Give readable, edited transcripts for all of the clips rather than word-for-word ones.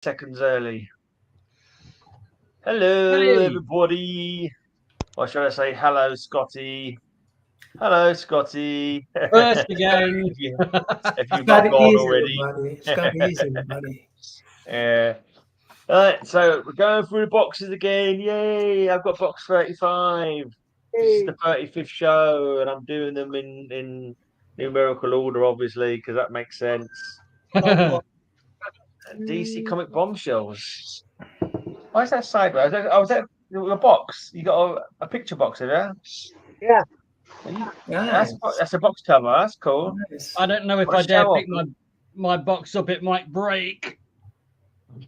seconds early. Hello, everybody. Or should I say, hello, Scotty? Hello, Scotty. First again. if you've not gone already. It's got easy, buddy. Yeah. All right, so we're going through the boxes again. Yay! I've got box 35. This is the 35th show, and I'm doing them in numerical order, obviously, because that makes sense. DC Comic Bombshells. Why is that sideways? Was that a box? You got a picture box in there? Yeah. Nice. That's a box cover. That's cool. Nice. I don't know if I dare pick my box up. It might break.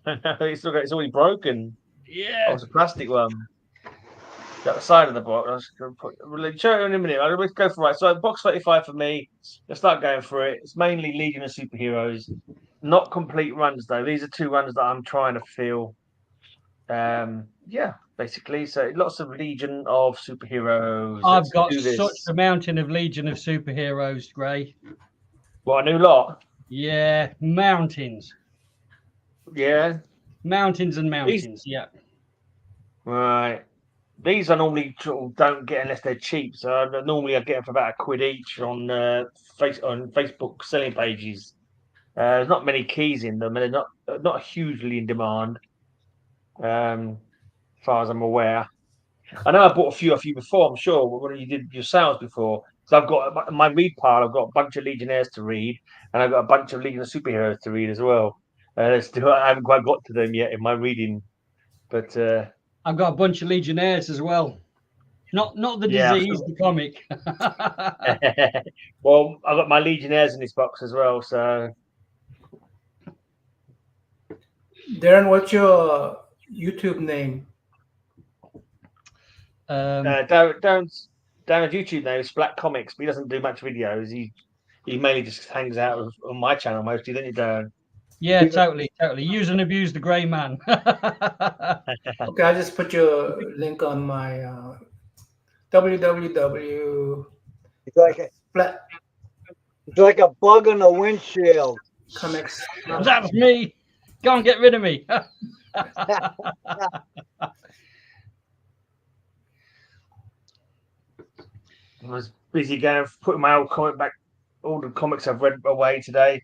It's already broken. Yeah. Oh, it's a plastic one. Got the side of the box. I was going to show it in a minute. I'll go for it. So box 35 for me. Let's start going for it. It's mainly Legion of Superheroes. Not complete runs though. These are 2 runs that I'm trying to fill. Yeah, basically. So lots of Legion of Superheroes. I've got such a mountain of Legion of Superheroes, Gray. What, a new lot? Yeah, mountains. Yeah. Mountains and mountains, yeah. Right. These I normally don't get unless they're cheap. So normally I get them for about £1 each on Facebook selling pages. There's not many keys in them, and they're not hugely in demand. As far as I'm aware. I know I bought a few off you before, I'm sure, when you did your sales before. So I've got my read pile, I've got a bunch of Legionnaires to read, and I've got a bunch of Legion of Superheroes to read as well. Still, I haven't quite got to them yet in my reading, but I've got a bunch of Legionnaires as well. Not the disease, the comic. Well, I've got my Legionnaires in this box as well, so. Darren, what's your YouTube name? Darren's YouTube name is Black Comics, but he doesn't do much videos. He mainly just hangs out on my channel mostly, don't you, Darren? Yeah, totally. Use and abuse the grey man. Okay, I just put your link on my www. It's like a bug on a windshield. Comics. That's me. Go and get rid of me. I was busy putting my old comic back, all the comics I've read away today.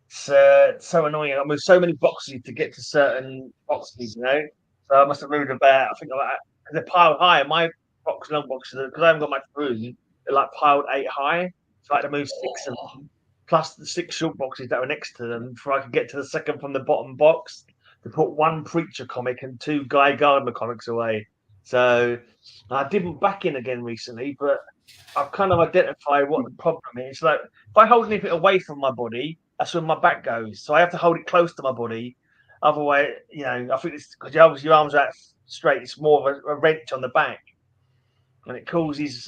It's so annoying. I moved so many boxes to get to certain boxes, you know. So I must have moved about, I think, because they're piled high. My long boxes, because I haven't got much room, they're like piled 8 high. So I had to move 6 of them, plus the 6 short boxes that were next to them before I could get to the second from the bottom box to put 1 Preacher comic and 2 Guy Gardner comics away. So I didn't back in again recently, but I've kind of identified what the problem is. Like if I hold anything away from my body, that's when my back goes. So I have to hold it close to my body. Otherwise, you know, I think it's because your arms are out straight. It's more of a wrench on the back, and it causes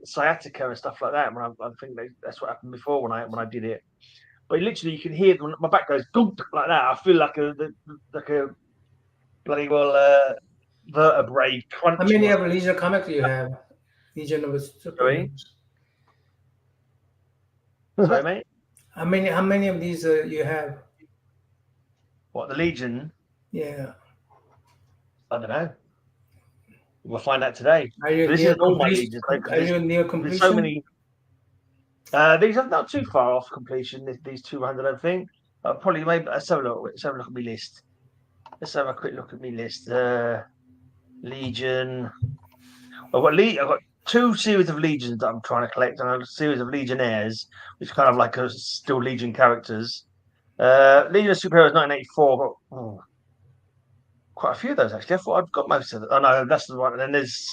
sciatica and stuff like that. I think that's what happened before when I did it. But literally, you can hear my back goes goop like that. I feel like a bloody well vertebrae crunch. How many of Legion comics do you have? Legion of Superheroes. Sorry, mate. How many of these you have? What, the Legion? Yeah. I don't know. We'll find out today. Are you near completion? There's so many. These are not too far off completion. These 200, I think. Probably maybe. Let's have a look. Let's have a look at my list. Let's have a quick look at my list. Legion. I've got 2 series of Legions that I'm trying to collect, and a series of Legionnaires, which kind of like are still Legion characters. Legion of Superheroes 1984. Quite a few of those actually. I thought I'd got most of it. Oh no, that's the one. And then there's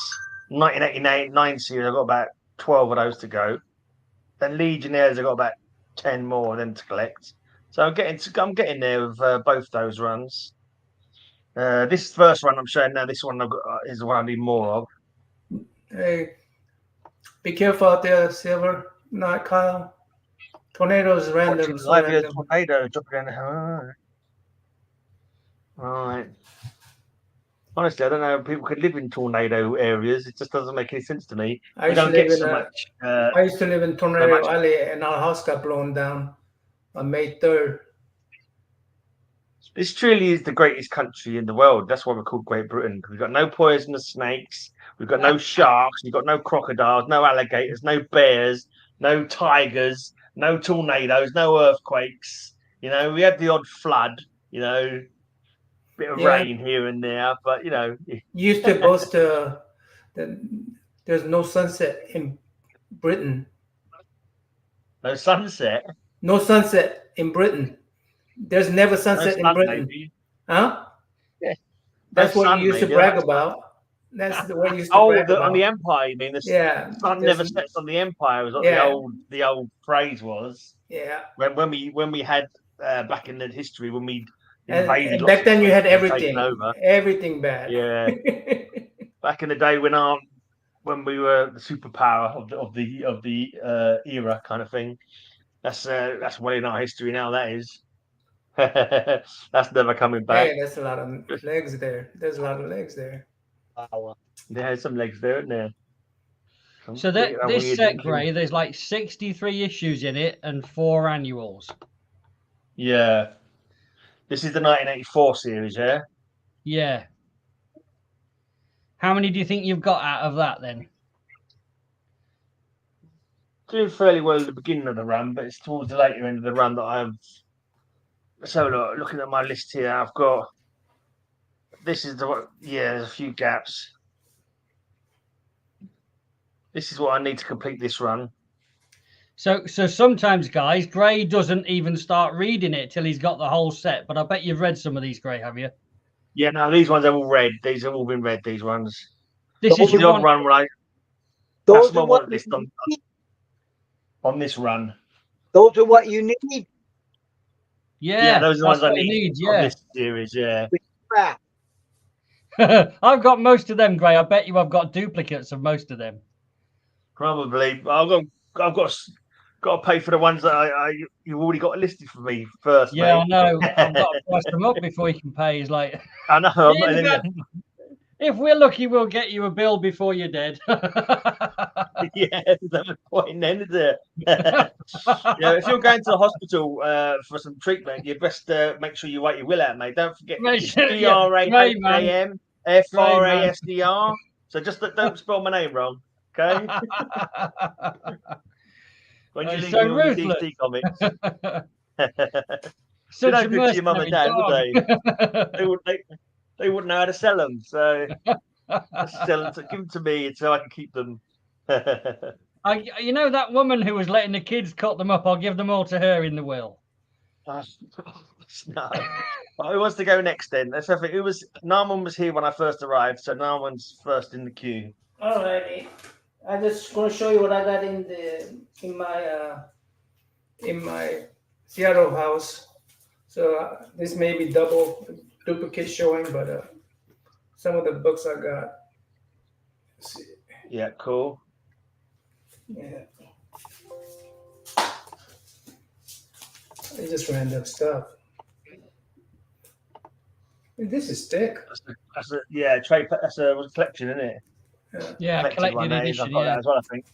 1989 series. I've got about 12 of those to go. Then Legionnaires, I've got about 10 more of them to collect. So I'm getting there with both those runs. This first run I'm showing now, this one is the one I need more of. Hey, be careful out there, Silver. Not Kyle. Tornadoes random. Tornado dropping down. Right. Honestly, I don't know how people could live in tornado areas. It just doesn't make any sense to me. I used to live in Tornado Alley, and our house got blown down on May 3rd. This truly is the greatest country in the world. That's why we're called Great Britain. We've got no poisonous snakes. We've got no sharks. We've got no crocodiles, no alligators, no bears, no tigers, no tornadoes, no earthquakes. You know, we had the odd flood, you know, bit of rain here and there, but, you know. You used to boast that there's no sunset in Britain. No sunset? No sunset in Britain. There's never sunset in Britain. Maybe. Huh? Yeah. That's No what sun, you used to maybe. brag about. That's the way you used to brag about. On the Empire, you mean? The sun never sets on the Empire, was what the old phrase was. Yeah. When we had back in the history when we invaded. And back then you had everything. Over. Everything bad. Yeah. Back in the day when we were the superpower of the era kind of thing. That's well in our history now. That is. That's never coming back. Hey, that's a lot of legs there. There's a lot of legs there. Wow. There's some legs there, isn't there? So this set, Gray, there's like 63 issues in it and 4 annuals. Yeah. This is the 1984 series, yeah? Yeah. How many do you think you've got out of that then? Doing fairly well at the beginning of the run, but it's towards the later end of the run that I've. So looking at my list here, I've got. This is there's a few gaps. This is what I need to complete this run. So sometimes, guys, Gray doesn't even start reading it till he's got the whole set. But I bet you've read some of these, Gray, have you? Yeah, no, these ones I've all read. These have all been read. These ones. This is the odd run, right? Those That's my are what one list on this run. Those are what you need. Yeah, those are the ones I need on this series. Yeah. I've got most of them, Gray. I bet you I've got duplicates of most of them. Probably. I've got to pay for the ones that you've already got listed for me first. Yeah, mate. I know. I've got to price them up before you can pay. He's like, I know. If we're lucky, we'll get you a bill before you're dead. Yeah, there's no point then, is there? If you're going to the hospital for some treatment, you best make sure you write your will out, mate. Don't forget DRAHAM FRASDR. So just don't spell my name wrong, okay? When you leave me all these DC comics. They don't good to your mum and dad, would they? They wouldn't know how to sell them, so give them to me so I can keep them. You know that woman who was letting the kids cut them up? I'll give them all to her in the will. No. Who wants to go next then? Let's have it. Narman was here when I first arrived, so Narman's first in the queue. Alrighty. I'm just going to show you what I got in my Seattle house. So this may be duplicate showing, but some of the books I got. Let's see. Yeah, cool. Yeah. It's just random stuff. This is thick. That's a collection, isn't it? Yeah, collected edition. I've got that as well, I think.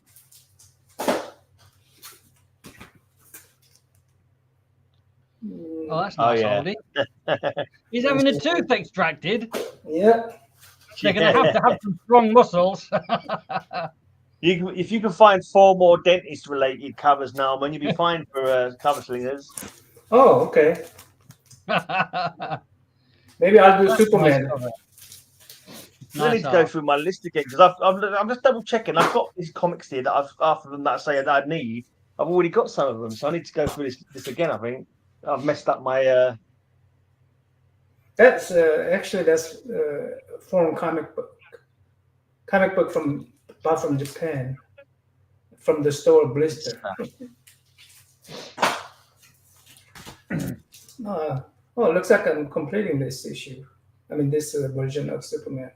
Oh, that's nice, Aldi. He's having a tooth extracted. Yeah. They're going to have some strong muscles. If you can find 4 more dentist-related covers now, you'll be fine for cover slingers. Oh, okay. Maybe I'll do Superman. I need to go through my list again because I'm just double checking. I've got these comics here that half of them that I say that I need. I've already got some of them, so I need to go through this again. I think I've messed up my. That's foreign comic book from Japan, from the store Blister. It looks like I'm completing this issue. I mean, this version of Superman.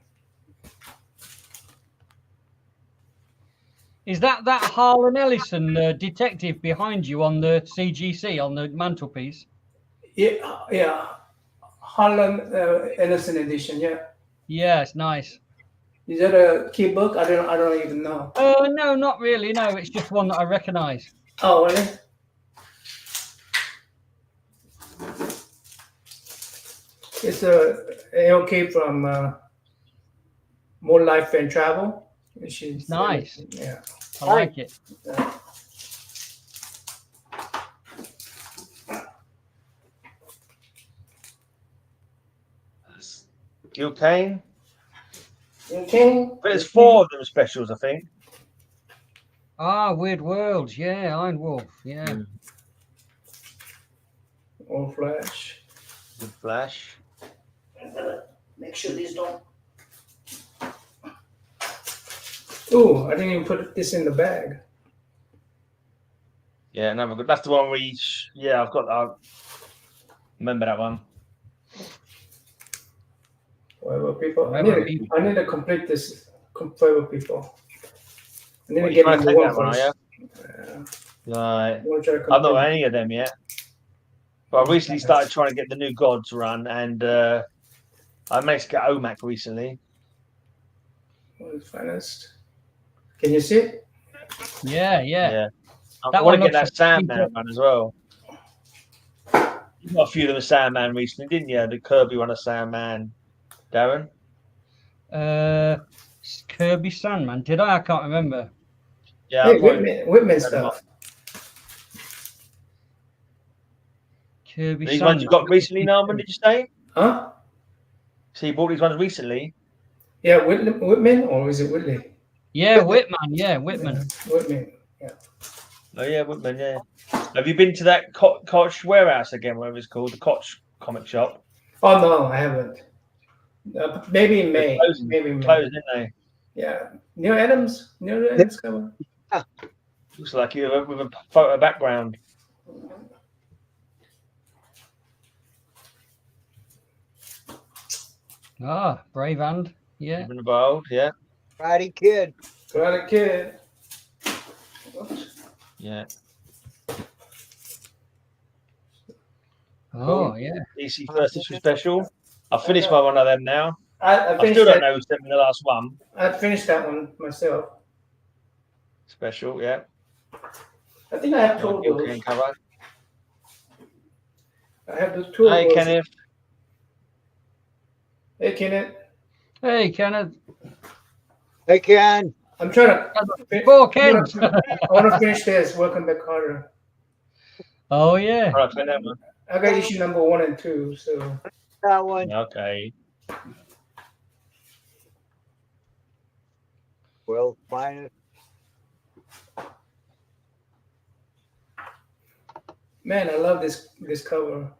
Is that Harlan Ellison, detective behind you on the CGC, on the mantelpiece? Yeah. Harlan Ellison edition, yeah. Yeah, it's nice. Is that a key book? I don't even know. No, not really. No, it's just one that I recognise. Oh, really? It's a AOK from More Life and Travel. She's Nice. Yeah. I like it. Gil Kane. Okay. But there's 4 of them specials, I think. Ah, Weird Worlds. Yeah, Iron Wolf. Yeah. Or Flash. The Flash. Make sure these don't. Oh, I didn't even put this in the bag. Yeah, no, that's the one we. Yeah, I've got. I remember that one. Forever People. I Forever need People. to complete this. Forever People. I need What, to you get trying to number take one that one, first. are you? Right. I'm gonna try to I've not got complete. any of them yet. But I recently started trying to get the New Gods run, and I managed to get OMAC recently. What is finest? Can you see it? Yeah. I That want one to get looks that Sandman cheaper. run as well. You got a few of them with Sandman recently, didn't you? The Kirby one of Sandman, Darren. Kirby Sandman. Did I? I can't remember. Yeah, Hey, I probably- Whitman stuff. Kirby These ones Sandman. you got recently, Norman, did you say? Huh? So you bought these ones recently? Yeah, Whitman, or is it Whitley? Yeah, Whitman. Yeah, Whitman. Whitman. Yeah. Oh yeah, Woodman, yeah. Have you been to that Koch warehouse again, whatever it's called, the Koch comic shop? Oh no, I haven't. Maybe in May. Closed, Maybe in May. closed, didn't they? Yeah. Neil Adams coming. Looks like you with a photo background. Ah, Brave Hand. Yeah. Even involved, yeah. Karate Kid. Karate Kid. Yeah. Oh, yeah. DC First Issue Special. I finished my one of them now. I I finished still don't that. know who sent me the last one. I finished that one myself. Special, yeah. I think I have two of Gil those. Kane cover. I have the two of Hey, those. Kenneth. Hey, Kenneth. Hey, Kenneth. Hey, Ken. I'm trying to. Four Kens. I want to finish this. Welcome back, Carter. Oh, yeah. All right, play that one. I got issue number 1 and 2, so. That one. Okay. Well, finest. Man, I love this cover.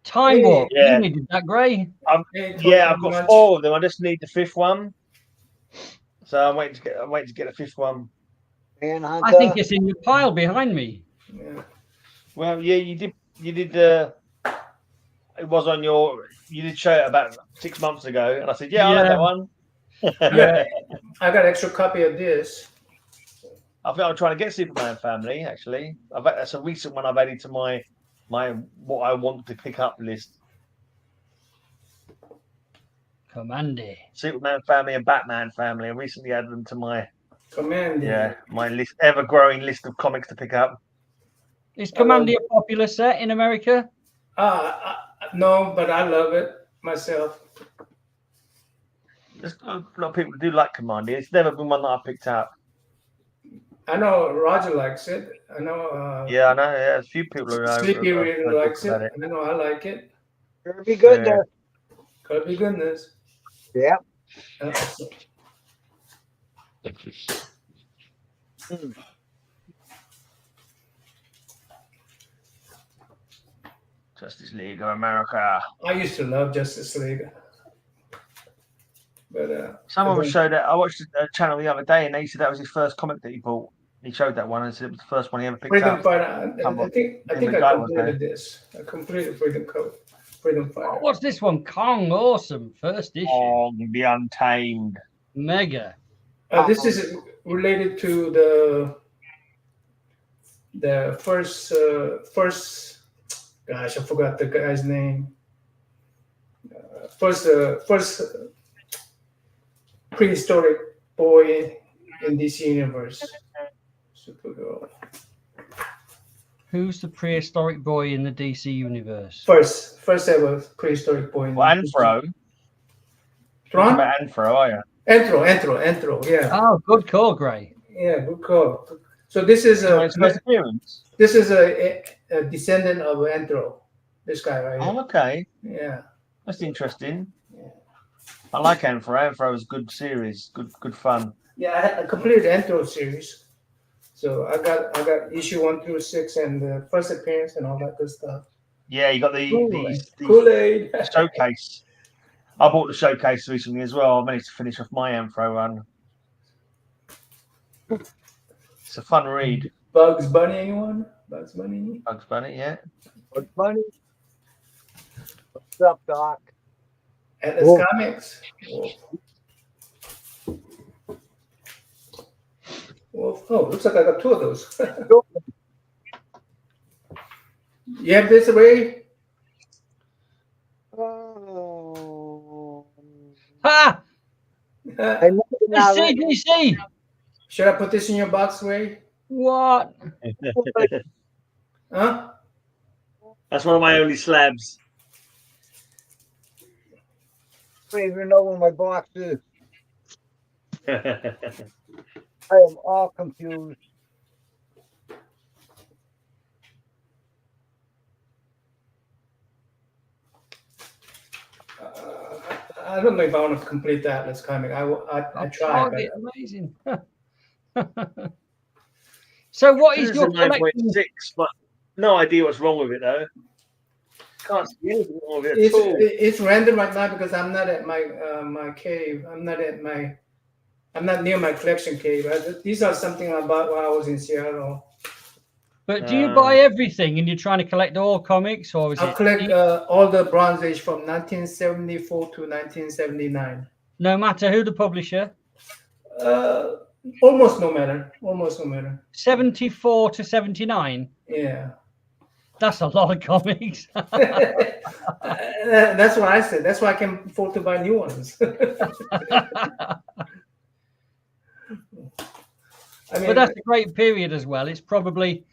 Time Warp. Yeah. You needed that, Gray. Hey, Yeah, I've Tony, got 4 of them. I just need the 5th one. So I'm waiting to get the 5th one. Manhunter. I think it's in your pile behind me. Yeah. Well, yeah, you did. It was on you did show it about 6 months ago, and I said, yeah, I like that one. Yeah. I got an extra copy of this. I think I'm trying to get Superman Family. Actually, that's a recent one I've added to my what I want to pick up list. Commandy. Superman Family and Batman Family. I recently added them to my Command. my list, ever growing list of comics to pick up. Is Commandy a popular set in America? No, but I love it myself. There's a lot of people who do like Commandy. It's never been one that I picked up. I know Roger likes it. I know. Yeah, I know. Yeah, a few people who know. Sleepy really likes it. about I know I like it. Kirby Goodness. Kirby Goodness. Yep. Justice League of America. I used to love Justice League. But Someone showed that. I watched a channel the other day, and they said that was his first comic that he bought. He showed that one and said it was the first one he ever picked Freedom up. Fighter. I think I completed this. I completed Freedom Fighter. What's this one? Kong. Awesome. First issue. Oh, the Untamed. Mega. This is related to the first. Gosh, I forgot the guy's name. First prehistoric boy in this universe. Supergirl. Who's the prehistoric boy in the DC universe? First ever prehistoric boy. Well, Anthro. Talking about Anthro, are you? Anthro, yeah. Oh, good call, Gray. Yeah, good call. So this is a descendant of Anthro. This guy right here. Oh, okay. Yeah. That's interesting. Yeah. I like Anthro. Anthro was a good series. Good fun. Yeah, I completed the Anthro series. So I got issue 1 through 6 and the first appearance and all that good stuff. Yeah, you got the Kool-Aid. showcase. I bought the showcase recently as well. I managed to finish off my Anthro run. It's a fun read. Bugs Bunny, anyone? Bugs Bunny? Bugs Bunny, yeah. Bugs Bunny. What's up, Doc? Atlas Comics. Wolf. Oh, looks like I got 2 of those. You have this, Ray? Ha! I know now, DC. Should I put this in your box, Ray? What? Huh? That's one of my only slabs. I don't even know where my box is. I am all confused. I don't know if I want to complete the Atlas comic. I tried. Oh, amazing. So what is your collection? 9.6, but no idea what's wrong with it though. Can't see anything wrong with it at all. It's random right now because I'm not at my my cave. I'm not near my collection cave. These are something I bought while I was in Seattle. But do you buy everything and you're trying to collect all comics, or is I it collect all the Bronze Age from 1974 to 1979. no matter who the publisher? Almost no matter. 74 to 79. Yeah. That's a lot of comics. That's what I said. That's why I can afford to buy new ones. I mean, but that's a great period as well. It's probably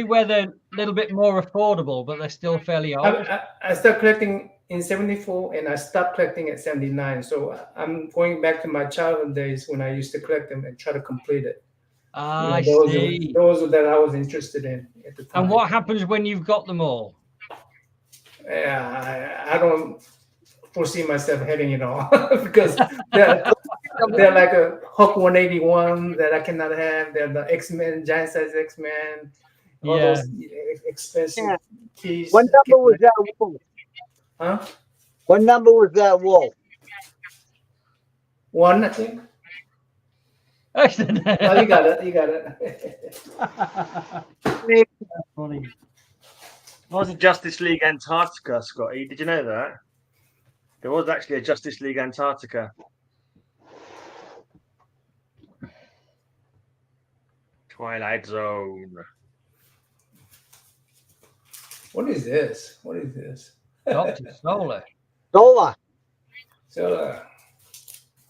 where they're a little bit more affordable, but they're still fairly old. I started collecting in 74 and I stopped collecting at 79. So I'm going back to my childhood days when I used to collect them and try to complete it. I see. Those that I was interested in at the time. And what happens when you've got them all? Yeah, I don't foresee myself having it all because they're like a Hulk 181 that I cannot have. They're the X-Men, giant size X-Men, all those expensive keys. What number was that wolf? Huh? What number was that wolf? 1, I think. Oh, you got it. Funny. What was a Justice League Antarctica, Scotty? Did you know that? There was actually a Justice League Antarctica. Twilight Zone. What is this? Dr. Solar. Solar.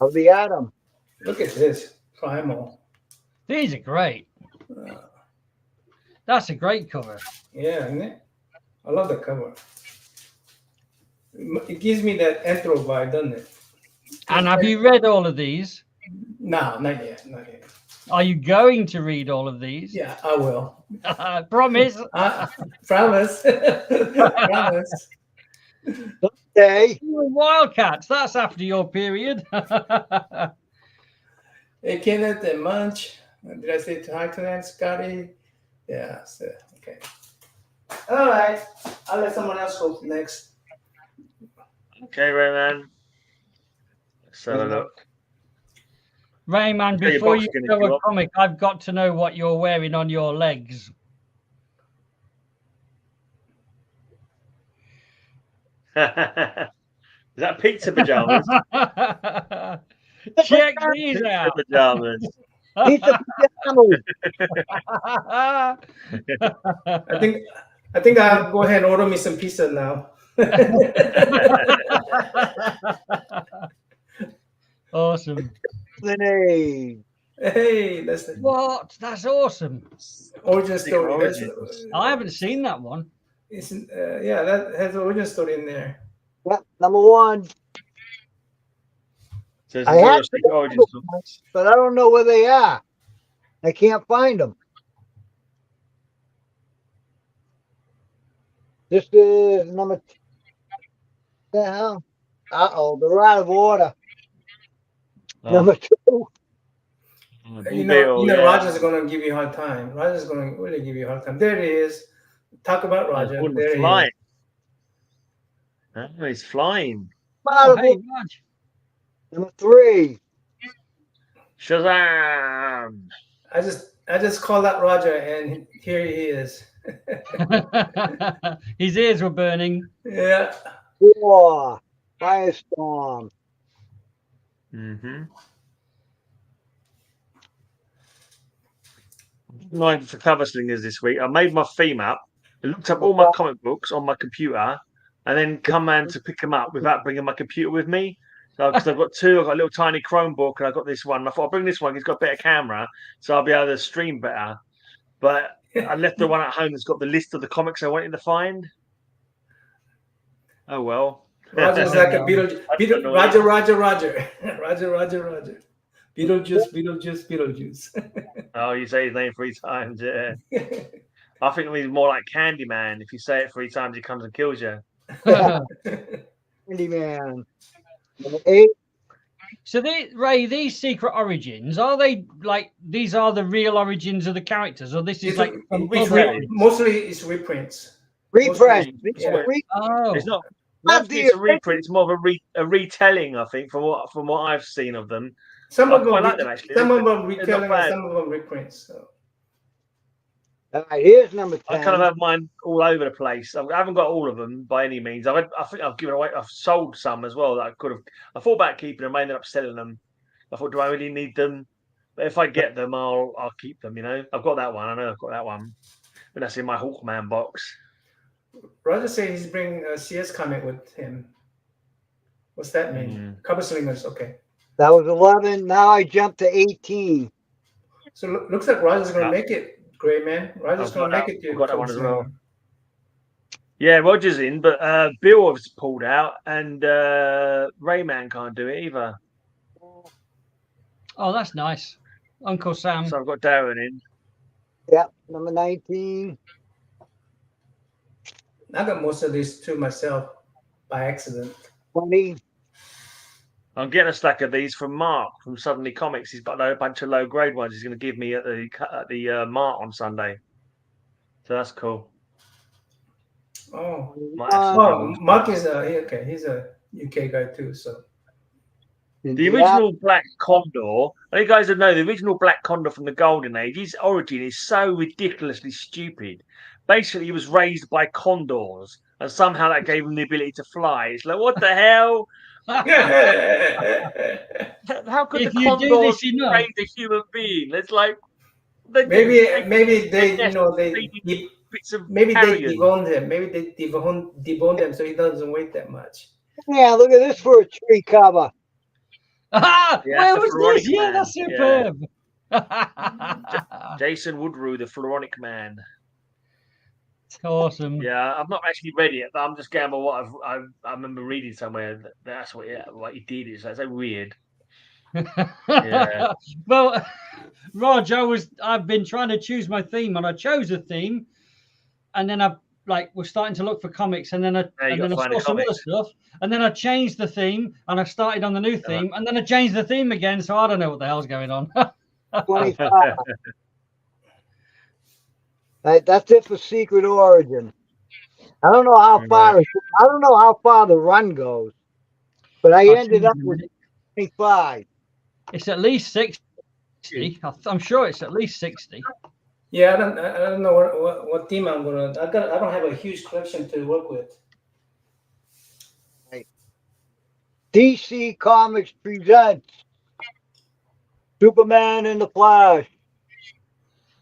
Of the atom. Look at this. Primal. These are great. That's a great cover. Yeah, isn't it? I love the cover. It gives me that Anthro vibe, doesn't it? And have you read all of these? No, not yet. Are you going to read all of these? Yeah, I will. Promise. Promise. Promise. Okay. Wildcats. That's after your period. Hey, Kenneth and Munch. Did I say hi to them, Scotty? Yeah. So, okay. All right. I'll let someone else go next. Okay, Rayman. Let's have a look. Rayman, before you show a comic, I've got to know what you're wearing on your legs. Is that pizza pajamas? Check these out. Pajamas. Pizza pajamas. I think I'll go ahead and order me some pizza now. Awesome. Hey, that's what? That's awesome. origin story. I haven't seen that one. It's, yeah, that has an origin story in there. Yep, number 1. So I had to, but I don't know where they are. I can't find them. This is number. The hell? Uh-oh, they're out of order. Number 2. You know, Roger's going to give you a hard time. Roger's going to really give you a hard time. There it is. Talk about Roger. There he is. Oh, he's flying. Oh, hey, Raj. Number 3. Shazam! I just called out Roger, and here he is. His ears were burning. Yeah. 4. Firestorm. Mine for cover slingers this week. I made my theme up. I looked up all my comic books on my computer, and then come around to pick them up without bringing my computer with me. So, because I've got 2, I've got a little tiny Chromebook, and I've got this one. I thought I'll bring this one. It's got a better camera, so I'll be able to stream better. But I left the one at home that's got the list of the comics I wanted to find. Oh well. Roger's like a Beetlejuice. Roger. Beetlejuice. Oh, you say his name 3 times, yeah. I think he's more like Candyman. If you say it 3 times, he comes and kills you. Candyman. Number 8. So, Ray, these secret origins, are they like these are the real origins of the characters, or this is mostly it's reprints. Reprints. Oh, it's not. It's a reprint. It's more of a retelling, I think, from what I've seen of them. Some of them, like them actually. Some of them retelling, and some of them reprints. So. All right, here's number 10. I kind of have mine all over the place. I haven't got all of them by any means. I think I've given away. I've sold some as well that I could have. I thought about keeping them. I ended up selling them. I thought, do I really need them? But if I get them, I'll keep them. You know, I've got that one. I know I've got that one. But that's in my Hawkman box. Roger said he's bringing a CS comic with him. What's that mean? Cover slingers. Okay. That was 11. Now I jumped to 18. So looks like Roger's going to make it. Great man, Roger's going to make it. Got that one as well. Yeah, Roger's in, but Bill has pulled out, and Rayman can't do it either. Oh, that's nice, Uncle Sam. So I've got Darren in. Yep, number 19. I got most of these too myself by accident. 20. I'm getting a stack of these from Mark from Suddenly Comics. He's got a bunch of low grade ones. He's going to give me at the Mart on Sunday. So that's cool. Oh, Mark is okay. He's a UK guy too. So the original Black Condor. I think you guys would know the original Black Condor from the Golden Age. His origin is so ridiculously stupid. Basically, he was raised by condors, and somehow that gave him the ability to fly. It's like, what the hell? How could the condors raise a human being? It's like maybe they deboned him. Maybe they deboned him so he doesn't weigh that much. Yeah, look at this for a tree cover. Where was this? Yeah, that's superb. Jason Woodrue, the Floronic Man. It's awesome. Yeah, I've not actually read it, but I'm just going by what I remember reading somewhere. That's what he did. It's so weird. Yeah. Well, Raj, I've been trying to choose my theme, and I chose a theme, and then I was starting to look for comics, and then I saw some other stuff, and then I changed the theme, and I started on the new theme, and then I changed the theme again. So I don't know what the hell's going on. 25. That's it for Secret Origin. I don't know how far. I don't know how far the run goes, but I ended up with 25. It's at least 60. I'm sure it's at least 60. Yeah, I don't know what theme I'm gonna. I don't have a huge collection to work with. Right. DC Comics presents Superman and the Flash.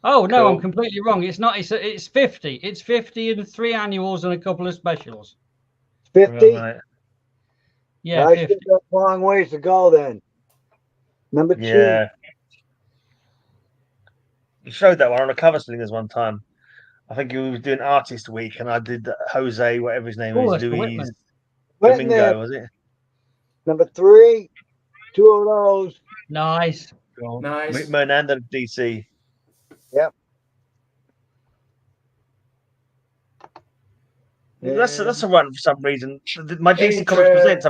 Oh no, cool. I'm completely wrong. It's not. It's 50. It's 50 and 3 annuals and a couple of specials. 50. Right. Yeah, I think that's a long ways to go then. Number 2. Yeah. showed that one on a Cover Slingers one time. I think he was doing Artist Week, and I did Jose, whatever his name is, Luis Domingo, was it? Number 3, 2 of those. Nice. Nice. Whitman and the DC. Yep. That's a run for some reason. My DC Comics Presents,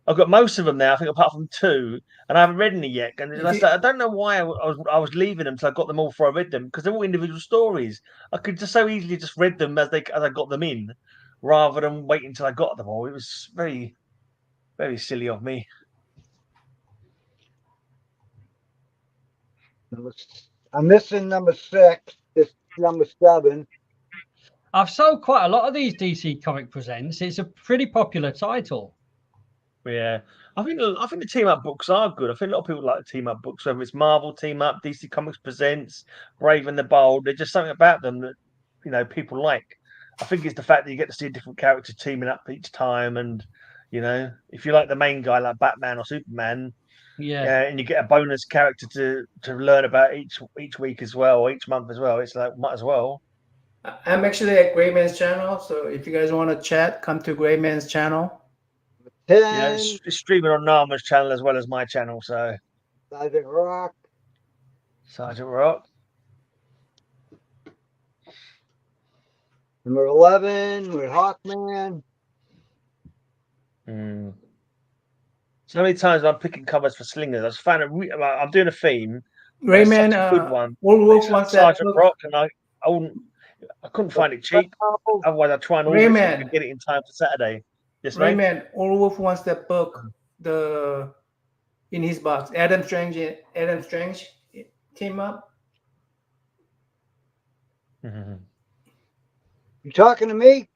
I've got most of them now, I think, apart from 2, and I haven't read any yet. And I don't know why I was leaving them until I got them all before I read them, because they're all individual stories. I could just so easily just read them as I got them in, rather than wait until I got them all. It was very, very silly of me. I'm missing number 6. This is number 7. I've sold quite a lot of these DC Comic Presents. It's a pretty popular title. Yeah, I think the team up books are good. I think a lot of people like the team up books, whether it's Marvel team up, DC Comics Presents, Brave and the Bold. There's just something about them that people like. I think it's the fact that you get to see a different character teaming up each time, and if you like the main guy like Batman or Superman, and you get a bonus character to learn about each week as well, or each month as well. It's like might as well. I'm actually at Greyman's channel, so if you guys want to chat, come to Greyman's channel. Yeah, it's streaming on Narma's channel as well as my channel. So Sergeant Rock. Number 11 with Hawkman. So many times I'm picking covers for Slingers. I just found it. I'm doing a theme. Greyman, a good one. Werewolf wants that Sergeant Rock, and I couldn't find it cheap. Otherwise, I'd try and order it and get it in time for Saturday. Yes, Greyman, Werewolf wants that book. In his box, Adam Strange came up. You talking to me?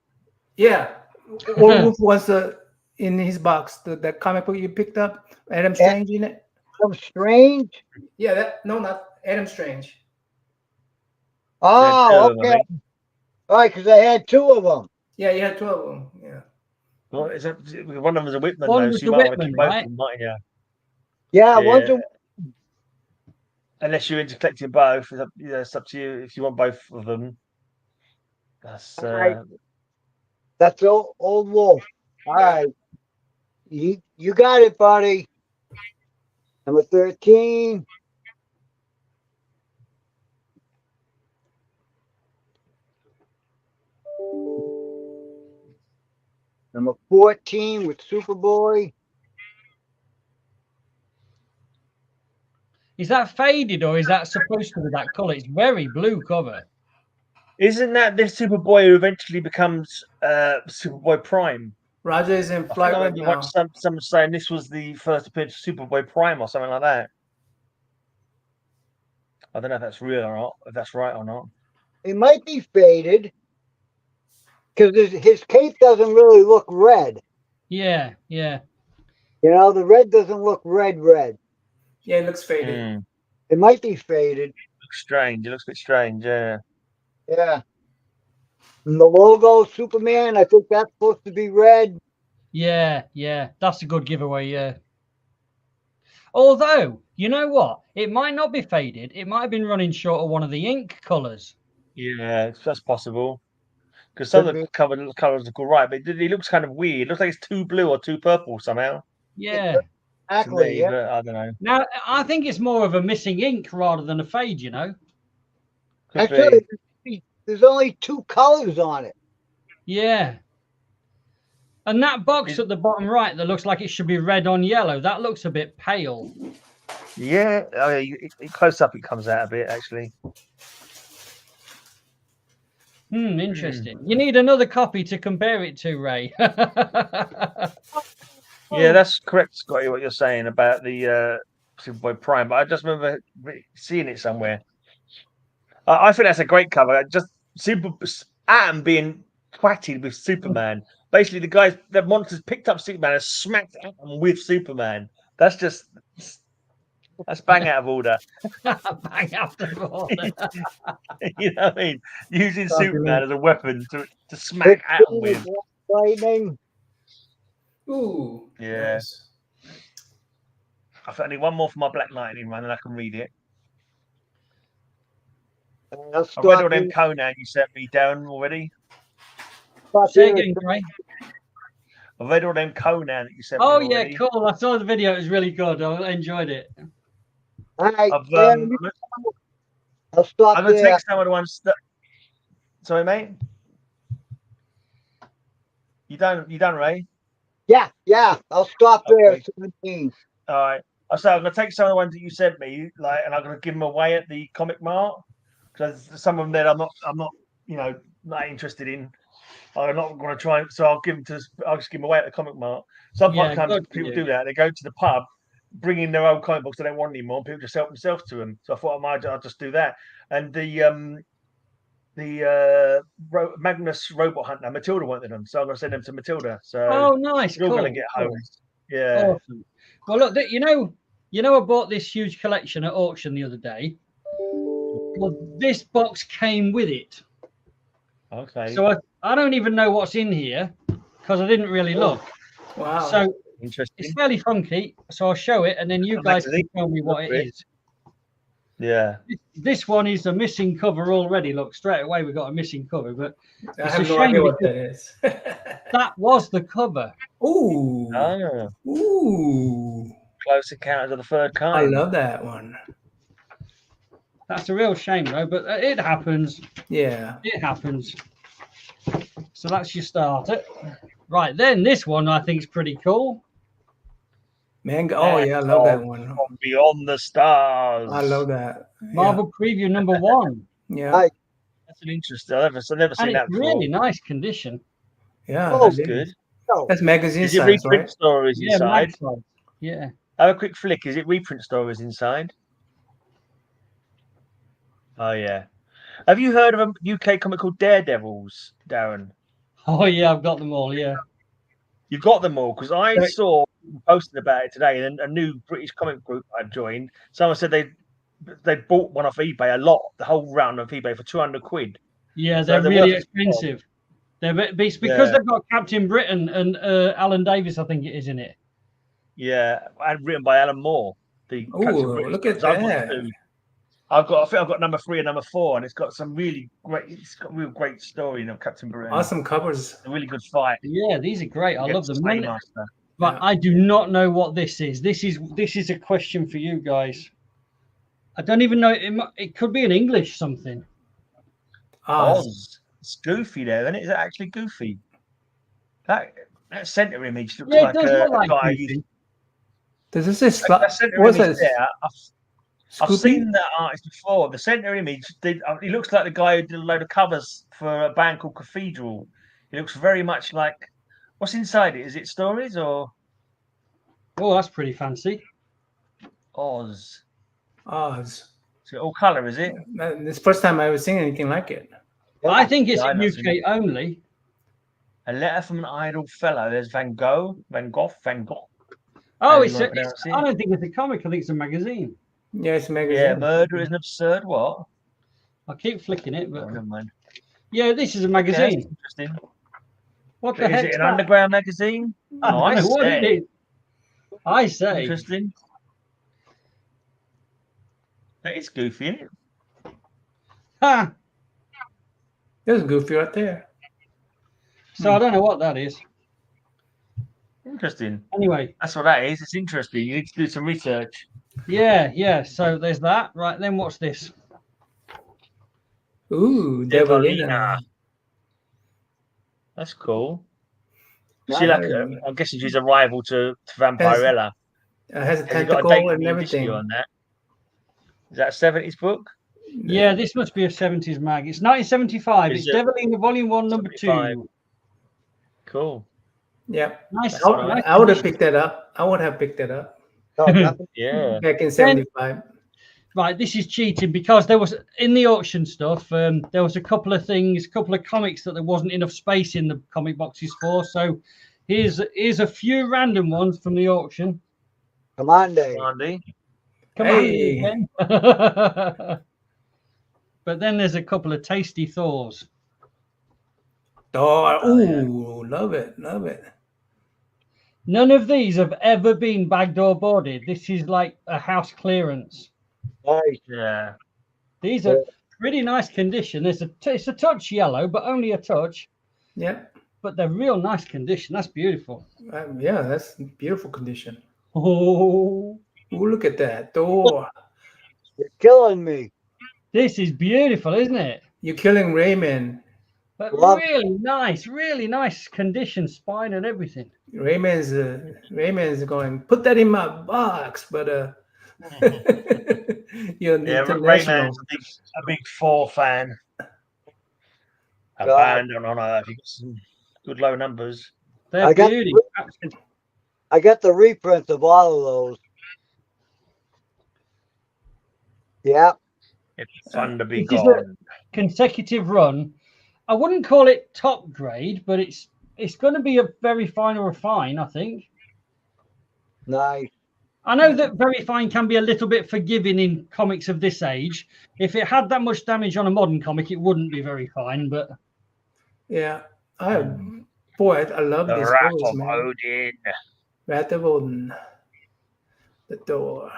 Yeah, Werewolf wants in his box that comic book you picked up. Adam Strange in it. Adam Strange? Yeah, not Adam Strange. Oh, okay. All right, because I had 2 of them. Yeah, you had 2 of them. Yeah. Well, one of them was a Whitman, One though, was so you the might want to Whitman, keep both right? of them, mightn't you? Yeah, one's a... Unless you're into collecting both, it's up to you if you want both of them. That's That's old Wolf. All right. You got it, buddy. Number 13. Number 14 with Superboy. Is that faded or is that supposed to be that color? It's very blue cover. Isn't that this Superboy who eventually becomes Superboy Prime? Roger is in flight right now. Someone saying this was the first appearance of Superboy Prime or something like that. I don't know if that's real or not, if that's right or not. It might be faded because his cape doesn't really look red. Yeah. The red doesn't look red. Yeah, it looks faded. It might be faded. Looks strange. It looks a bit strange, yeah. Yeah. And the logo, Superman, I think that's supposed to be red. Yeah. That's a good giveaway, yeah. Although, you know what? It might not be faded. It might have been running short of one of the ink colors. Yeah, that's possible. Because some of the colors look all right, but it looks kind of weird. It looks like it's too blue or too purple somehow. Yeah. Exactly, yeah. I don't know. Now, I think it's more of a missing ink rather than a fade, Actually, there's only 2 colors on it. Yeah. And that box at the bottom right that looks like it should be red on yellow, that looks a bit pale. Yeah, close up it comes out a bit, actually. Interesting. You need another copy to compare it to, Ray. Yeah, that's correct, Scotty, what you're saying about the Superboy Prime, but I just remember seeing it somewhere. I think that's a great cover. Just Atom being twatted with Superman. Basically, the monsters picked up Superman and smacked Atom with Superman. That's bang out of order. Bang out of order. You know what I mean? Using Superman as a weapon to smack Atom with. Lightning. Ooh. Yeah. Nice. I need one more for my Black Lightning run and I can read it. I've read all them Conan you sent me down already. Say again, Gray. I've read all them Conan that you sent me Oh, already. yeah, cool. I saw the video. It was really good. I enjoyed it. All right. I'll stop I'm going to there. take some of the ones that... Sorry, mate? You done, Ray? Yeah. I'll stop there. 17. All right. I'm going to take some of the ones that you sent me, and I'm going to give them away at the Comic Mart, because some of them that I'm not, not interested in. I'm not going to try. So I'll just give them away at the Comic Mart. Sometimes people do that. They go to the pub, bring in their old comic books they don't want anymore, and people just help themselves to them. So I thought I'll just do that. And the Magnus Robot Hunter, Matilda wanted them, so I'm going to send them to Matilda. So nice. You're going to get home. Yeah. Awesome. Well, look, I bought this huge collection at auction the other day. Well, this box came with it. Okay. So I don't even know what's in here because I didn't really look. Wow. So interesting. it's fairly funky. So I'll show it, and then you guys can tell me what it is. Yeah. This one is a missing cover already. Look, straight away we got a missing cover, but I have no idea what that is. That was the cover. Ooh. Oh. Ooh. Close Encounters of the Third Kind. I love that one. That's a real shame, though, but it happens. Yeah. It happens. So that's your starter. Right, then this one I think is pretty cool. Manga. Oh, yeah, I love that one. From Beyond the Stars. I love that. Marvel Preview #1. Yeah. That's an interesting. I've never seen that before. Really nice condition. Yeah, that's good. That's magazine size, reprint right? Stories inside? Yeah. Have a quick flick. Is it reprint stories inside? Oh, yeah. Have you heard of a UK comic called Daredevils, Darren? Oh, yeah, I've got them all, yeah. You've got them all? Because I saw posted about it today, and a new British comic group I joined. Someone said they bought one off eBay, the whole round of eBay for £200. Yeah, they're really expensive. It's because they've got Captain Britain and Alan Davis, I think it is, in it. Yeah, and written by Alan Moore. Oh, look at that! I think I've got number 3 and number 4, and it's got some really great. It's got a real great story in Captain Britain. Awesome covers. A really good fight. Yeah, these are great. I love them. But yeah. I do not know what this is. This is a question for you guys. I don't even know. It could be an English something. Oz. It's goofy there, isn't it? Is it actually goofy? That center image looks like a guy. Does this say what's that? I've seen that artist before. The center image, he looks like the guy who did a load of covers for a band called Cathedral. He looks very much like. What's inside it? Is it stories or? Oh, that's pretty fancy. Oz. So all color, is it? This first time I ever seen anything like it. I think it's in UK only. A letter from an idle fellow. There's Van Gogh. Oh, I don't think it's a comic. I think it's a magazine. Yeah, it's a magazine. Yeah, Murder is an Absurd what? I keep flicking it, but never mind. Yeah, this is a magazine. Okay, interesting. What the heck? Is it an underground magazine? I don't know what it is. I say. Interesting. That is goofy, isn't it? Ha! There's Goofy right there. So I don't know what that is. Interesting. Anyway. That's what that is. It's interesting. You need to do some research. Yeah. So there's that. Right, then what's this? Ooh, Devilina. That's cool. She I'm guessing she's a rival to Vampirella. Has a tentacle and everything. On that. Is that a 70s book? Yeah, this must be a 70s mag. It's 1975. It's Devilina Volume 1, Number 2. Cool. Yeah. Nice. I would have picked that up. Yeah. Back in 75. Right, this is cheating because there was in the auction stuff. There was a couple of comics that there wasn't enough space in the comic boxes for. So here's a few random ones from the auction. Come on, Dave. Come on, Ben. But then there's a couple of tasty Thors. Love it. None of these have ever been bagged or boarded. This is like a house clearance. Nice. Yeah. These are pretty nice condition. It's a touch yellow, but only a touch. Yeah. But they're real nice condition. That's beautiful. Yeah, that's beautiful condition. Oh, Look at that. Oh, You're killing me. this is beautiful, isn't it? you're killing Rayman. But Love- really nice condition, spine and everything. Rayman's going, put that in my box, but you're international. Rayman's a big 4 fan. A God. band on Earth. You got some good low numbers. They're I got- beauty. I got the reprints of all of those. Yeah. It's fun to be This is gone. Consecutive run. I wouldn't call it top grade, but it's going to be a very fine or a fine, I think. Nice. I know that very fine can be a little bit forgiving in comics of this age. If it had that much damage on a modern comic, it wouldn't be very fine. But Yeah. I love The this Wrath pose, of man. Odin. Wrath of Odin. The door.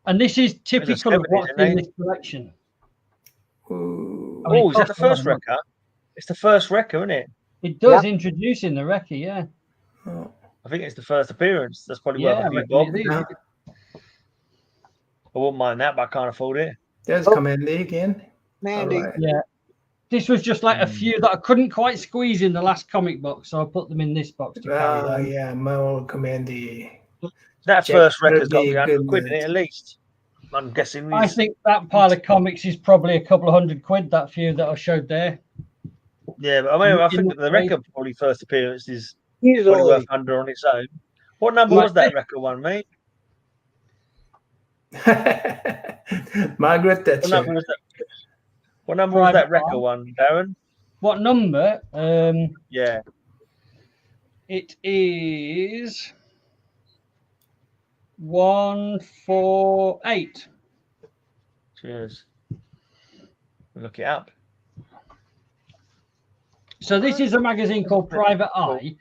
and this is typical of 70s, what's isn't in it? this collection. Ooh. I mean, Oh, is that the costs a lot first of money. wrecker? It's the first wrecker, isn't it? It does Yeah. introduce in the Wrecker, yeah. Oh. I think it's the first appearance. That's probably Yeah, worth I a few reckon bob. it is. Now, I wouldn't mind that, but I can't afford it. there's Oh. Commander again. Mandy. All right. Yeah. This was just like a few that I couldn't quite squeeze in the last comic box, so I put them in this box to carry them. Yeah, my old Commander. That Jack first record's got to be Kirby, 100 quid in it goodness. at least. I'm guessing. I think that pile of comics is probably a couple of £100, that few that I showed there. Yeah, but I mean, I in think the that the record probably first appearance is probably Easily. worth 100 on its own. What number Like was that this. record one, mate? Margaret What Thatcher. number was that? What number was that Private record Eye. one, Darren? What number? Yeah. It is 148. Cheers. Look it up. So this is a magazine called Private Eye.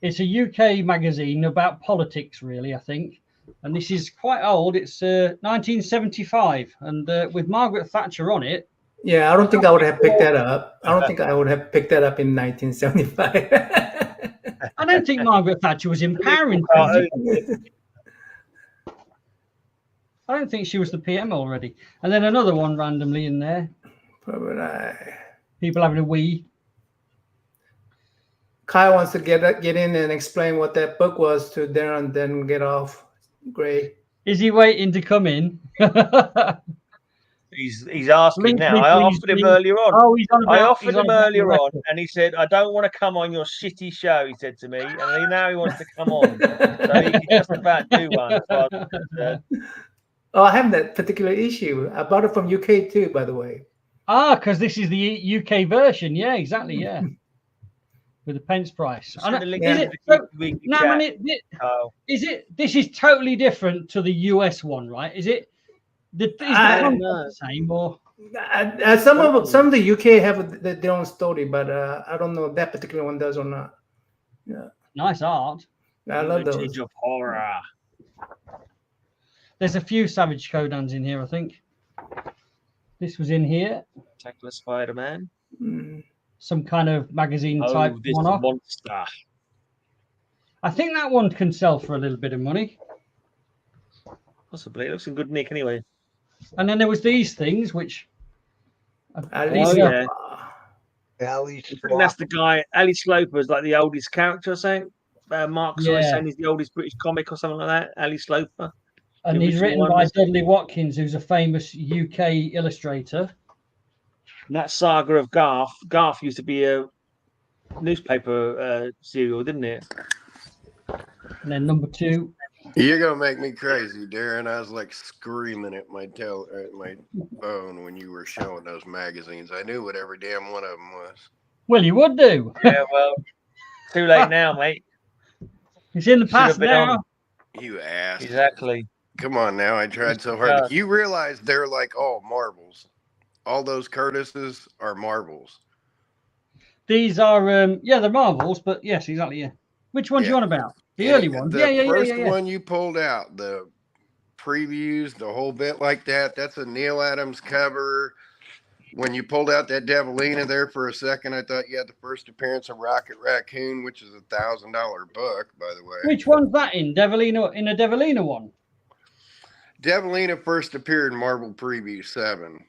It's a UK magazine about politics, really, I think. And this is quite old. It's 1975, and with Margaret Thatcher on it. Yeah, I don't think I would have picked that up. I don't think I would have picked that up in 1975. I don't think Margaret Thatcher was empowering. Cartoon. I don't think she was the PM already. And then another one randomly in there. Probably. People having a wee. Kyle wants to get in and explain what that book was to Darren, then get off. Gray. Is he waiting to come in? He's asking Link now. me, I please, offered him please. earlier on. Oh, he's on about, I offered he's on him about the earlier on, record. and he said, "I don't want to come on your shitty show." He said to me, and now he wants to come on. So he can just about do one. As far as I'm concerned. Oh, I have that particular issue. I bought it from UK too, by the way. Ah, because this is the UK version. Yeah, exactly. Yeah, with the pence price. Send the link Is to it? the weekly Now, chat. Oh. Is it? This is totally different to the US one, right? Is it? Is the content the same or? Some of the UK have their own story, but I don't know if that particular one does or not. Yeah, Nice art. I love those. Age of Horror. There's a few Savage Codans in here, I think. This was in here. Tackler Spider-Man. Mm. Some kind of magazine Oh, type this one-off. monster. I think that one can sell for a little bit of money. Possibly. It looks in good nick anyway. And then there was these things, which Alice, yeah. Ali I think that's the guy. Ali Sloper is like the oldest character or something. Mark's always Yeah. saying he's the oldest British comic or something like that. Ali Sloper. and The he's original written one by was- Dudley Watkins, who's a famous UK illustrator. And that saga of Garth. Garth used to be a newspaper serial, didn't it? And then number 2, You're gonna make me crazy, Darren. I was like screaming at my phone when you were showing those magazines. I knew what every damn one of them was. well, you would do. Yeah, well, too late now, mate. It's in the Should have past been now. on. You ass. Exactly. Come on now. I tried so hard. You realize they're like all marbles. All those Curtises are marbles. These are, they're Marvels, but yes, exactly, yeah. Which one do you Yeah. want about? The And early one? The Yeah. first one you pulled out, the previews, the whole bit like that. That's a Neil Adams cover. when you pulled out that Devilina there for a second, I thought you had the first appearance of Rocket Raccoon, which is $1,000 book, by the way. Which one's that in? Devilina, in a Devilina one? Devilina first appeared in Marvel Preview 7.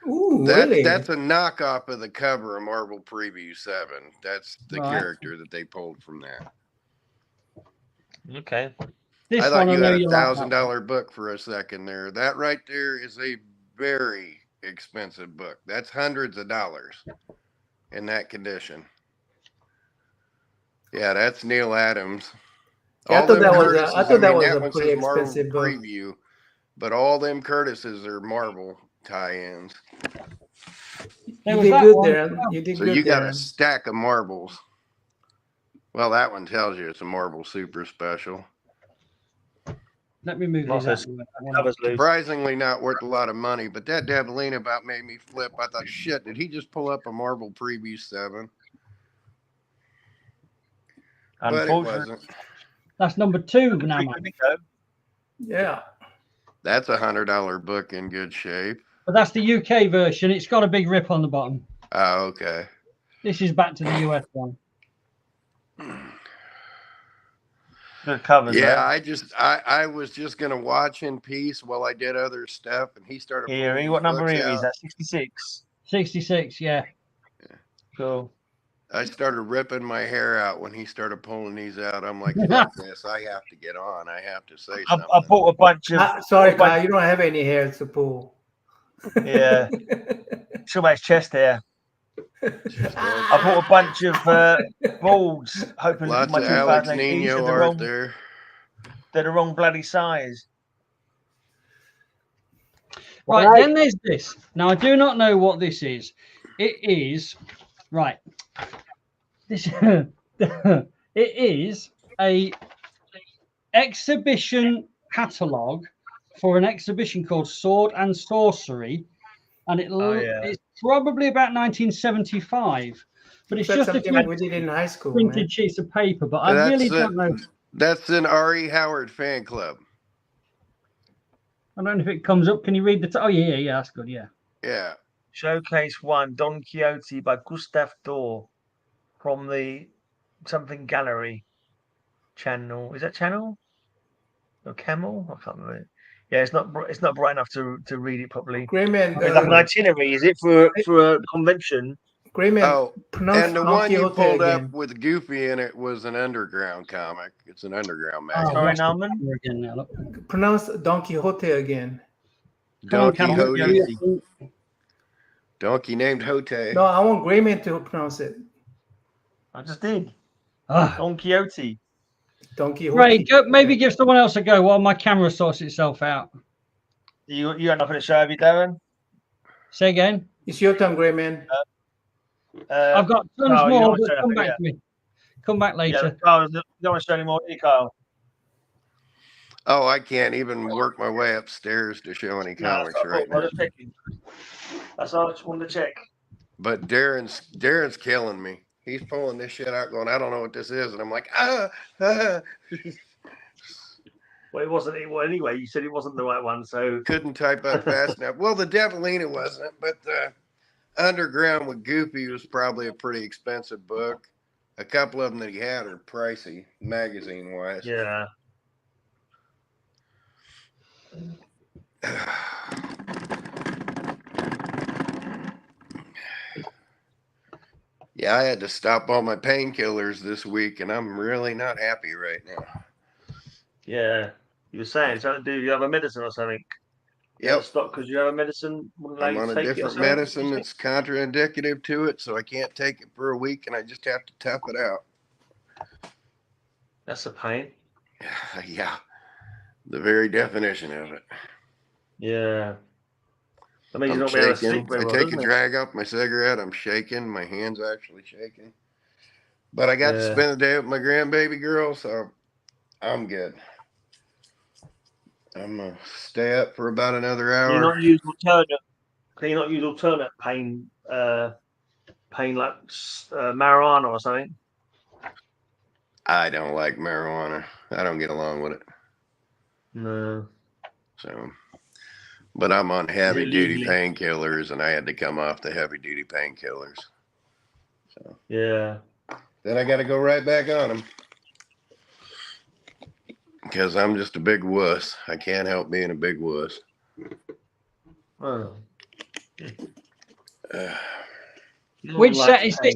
Ooh, really? That's a knockoff of the cover of Marvel Preview 7. That's the character that they pulled from that. Okay. I thought you had $1,000 book for a second there. That right there is a very expensive book. That's hundreds of dollars in that condition. Yeah, that's Neil Adams. I thought that was a pretty expensive book. Preview, but all them Curtises are Marvel tie-ins. You did good there. You did so good you got there. a stack of marbles. Well, that one tells you it's a Marvel Super Special. Let me move this. Surprisingly not worth a lot of money, but that Devilina about made me flip. I thought, shit, did he just pull up a Marvel Preview 7? But it wasn't. That's number 2 now. Yeah. That's $100 book in good shape. But that's the UK version. It's got a big rip on the bottom. Oh, okay. This is back to the US one. Good covers. Yeah, I was just gonna watch in peace while I did other stuff, and he started. Eerie, what number is that? 66. 66, yeah. Cool. I started ripping my hair out when he started pulling these out. I'm like, fuck this! I have to get on. I have to say something. I bought a bunch of. Sorry, Kyle, you don't have any hair to pull. Yeah. Show my chest hair. I bought a bunch of balls, hoping lots my of Alex 2018 Nino art there. They're the wrong bloody size. Right, then there's this. Now I do not know what this is. It is right. This it is a exhibition catalogue for an exhibition called Sword and Sorcery, and it's probably about 1975. But it's just something like we did in high school. Printed sheets of paper, but I really don't know. That's an R.E. Howard fan club. I don't know if it comes up. Can you read the? Oh yeah, that's good. Yeah. Yeah. Showcase 1, Don Quixote by Gustav Dorr from the something gallery channel. Is that channel? Or Camel? I can't remember. Yeah, it's not bright enough to read it properly. Greyman, it's like an itinerary, is it, for a convention? Greyman, and the one you pulled up with Goofy in it was an underground comic. It's an underground magazine. Pronounce Don Quixote again. Don Quixote. Donkey named Hote. No, I want Greyman to pronounce it. I just did. Don Quixote. Don Quixote. Right, maybe give someone else a go while my camera sorts itself out. You got nothing to show, have you, Darren? Say again. It's your turn, Greyman. I've got tons more, but come back to me. Come back later. Yeah, Kyle, you don't want to show any more, do you, Kyle? Oh, I can't even work my way upstairs to show any comics right now. That's all I just wanted to check. But Darren's killing me. He's pulling this shit out, going, I don't know what this is, and I'm like, Well, it wasn't. Well, anyway, you said it wasn't the right one, so couldn't type up fast enough. Well, the Devilina wasn't, but the Underground with Goofy was probably a pretty expensive book. A couple of them that he had are pricey, magazine-wise. Yeah. Yeah, I had to stop all my painkillers this week, and I'm really not happy right now. Yeah, you were saying, do you have a medicine or something? Yep. Stop because you have a medicine. I'm on a different medicine that's contraindicative to it, so I can't take it for a week, and I just have to tough it out. That's a pain. Yeah, the very definition of it. Yeah. I mean, I'm shaking. I take a drag off my cigarette. I'm shaking. My hand's actually shaking. But I got to spend the day with my grandbaby girl, so I'm good. I'm going to stay up for about another hour. Can you not use alternate pain like marijuana or something? I don't like marijuana. I don't get along with it. No. So, But I'm on heavy duty painkillers, and I had to come off the heavy duty painkillers. So yeah. Then I got to go right back on them because I'm just a big wuss. I can't help being a big wuss. Oh. Which set is this?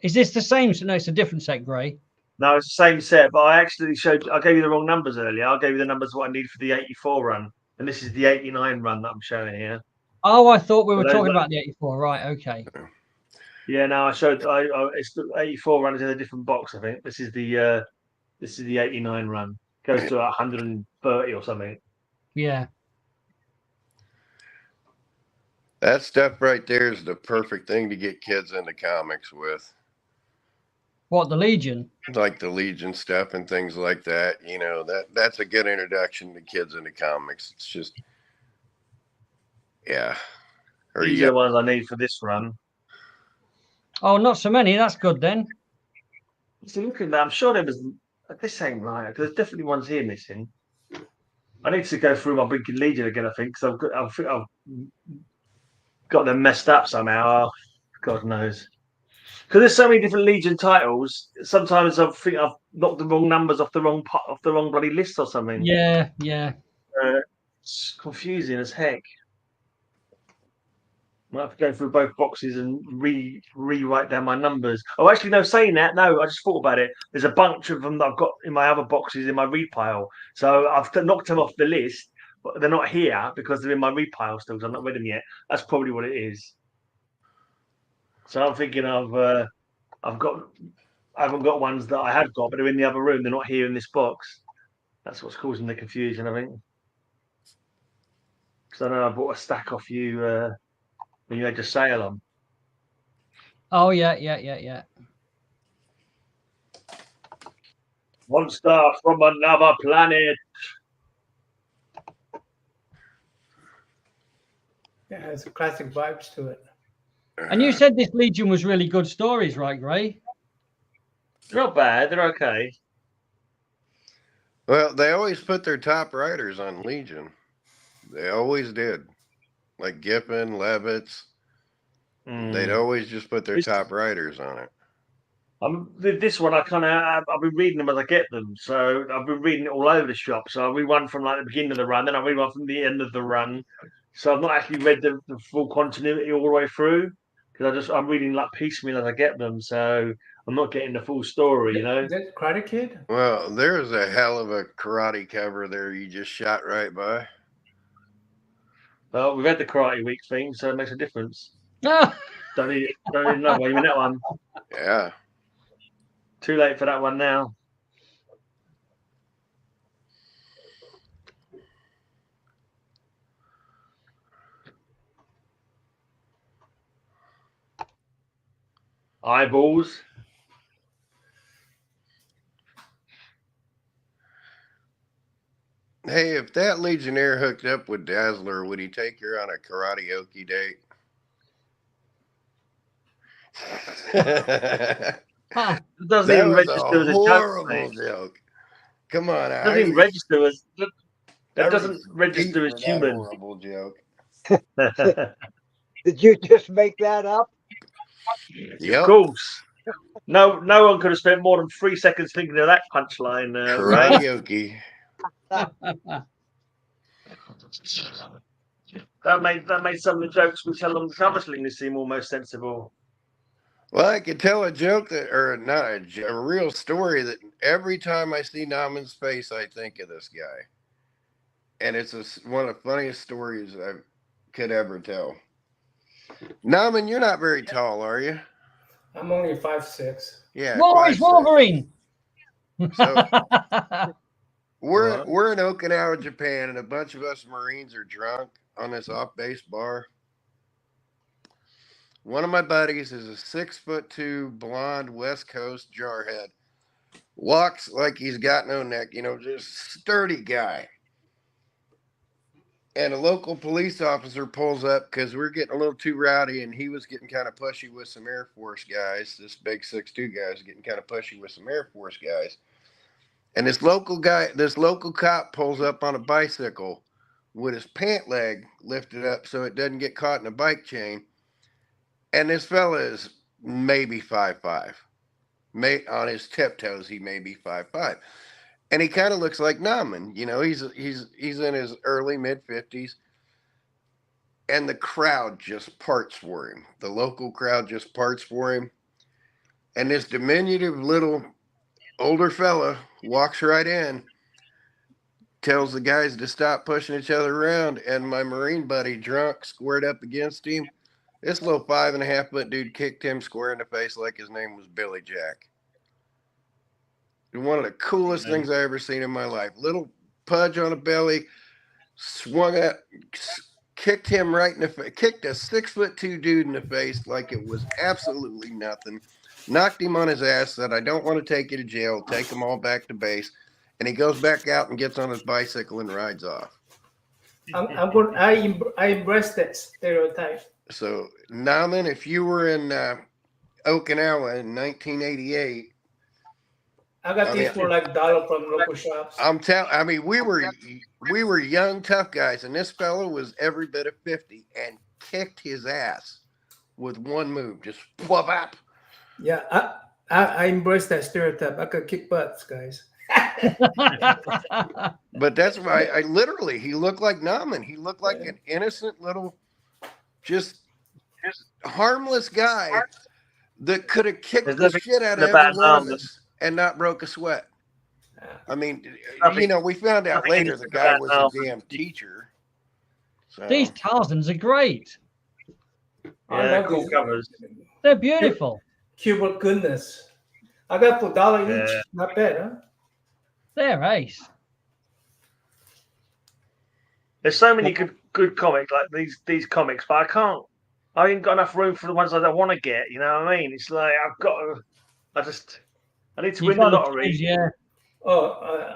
Is this the same? No, it's a different set, Gray. No, it's the same set, but I actually I gave you the wrong numbers earlier. I gave you the numbers what I need for the 84 run, and this is the 89 run that I'm showing here. Oh, I thought we were talking about the 84. Right, okay. Yeah, no, I showed. It's the 84 run is in a different box. I think this is the 89 run. Goes to 130 or something. Yeah. That stuff right there is the perfect thing to get kids into comics with. What, the Legion? Like the Legion stuff and things like that. You know, that's a good introduction to kids into comics. It's just, yeah. These are the ones I need for this run. Oh, not so many. That's good then. So looking at that, I'm sure there was. This ain't right because there's definitely ones here missing. I need to go through my big Legion again. I think because I've got them messed up somehow. Oh, God knows. Because there's so many different Legion titles. Sometimes I think I've knocked the wrong numbers off the wrong bloody list or something. Yeah, yeah. It's confusing as heck. I have to go through both boxes and rewrite down my numbers. Oh, actually, no. Saying that, no, I just thought about it. There's a bunch of them that I've got in my other boxes in my read pile. So I've knocked them off the list, but they're not here because they're in my read pile still. Because I've not read them yet. That's probably what it is. So I'm thinking I haven't got ones that I have got, but they're in the other room. They're not here in this box. That's what's causing the confusion, I think. Because I know I bought a stack off you. When you had your sale on. Oh, yeah. One star from another planet. Yeah, it's a classic vibes to it. And you said this Legion was really good stories, right, Gray? They're not bad. They're okay. Well, they always put their top writers on Legion. They always did. Like Giffen, Levitz, they'd always just put their top writers on it. This one, I've been reading them as I get them. So I've been reading it all over the shop. So I read one from like the beginning of the run, then I read one from the end of the run. So I've not actually read the full continuity all the way through because I'm reading like piecemeal as I get them. So I'm not getting the full story, you know. Is that Karate Kid? Well, there's a hell of a karate cover there you just shot right by. Well, we've had the Karate Week theme, so it makes a difference. Oh. Don't need another one. You mean that one? Yeah. Too late for that one now. Eyeballs. Hey, if that Legionnaire hooked up with Dazzler, would he take her on a karaoke date? It doesn't even register as a horrible joke. Come on, it doesn't even register as that doesn't register as human. Horrible joke. Did you just make that up? Yep. Of course. No one could have spent more than 3 seconds thinking of that punchline. Karaoke. That made some of the jokes we tell on the SummerSling seem almost sensible. Well, I could tell a joke not a real story that every time I see Naman's face, I think of this guy. And it's one of the funniest stories I could ever tell. Naman, you're not very tall, are you? I'm only 5'6". Yeah. He's Wolverine. So we're in Okinawa, Japan, and a bunch of us Marines are drunk on this off-base bar. One of my buddies is a 6'2" blonde West Coast jarhead. Walks like he's got no neck, just sturdy guy. And a local police officer pulls up because we're getting a little too rowdy, and he was getting kind of pushy with some Air Force guys. This big 6'2" guy is getting kind of pushy with some Air Force guys. And this local cop pulls up on a bicycle with his pant leg lifted up so it doesn't get caught in a bike chain. And this fella is maybe 5'5". On his tiptoes, he may be 5'5". And he kind of looks like Nauman. You know, he's in his early mid-50s. And the crowd just parts for him. The local crowd just parts for him. And this diminutive little older fella walks right in, tells the guys to stop pushing each other around. And my Marine buddy, drunk, squared up against him. This little 5.5-foot dude kicked him square in the face like his name was Billy Jack. One of the coolest things I ever seen in my life. Little pudge on a belly, swung up, kicked him right in the face, kicked a 6'2" dude in the face like it was absolutely nothing. Knocked him on his ass, said, "I don't want to take you to jail, take them all back to base." And he goes back out and gets on his bicycle and rides off. I embrace that stereotype. So, Nauman, if you were in Okinawa in 1988, I got these for like $1 from local shops. We were young, tough guys, and this fellow was every bit of 50 and kicked his ass with one move, just whoop up. Yeah, I embrace that stereotype. I could kick butts, guys. But that's why he looked like Nauman. He looked like an innocent little, just harmless guy that could have kicked the shit out of every one of us and not broke a sweat. I mean, we found out later the guy was a damn teacher. So. These Tarzans are great. Yeah, cool covers. They're beautiful. Cuban goodness. I got for $1 each. Not bad, huh? They're ace. There's so many good comics like these comics, but I ain't got enough room for the ones I don't want to get. You know what I mean? It's like I need to win the lottery. Yeah.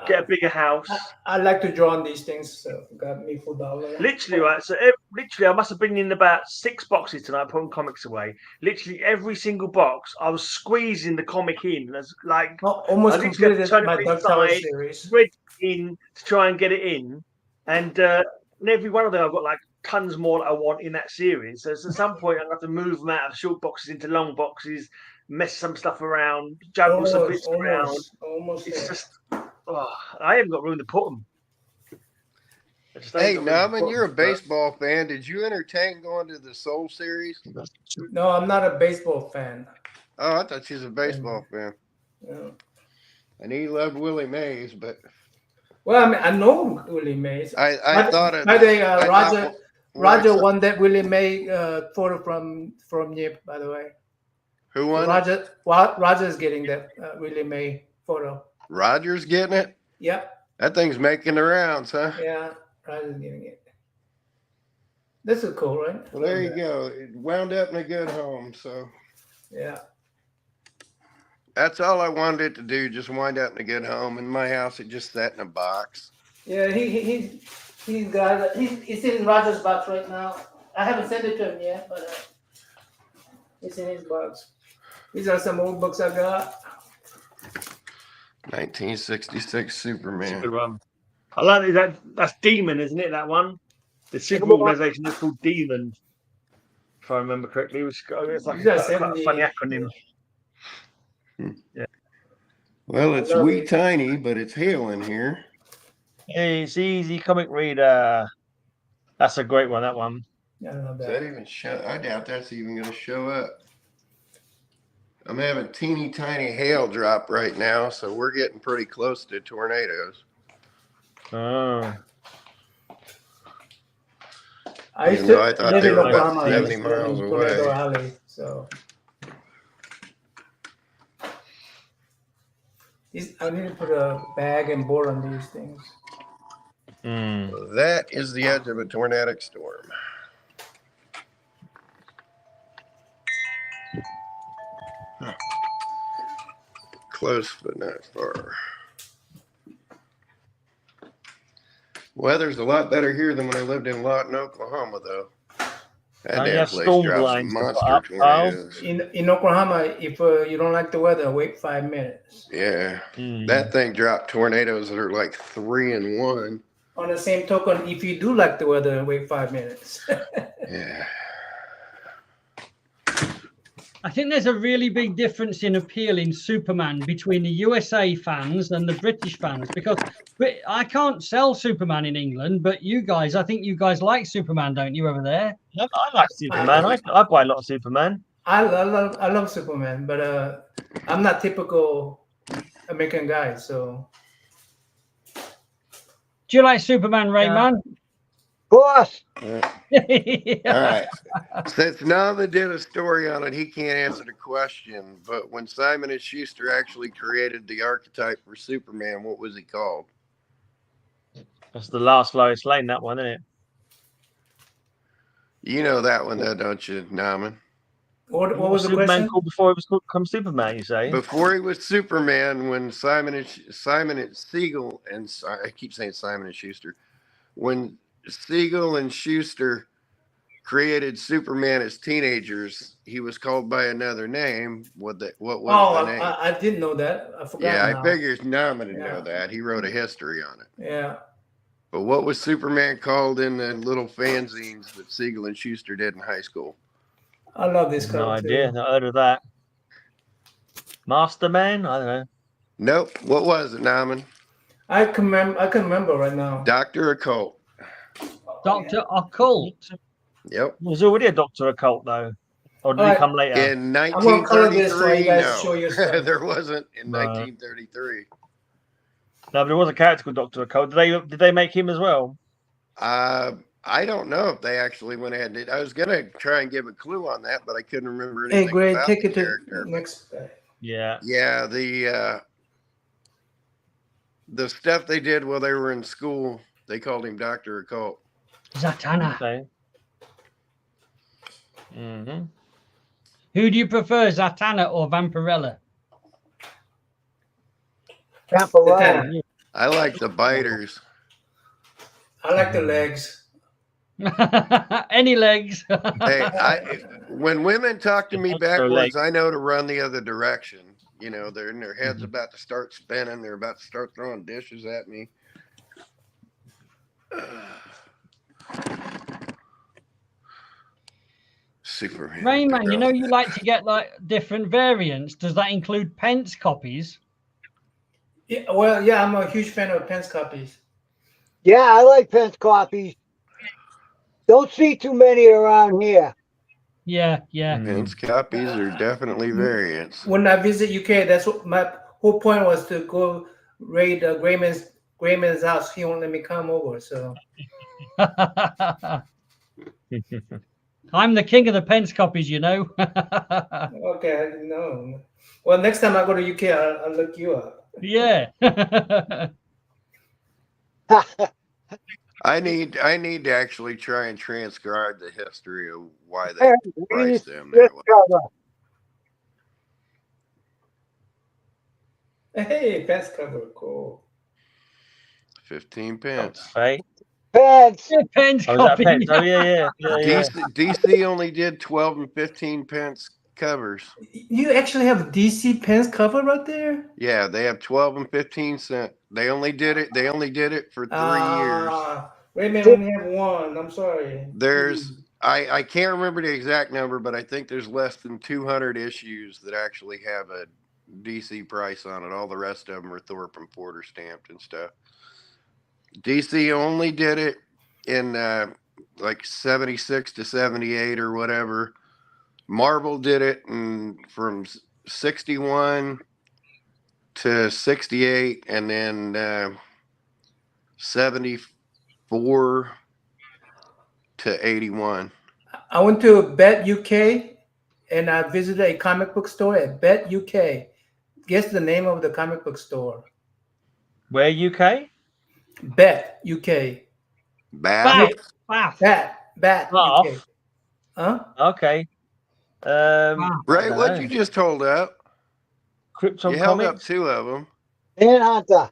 Get a bigger house. I like to draw on these things, so got me for $1. Literally, right? So literally, I must have been in about 6 boxes tonight, putting comics away. Literally, every single box, I was squeezing the comic in. As like almost completed my Dark Tower series. Read in to try and get it in, and every one of them, I've got like tons more that I want in that series. So at some point, I have to move them out of short boxes into long boxes. Mess some stuff around, juggle some bits around. It's just, I haven't got room to put them. Hey, Nauman, you're a baseball fan. Did you entertain going to the Soul series? No, I'm not a baseball fan. Oh, I thought she was a baseball fan. Yeah. I knew you loved Willie Mays, but. Well, I mean, I know Willie Mays. I thought it. By the way, Roger won that Willie May photo from Nip, by the way. Who won? Roger's getting that Willie May photo. Roger's getting it? Yep. That thing's making the rounds, huh? Yeah, Roger's getting it. This is cool, right? Well, there you go. It wound up in a good home, so. Yeah. That's all I wanted it to do, just wind up in a good home. In my house, it just sat in a box. Yeah, he's in Roger's box right now. I haven't sent it to him yet, but it's in his box. These are some old books I got. 1966 Superman. Good one. I like that. That's Demon, isn't it? That one. The super organization is called Demon, if I remember correctly. It's like a funny acronym. Yeah. Well, it's wee tiny, but it's hail in here. Hey, it's easy comic reader. That's a great one. That one. Yeah, not Does bad. that even show? I doubt that's even going to show up. I'm having teeny tiny hail drop right now, so we're getting pretty close to tornadoes. Oh. I used to I thought live they in were about Oklahoma, 70 miles away. Tornado Alley, so I need to put a bag and board on these things. So that is the edge of a tornadic storm. Close, but not far. Weather's a lot better here than when I lived in Lawton, Oklahoma, though. That damn place drops monster tornadoes. In Oklahoma, if you don't like the weather, wait 5 minutes. Yeah, that thing dropped tornadoes that are like 3 in 1. on the same token, if you do like the weather, wait 5 minutes. Yeah. I think there's a really big difference in appeal in Superman between the USA fans and the British fans, because I can't sell Superman in England, but you guys, I think you guys like Superman, don't you, over there? I like Superman. I buy a lot of Superman. I love Superman, but I'm not typical American guy, so. Do you like Superman, Rayman? Of course. Yeah. All right. Since Nama did a story on it, he can't answer the question. But when Simon and Schuster actually created the archetype for Superman, what was he called? That's the last Lois Lane, that one, isn't it? You know that one, though, don't you, Naman? What was the Superman question? called before he was called Superman? You say? Before he was Superman, when Simon and Siegel and I keep saying Simon and Schuster, when Siegel and Schuster created Superman as teenagers, he was called by another name. What was the name? I didn't know that. I forgot. Yeah, now. I figured Naman would know that. He wrote a history on it. Yeah. But what was Superman called in the little fanzines that Siegel and Schuster did in high school? I love this cover. No idea. Not heard of that. Masterman? I don't know. Nope. What was it, Naman? I can remember right now. Dr. Occult. Dr. Occult. Yep. There was already a Dr. Occult, though. Or did he come later? In I'm gonna color this so you 1933, guys show your no. stuff. There wasn't in No. 1933. No, but there was a character called Dr. Occult. Did they make him as well? I don't know if they actually went ahead and did. I was going to try and give a clue on that, but I couldn't remember anything Hey, Gray, about take the it to character. next. Yeah. Yeah, the stuff they did while they were in school, they called him Dr. Occult. Zatanna. Okay. Mm-hmm. Who do you prefer, Zatanna or Vampirella? Vampirella. I like the biters. I like the legs. Any legs? Hey, when women talk to me Extra backwards, leg. I know to run the other direction. You know, they're in their heads about to start spinning. They're about to start throwing dishes at me. Superman. Rayman, you know you like to get like different variants. Does that include pence copies? Yeah, well, yeah, I'm a huge fan of Pence copies. Yeah, I like Pence copies. Don't see too many around here. Yeah. Pence copies are definitely variants. When I visit UK, that's what my whole point was, to go raid Grayman's house. He won't let me come over, so. I'm the king of the pence copies, you know. Okay, I didn't know. Well, next time I go to UK, I'll look you up. Yeah. I need to actually try and transcribe the history of why they priced them that way. Hey, Pence cover, cool. 15 pence. Right. Pence. Pence Oh, was that copy. Pence? Oh, yeah. DC only did 12 and 15 pence covers. You actually have DC Pence cover right there? Yeah, they have 12 and 15 cent. They only did it for 3 years. Rayman only have one. I'm sorry. I can't remember the exact number, but I think there's less than 200 issues that actually have a DC price on it. All the rest of them are Thorpe and Porter stamped and stuff. DC only did it in like 76 to 78 or whatever. Marvel did it from 61 to 68, and then 74 to 81. I went to Bet UK and I visited a comic book store at Bet UK. Guess the name of the comic book store? Where, UK? Bet UK. Bath. Bat Bath? UK. Huh? Okay. Right, what you just hold up? Krypton You held up Comics? 2 of them. Manhunter.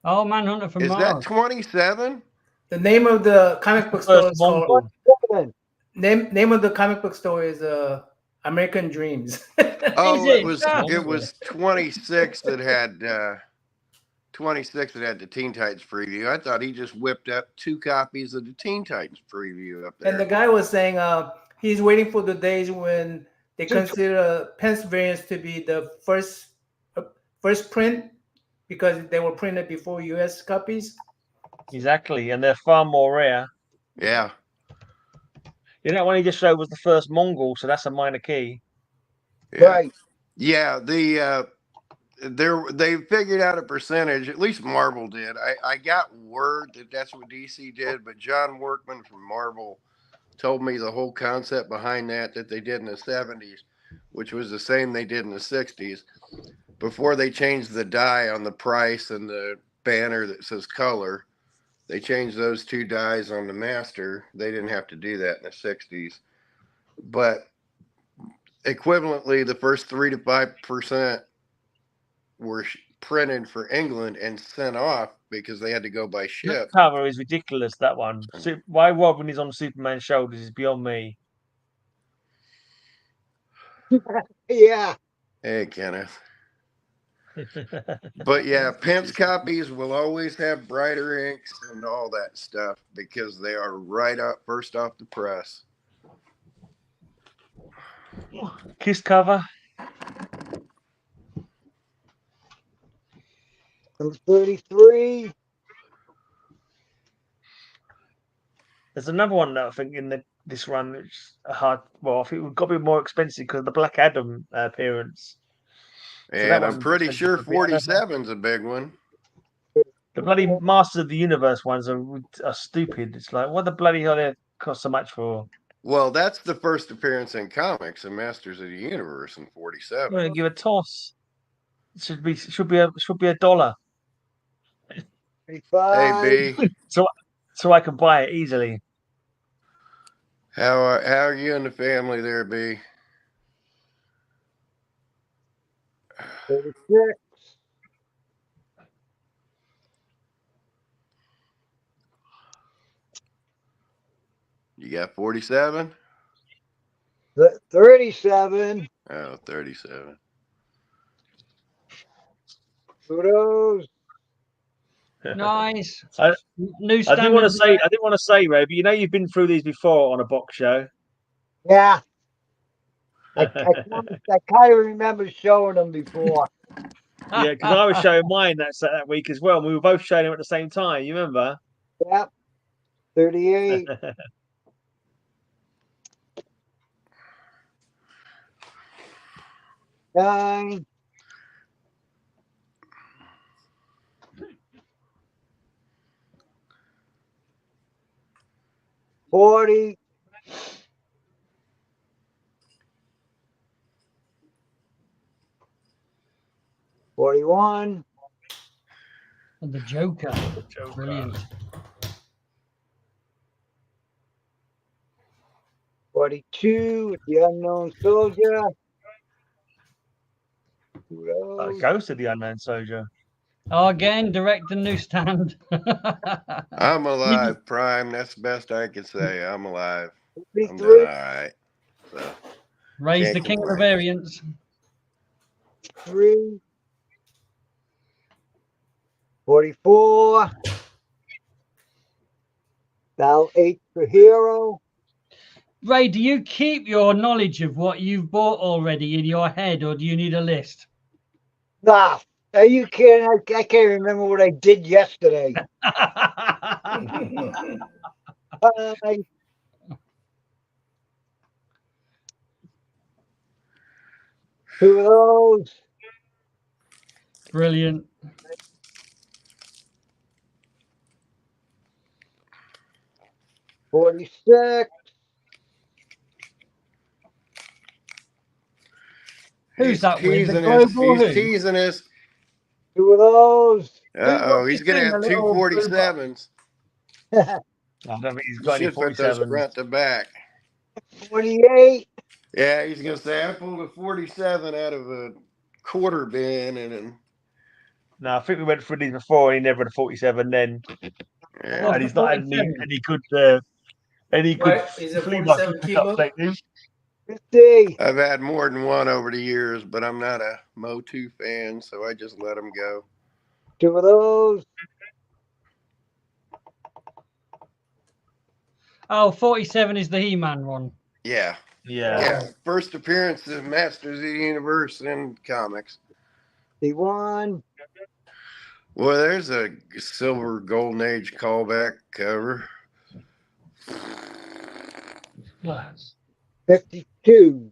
Oh, Manhunter from Is Mars. that 27? The name of the comic book store is First called, one. name of the comic book store is American Dreams. Oh, Is it was 26 that had 26 that had the Teen Titans preview. I thought he just whipped up 2 copies of the Teen Titans preview up there. And the guy was saying he's waiting for the days when they consider Pence variants to be the first print because they were printed before US copies. Exactly, and they're far more rare. Yeah. You know, one he just showed was the first Mongol, so that's a minor key. Yeah. Right. Yeah, they figured out a percentage, at least Marvel did. I got word that that's what DC did, but John Workman from Marvel told me the whole concept behind that they did in the 70s, which was the same they did in the 60s. Before they changed the die on the price and the banner that says color, they changed those 2 dies on the master. They didn't have to do that in the 60s. But equivalently, the first 3 to 5% were printed for England and sent off because they had to go by ship. That cover is ridiculous, that one. Why Robin is on Superman's shoulders is beyond me. Yeah. Hey, Kenneth. But yeah, Pence copies will always have brighter inks and all that stuff because they are right up first off the press. Kiss cover. Number 33. There's another one that I think in this run it's hard. Well, I think it got to be more expensive because of the Black Adam appearance. And I'm pretty sure 47's a big one. The bloody Masters of the Universe ones are stupid. It's like, what the bloody hell they cost so much for? Well, that's the first appearance in comics in Masters of the Universe in 47. I'm gonna give a toss. It should be $1. 35. Hey, B. so I can buy it easily. How are you and the family there, B? 36. You got 47? 37. Oh, 37. Kudos. Nice. I didn't want to say, Ray, but you know you've been through these before on a box show. Yeah. I kind of remember showing them before. Yeah, because I was showing mine that week as well, and we were both showing them at the same time. You remember? Yep. 38. 9. 40. 41. And the Joker. Brilliant. 42. The Unknown Soldier. Ghost of the Unknown Soldier. Oh, again, direct the newsstand. I'm alive, Prime. That's the best I can say. I'm alive. I'm 43. doing all right. So, Raise can't the king of the complain. variants. 3. 44. Thou 8 for Hero. Ray, do you keep your knowledge of what you've bought already in your head, or do you need a list? Nah, are you kidding? I can't remember what I did yesterday. Two of those. Brilliant. $46. Who's that with? The teasing us. global He's who? teasing us. Two of those. Uh-oh, he's going to have two 47s. I don't think he's got any Should put those 47s. front to back. 48. Yeah, he's going to say, I pulled a 47 out of a quarter bin. And No, I think we went through these before, and he never had a 47 then. yeah. And he's not had any good What is a flea 47 market pickups kilo? lately. 50. I've had more than one over the years, but I'm not a Mo2 fan, so I just let them go. 2 of those. Oh, 47 is the He-Man one. Yeah. Yeah. First appearance of Masters of the Universe in comics. 51. Well, there's a Silver Golden Age callback cover. 52.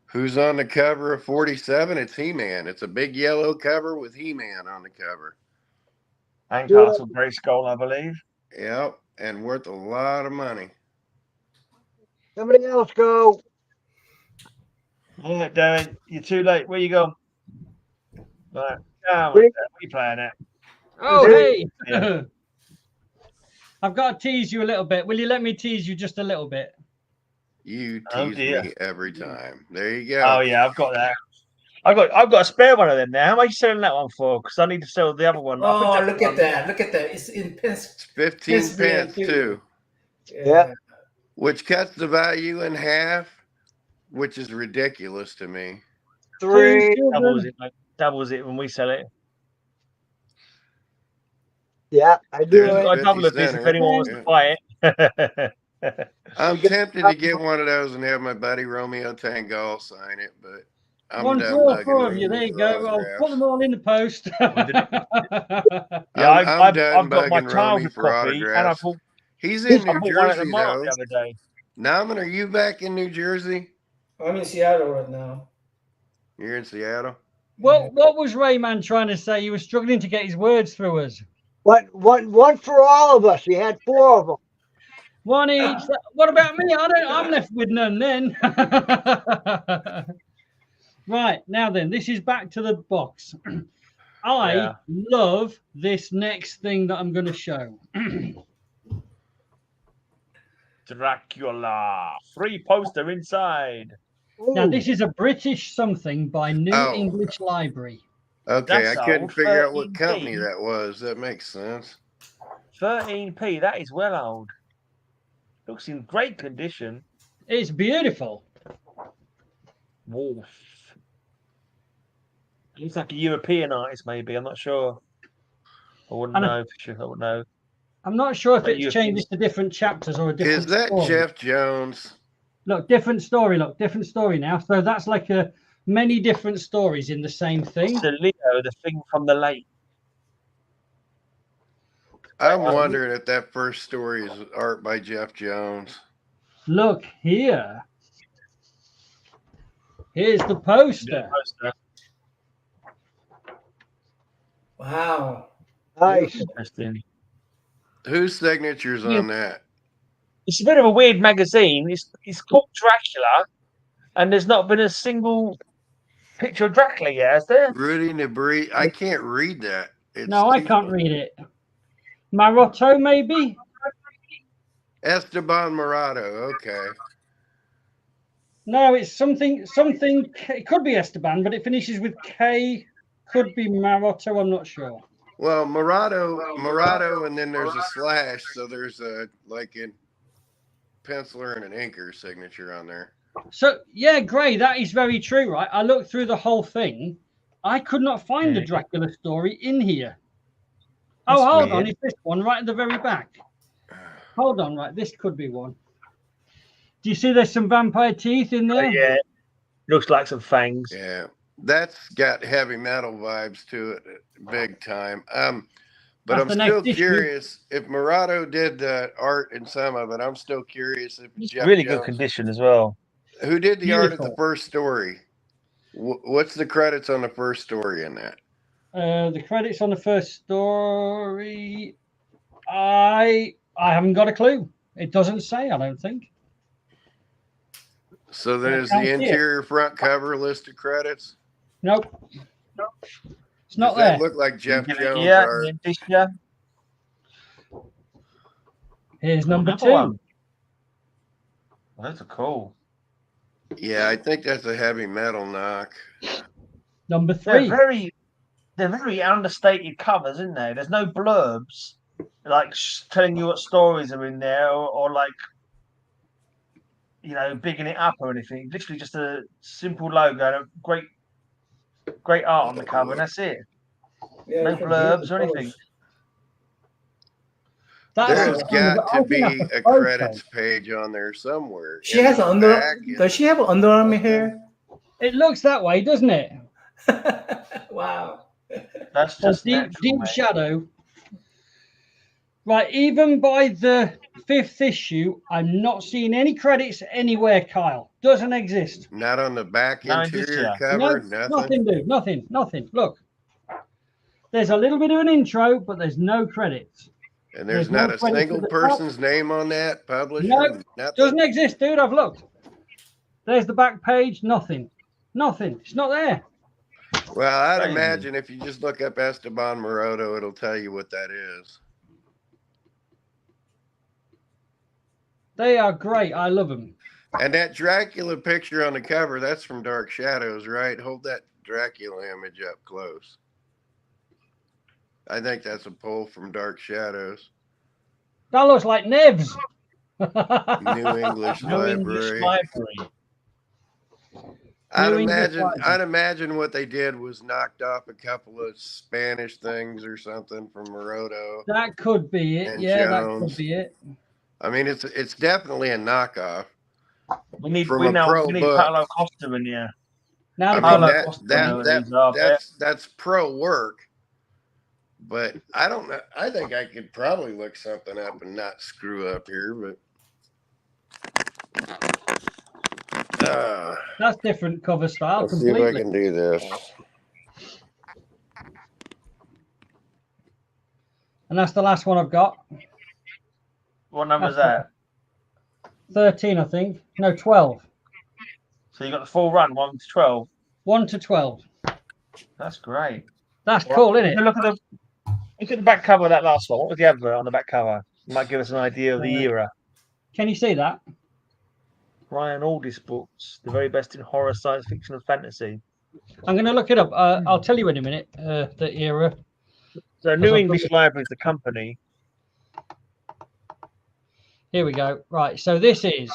Who's on the cover of 47? It's He-Man. It's a big yellow cover with He-Man on the cover. And Castle Grayskull, I believe. Yep, and worth a lot of money. Somebody else go. All right, Darren, you're too late. Where you going? Right. What are you playing at? Oh, hey. Yeah. I've got to tease you a little bit. Will you let me tease you just a little bit? You tease me every time. There you go. Oh yeah, I've got that. I've got a spare one of them now. How much are you selling that one for? Because I need to sell the other one. Oh, look at that! Look at that! It's in pence. It's 15 pence too. Yeah. Which cuts the value in half, which is ridiculous to me. 3. Doubles it when we sell it. Yeah, I do it. I double it if anyone wants to buy it. I'm tempted to get one of those and have my buddy Romeo Tangal sign it, but I'm one for all 4 of you. There you go. I'll put them all in the post. I've got my childhood copy, and I thought he's in New Jersey the other day. Nauman, are you back in New Jersey? I'm in Seattle right now. You're in Seattle? What was Rayman trying to say? He was struggling to get his words through us. One for all of us. He had 4 of them. One each. What about me? I'm left with none then. Right, now then, this is back to the box. I love this next thing that I'm going to show. Dracula. Free poster inside. Now, this is a British something by New English Library. Okay, That's I couldn't old. figure out what company that was. That makes sense. 13p. That is well old. Looks in great condition. It's beautiful. Wolf. Looks like a European artist, maybe. I'm not sure. I wouldn't know for sure. I wouldn't know. I'm not sure if it changes to different chapters or a different story. Is that story. Jeff Jones? Look, different story. Look, different story now. So that's like many different stories in the same thing. It's the Leo, the thing from the lake. I'm wondering if that first story is art by Jeff Jones. Look here. Here's the poster. Wow. Nice. Interesting. Whose signature's on that? It's a bit of a weird magazine. It's called Dracula, and there's not been a single picture of Dracula yet, has there? Rudy Nebri. I can't read that. No, I can't read it. Marotto, maybe? Esteban Murato. Okay. No, it's something. It could be Esteban, but it finishes with K. Could be Marotto. I'm not sure. Well, Murato, and then there's a slash, so there's a like a penciler and an inker signature on there. So yeah, Gray, that is very true, right? I looked through the whole thing. I could not find the Dracula story in here. That's hold on, it's this one right at the very back. Hold on, right, this could be one. Do you see there's some vampire teeth in there? Yeah, looks like some fangs. Yeah, that's got heavy metal vibes to it, big time. But I'm still curious if Murato did the art in some of it. I'm still curious if it's really good condition as well. Who did the art of the first story? What's the credits on the first story in that? The credits on the first story, I haven't got a clue. It doesn't say, I don't think. So there's the interior front cover list of credits? Nope. It's not there. That look like Jeff Jones art? Yeah. Here's number 2. Well, that's a Yeah, I think that's a heavy metal knock. Number 3. They're very understated covers, isn't they? There's no blurbs like telling you what stories are in there, or like, you know, bigging it up or anything. Literally just a simple logo and a great art on the cover, and that's it. Yeah, No it's a blurbs beautiful or anything. There's got to be a credits page on there somewhere. She has an under. Does she have an underarm hair? It looks that way, doesn't it? Wow. That's just deep natural, shadow. Right, even by the 5th issue, I'm not seeing any credits anywhere, Kyle. Doesn't exist. Not on the back interior cover, nothing, dude. Nothing. Look. There's a little bit of an intro, but there's no credits. And there's not a single person's name on that, publisher? No, doesn't exist, dude. I've looked. There's the back page. Nothing. It's not there. Well, I'd imagine if you just look up Esteban Maroto, it'll tell you what that is. They are great. I love them. And that Dracula picture on the cover, that's from Dark Shadows, right? Hold that Dracula image up close. I think that's a pull from Dark Shadows. That looks like Nevs. New English Library. I'd imagine what they did was knocked off a couple of Spanish things or something from Maroto. That could be it. Yeah, Jones. That could be it. I mean, it's definitely a knockoff. We need Paolo Costa in here. Now that's pro work. But I don't know. I think I could probably look something up and not screw up here, but that's different cover style. Let's see if I can do this. And that's the last one I've got. What number is that? 13, I think. No, 12. So you got the full run, 1 to 12. 1 to 12. That's great. That's cool, isn't it? Look at the back cover of that last one. What was the advert on the back cover? It might give us an idea of the era. Can you see that? Ryan Aldis books, the very best in horror, science fiction, and fantasy. I'm going to look it up. I'll tell you in a minute, the era. So New English Library is the company. Here we go. Right, so this is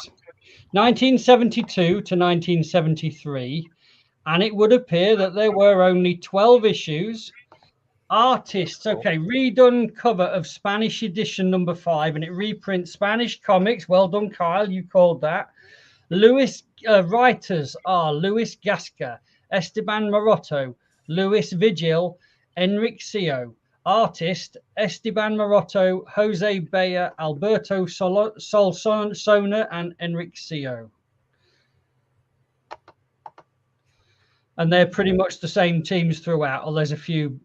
1972 to 1973, and it would appear that there were only 12 issues. Artists, okay, redone cover of Spanish edition number 5, and it reprints Spanish comics. Well done, Kyle, you called that. Writers are Luis Gasca, Esteban Maroto, Luis Vigil, Enric Sio. Artist, Esteban Maroto, Jose Bea, Alberto Solsona, and Enric Sio. And they're pretty much the same teams throughout, or there's a few.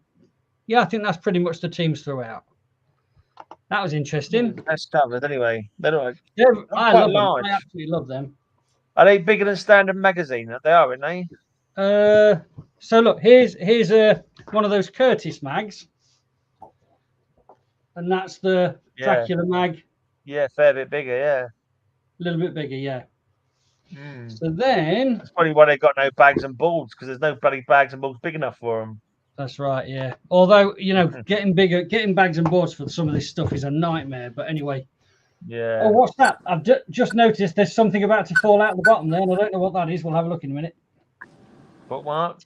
Yeah, I think that's pretty much the teams throughout. That was interesting. That's covered anyway. I love them. I absolutely love them. Are they bigger than Standard Magazine? They are, aren't they? So look, here's one of those Curtis mags, and that's the Dracula mag. Yeah, fair bit bigger. Yeah, a little bit bigger. Yeah. So then that's probably why they got no bags and balls, because there's no bloody bags and balls big enough for them. That's right, yeah. Although, you know, getting bags and boards for some of this stuff is a nightmare. But anyway. Yeah. Oh, what's that? I've just noticed there's something about to fall out the bottom there, and I don't know what that is. We'll have a look in a minute. Bookmark.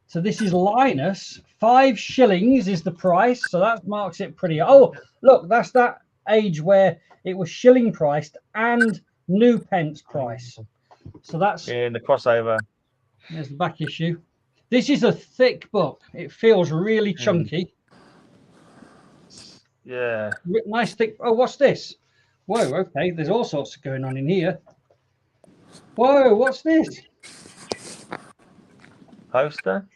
So this is Linus. 5 shillings is the price. So that marks it pretty. Oh, look, that's that age where it was shilling priced and new pence price. So that's in the crossover. There's the back issue. This is a thick book. It feels really chunky. Yeah. Nice thick. Oh, what's this? Whoa, okay. There's all sorts going on in here. Whoa, what's this? Poster?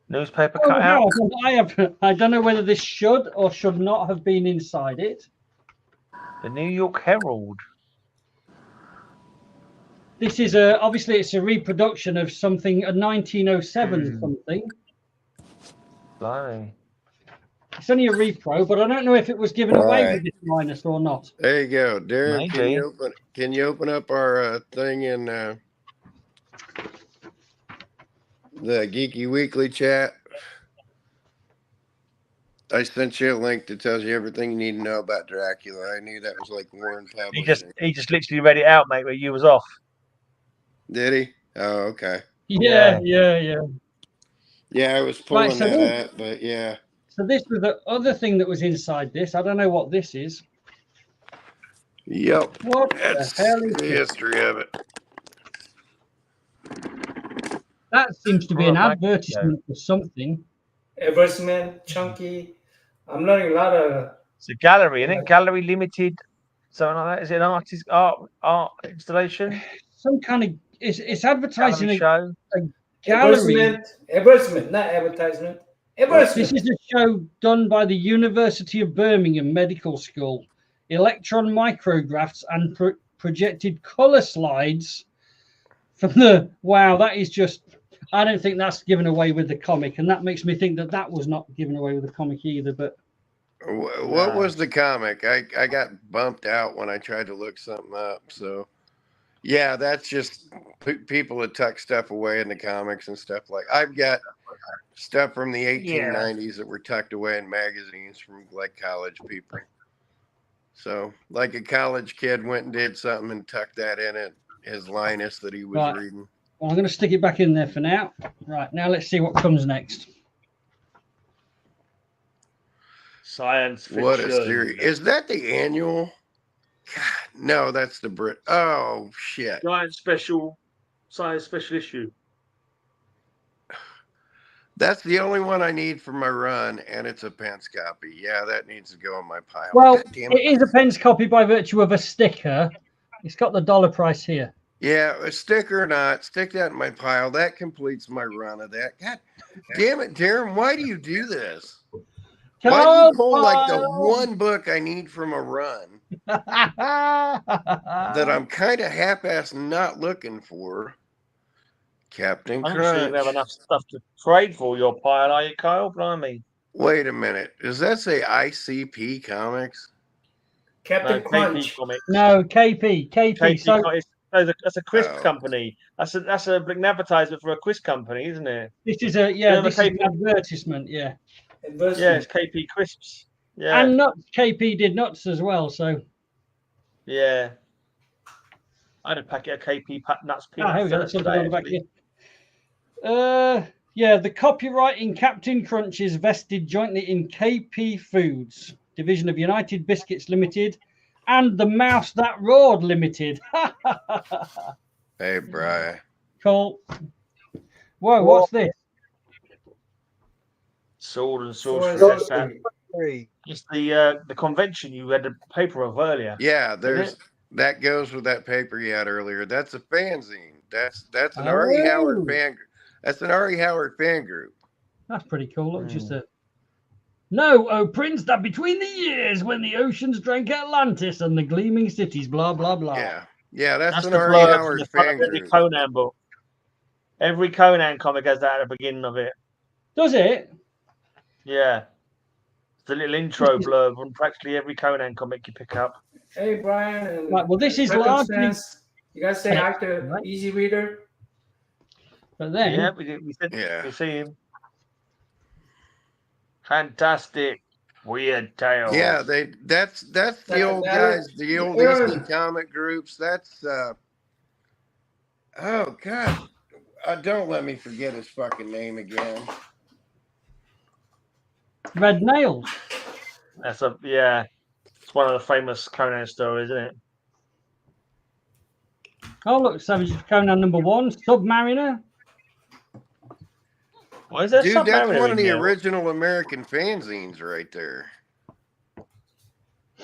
Newspaper cutout? No, I don't know whether this should or should not have been inside it. The New York Herald. This is obviously it's a reproduction of something, a 1907 something. Blimey. It's only a repro, but I don't know if it was given away with this minus or not. There you go, Darren. Can you open up our thing in the Geeky Weekly chat? I sent you a link that tells you everything you need to know about Dracula. I knew that was like Warren Publishing. He just literally read it out, mate, where you was off. Did he? Oh, okay. Yeah. Yeah, I was pulling that up, but yeah. So this was the other thing that was inside this. I don't know what this is. Yep. What That's the hell is the this? history of it. That seems to be an advertisement for something. Advertisement, chunky. I'm learning a lot of. It's a gallery, isn't it? Gallery limited, something like that. Is it an art installation? Some kind of it's advertising show. A gallery. Advertisement, not advertisement. This is a show done by the University of Birmingham Medical School. Electron micrographs and projected color slides from the that is just. I don't think that's given away with the comic, and that makes me think that that was not given away with the comic either. But what was the comic? I got bumped out when I tried to look something up. So yeah, that's just people that tuck stuff away in the comics and stuff. Like I've got stuff from the 1890s that were tucked away in magazines from like college people. So like a college kid went and did something and tucked that in it, his Linus that he was reading. Well, I'm going to stick it back in there for now. Right, now let's see what comes next. Science fiction. What a series. Is that the annual? God, no, that's the Brit. Oh, shit. Science special issue. That's the only one I need for my run, and it's a Pence copy. Yeah, that needs to go in my pile. Well, it is a Pence copy by virtue of a sticker. It's got the dollar price here. Yeah, a sticker or not, stick that in my pile. That completes my run of that. God damn it, Darren, why do you do this? Why do you pull like the one book I need from a run that I'm kind of half-ass not looking for? Captain Crunch. I'm sure you have enough stuff to trade for your pile, are you, Kyle? Blimey. Wait a minute. Does that say ICP Comics? Captain Crunch. No, KP. So that's a crisp company. That's a an advertisement for a crisp company, isn't it? This is an advertisement. Yeah. Yeah, it's KP Crisps. Yeah. And nuts. KP did nuts as well. So. Yeah. I had a packet of KP nuts peanuts. Here we go. That's something on the back here. Yeah, the copyright in Captain Crunch is vested jointly in KP Foods, division of United Biscuits Limited, and the Mouse That Roared Limited. Hey, Brian. Cool. Whoa, what's this? Sword and Sorcery. It's the convention you had the paper of earlier. Yeah, that goes with that paper you had earlier. That's a fanzine. That's an R.E. Howard fan group. That's an R.E. Howard fan group. That's pretty cool. Look, just a no, O Prince, that between the years when the oceans drank Atlantis and the gleaming cities, blah blah blah. Yeah, that's an R.E. Howard fan group. Conan book. Every Conan comic has that at the beginning of it. Does it? Yeah. It's a little intro blurb on practically every Conan comic you pick up. Hey, Brian. Right, well, this is largely. You guys say hi to Easy Reader? But then. Yeah, we said we see him. Fantastic. Weird Tales. Yeah, that's the old guys, the old DC comic groups. That's oh God. Don't let me forget his fucking name again. Red Nails. That's it's one of the famous Conan stories, isn't it? Oh look, Savage Conan #1, Submariner. Why is that? Dude, that's one of the original American fanzines right there.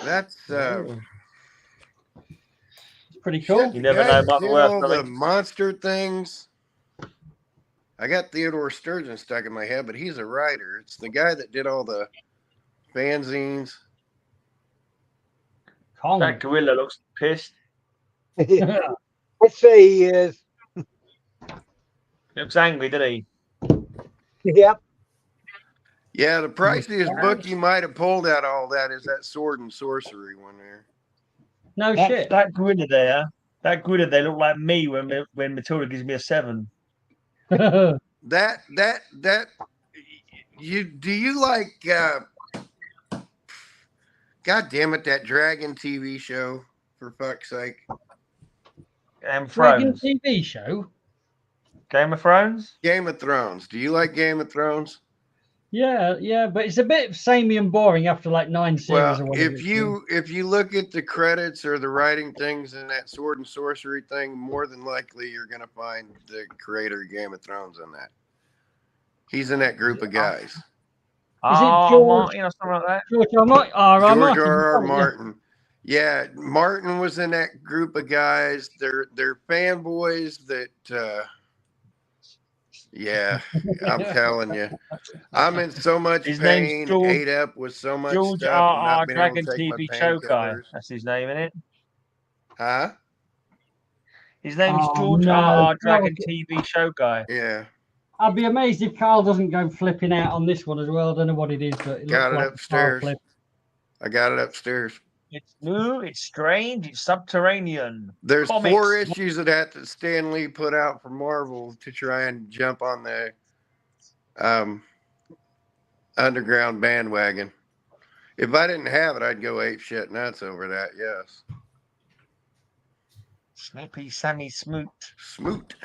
That's pretty cool. You never know about the monster things. I got Theodore Sturgeon stuck in my head, but he's a writer. It's the guy that did all the fanzines. That gorilla looks pissed. I'd say he is. He looks angry, did he? Yep. Yeah, the priciest book you might have pulled out all that is that Sword and Sorcery one there. No shit. That gorilla there look like me when Matilda gives me a 7. that you like God damn it, that Dragon TV show, for fuck's sake. Game of Dragon Thrones. TV show? Game of Thrones? Game of Thrones. Do you like Game of Thrones? Yeah, but it's a bit samey and boring after like 9 series or Well, whatever. if you look at the credits or the writing things in that sword and sorcery thing, more than likely you're gonna find the creator of Game of Thrones in that. He's in that group of guys. Oh, Martin or something like that. George R. Martin. George R. Martin. Yeah, Martin was in that group of guys. They're fanboys that. Yeah, I'm telling you, I'm in so much His pain. name's George, ate up with so much George stuff. R. Dragon TV show guy. That's his name, isn't it? Huh? His name is George R. Dragon TV show guy. Yeah. I'd be amazed if Carl doesn't go flipping out on this one as well. I don't know what it is, but it Got it like upstairs. I got it upstairs. It's new, it's strange, it's subterranean. There's Comics. 4 issues of that Stan Lee put out for Marvel to try and jump on the underground bandwagon. If I didn't have it, I'd go ape shit nuts over that. Yes. Snippy Sammy Smoot. Smoot.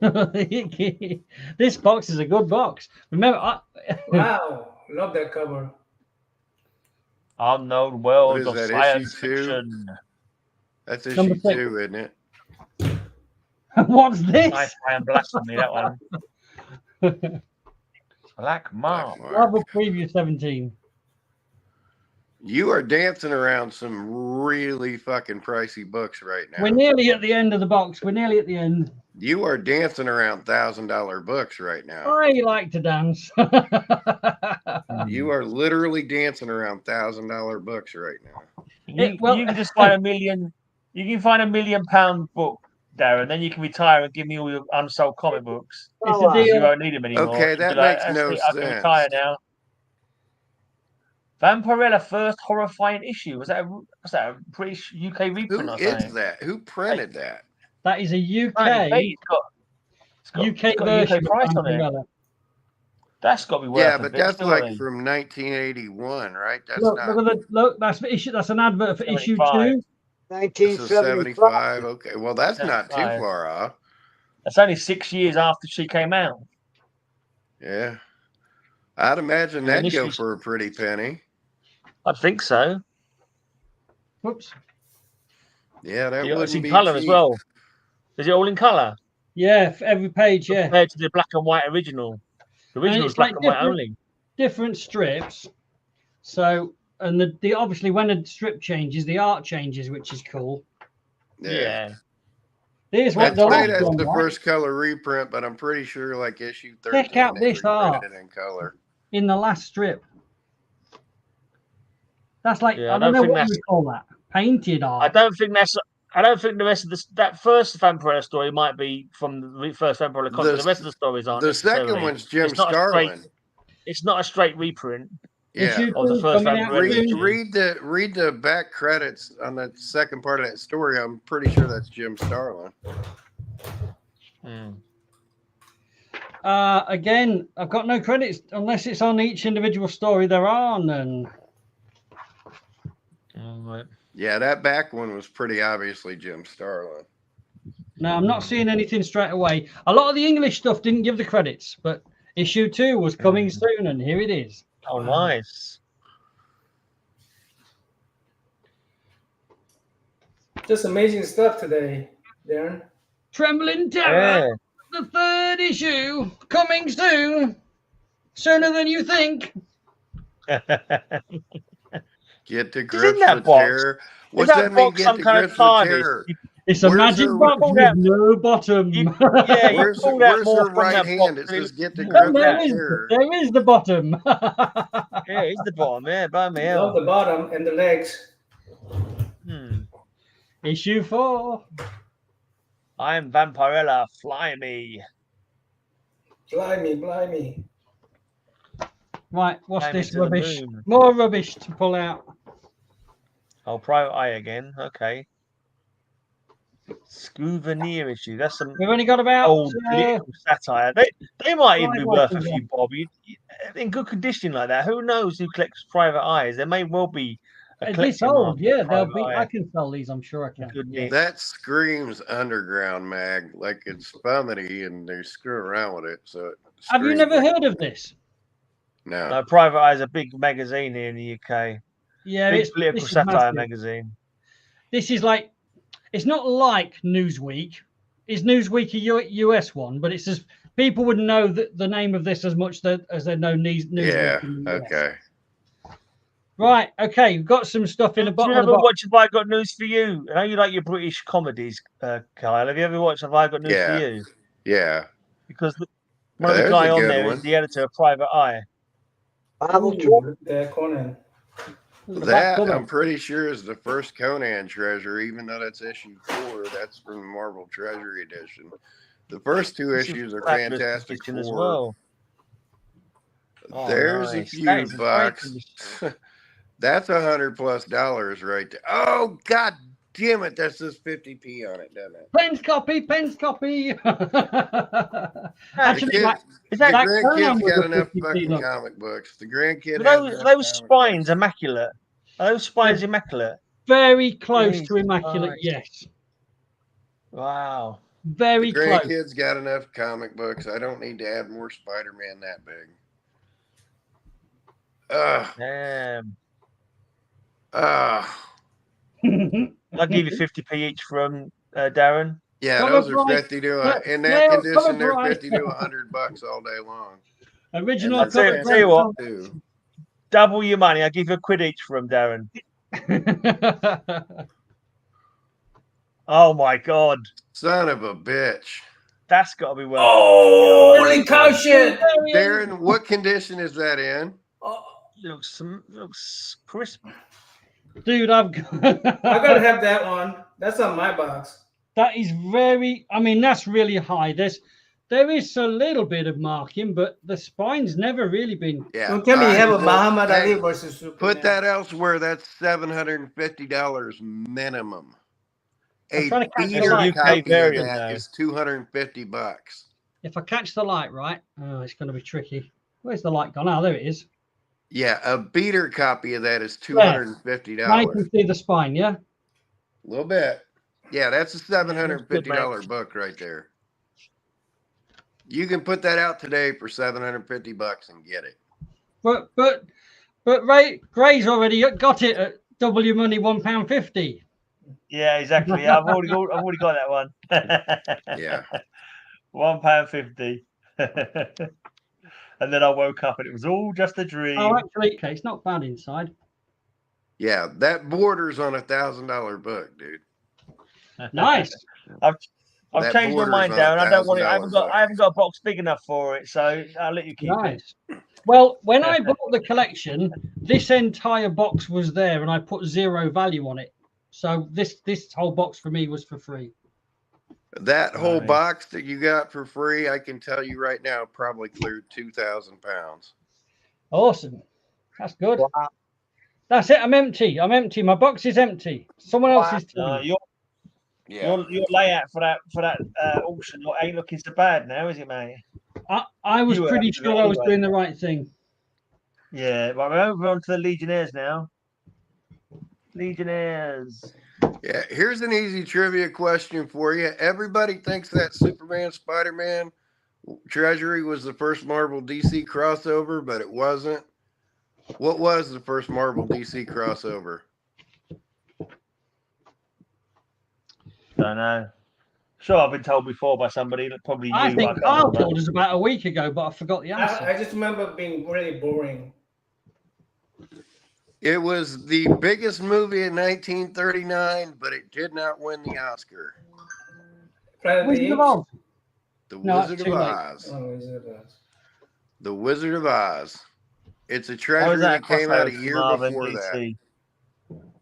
This box is a good box. Remember, Wow, love that cover. Unknown world What of is that, science issue 2? fiction. That's Number issue 6. 2, isn't it? What's this? Sci-fi and blasphemy, that one. Black Mark. Marvel Preview 17. You are dancing around some really fucking pricey books right now. We're nearly at the end of the box. We're nearly at the end. You are dancing around $1,000 books right now. I like to dance. You are literally dancing around $1,000 books right now. You can just find $1 million. You can find £1 million book, Darren. Then you can retire and give me all your unsold comic books. It's a deal. You won't need them anymore. Okay, that makes no I can sense. retire now. Vampirella first horrifying issue. Was that a British UK reprint Who or is something? that? Who printed that? That is a UK UK version UK price of on it. Umbrella. That's got to be worth Yeah, a but bit, that's like surely. from 1981, right? That's Look, not. look, that's issue. That's an advert for issue 75. 2. This is 75. Okay, well, that's not too 75. far off. That's only 6 years after she came out. Yeah. I'd imagine Yeah, that'd go initially- for a pretty penny. I think so. Whoops. Yeah, that It's wouldn't in be colour as cheap. well. Is it all in colour? Yeah, for every page, yeah. Compared to the black and white original. The original is it's black like and white different- only. Different strips. So, and the obviously when a strip changes, the art changes, which is cool. Yeah. Here's what I'd the say last that's one the was. first color reprint, but I'm pretty sure like issue 13 Check out they this art. reprinted it in color. In the last strip. That's like, Yeah, I don't know what you call that. Painted art. I don't think the rest of that first Vampirella story might be from the first Vampirella comic. The rest of the stories aren't. The second necessarily. one's Jim It's not a straight- Starlin. It's not a straight reprint. Yeah. Issue Of the 2 first coming out Vampirella. soon. Read the back credits on the second part of that story. I'm pretty sure that's Jim Starlin. Again, I've got no credits unless it's on each individual story. There are none. Right. Yeah, that back one was pretty obviously Jim Starlin. No, I'm not seeing anything straight away. A lot of the English stuff didn't give the credits, but issue 2 was coming soon, and here it is. Oh, nice. Just amazing stuff today, Darren. Trembling Terror, Yeah. the 3rd issue, coming soon. Sooner than you think. Get to in grips that with box? terror. Is What's that that mean? box Get some to kind of grips with TARDIS? terror. It's a Where's magic her- box pull with that- no bottom. Yeah, you Where's pull that where's more her from right that hand? box. It says get to Look grips at with there, that. is, terror. there is the bottom. Yeah, it's the bottom. Yeah, by me. Love the bottom and the legs. Issue 4. I am Vampirella. Fly me. Blimey. Right, what's Climb this into the rubbish? moon. More rubbish to pull out. Oh, Private Eye again. Okay. Souvenir issue. That's some We've only got about old political satire. They might even be worth a Private Eye. few bob. In good condition like that. Who knows who collects Private Eyes? There may well be This old, yeah. They'll be. Private I Eye. can sell these. I'm sure I can. Good Yeah. nick. That screams underground mag, like it's fumity and they screw around with it. So it Have you screams never like- heard of this? No. Private Eye is a big magazine here in the UK. Yeah, Big political this is satire massive. magazine. This is like, it's not like Newsweek. Is Newsweek a US one? But it's just people would know the name of this as much as they know Newsweek. Yeah. in the US. Okay. Right. Okay. We've got some stuff in the Do bottom you of the ever box. watch Have I Got News for You? I know you like your British comedies, Kyle. Have you ever watched Have I Got News for You? Yeah. Because one of the There's guy a on good there one. is the editor of Private Eye. Ooh, that Conan. That I'm pretty sure is the first Conan treasure, even though that's issue 4. That's from the Marvel Treasury edition. The first 2 This is issues are fabulous Fantastic edition 4. as well. Oh, There's nice. a few That is a great bucks. edition. That's $100+ right there. Oh God damn it! That says 50p on it, doesn't it? Pens copy. Actually, Kid- Is the that grandkids was got a enough 50p fucking look. comic books. The grandkid Are has those enough those comic spines books. immaculate? Are those spines immaculate? very close to Jesus immaculate? Christ. Yes, Wow. very The close. grandkids got enough comic books. I don't need to add more Spider-Man that big. Damn. Uh, I'll give you 50p each from Darren. yeah, Cover those are price. 50 to Look, in that cover condition. They're price. 50 to $100 all day long. Original And cover. tell you what. Too. Double your money. I'll give you £1 each from Darren. Oh my God. Son of a bitch. That's got to be worth Oh, holy cow shit! Darren, what condition is that in? Oh, looks crisp. Dude, I've got. I gotta have that one. That's on my box. That is very. I mean, that's really high. There is a little bit of marking, but the spine's never really been. Yeah. Don't tell me you have a Look, Muhammad hey, Ali versus Superman. put that elsewhere. That's $750 minimum. I'm A trying to catch the beater light. copy of variant that now. is $250. If I catch the light right, oh, it's going to be tricky. Where's the light gone? Oh, there it is. Yeah, a beater copy of that is $250. Now you can see the spine, yeah? A little bit. Yeah, that's a $750 book right there. You can put that out today for $750 and get it. But Gray's already got it at W Money £1.50. Yeah, exactly. I've already got that one. Yeah. £1.50. And then I woke up and it was all just a dream. Oh, actually, okay, it's not bad inside. Yeah, that borders on $1,000 book, dude. Nice. I've That changed my borders mind, on Darren. I don't want it. $1,000 I haven't got a box big enough for it, so I'll let you keep it. Nice. Well, when I bought the collection, this entire box was there, and I put 0 value on it. So this whole box for me was for free. That whole Nice. box that you got for free, I can tell you right now, probably cleared 2,000 pounds. Awesome. That's good. Wow. That's it. I'm empty. My box is empty. Someone else's turn. Your layout for that auction ain't looking so bad now, is it, mate? I was You were pretty after sure it I was anyway. doing the right thing. Yeah, right, we're over on to the Legionnaires now. Legionnaires. Yeah, here's an easy trivia question for you. Everybody thinks that Superman Spider-Man Treasury was the first Marvel DC crossover, but it wasn't. What was the first Marvel DC crossover? Don't know. Sure, I've been told before by somebody that probably you. I think can't Kyle remember. told us about a week ago, but I forgot the answer. I just remember it being really boring. It was the biggest movie in 1939, but it did not win the Oscar. Planet of the Wizard of Apes? Oz. The No, it's Wizard too of late. Oz. Oh, Wizard of Oz. The Wizard of Oz. It's a How treasure was that came out a crossover year from Marvel and before that. DC?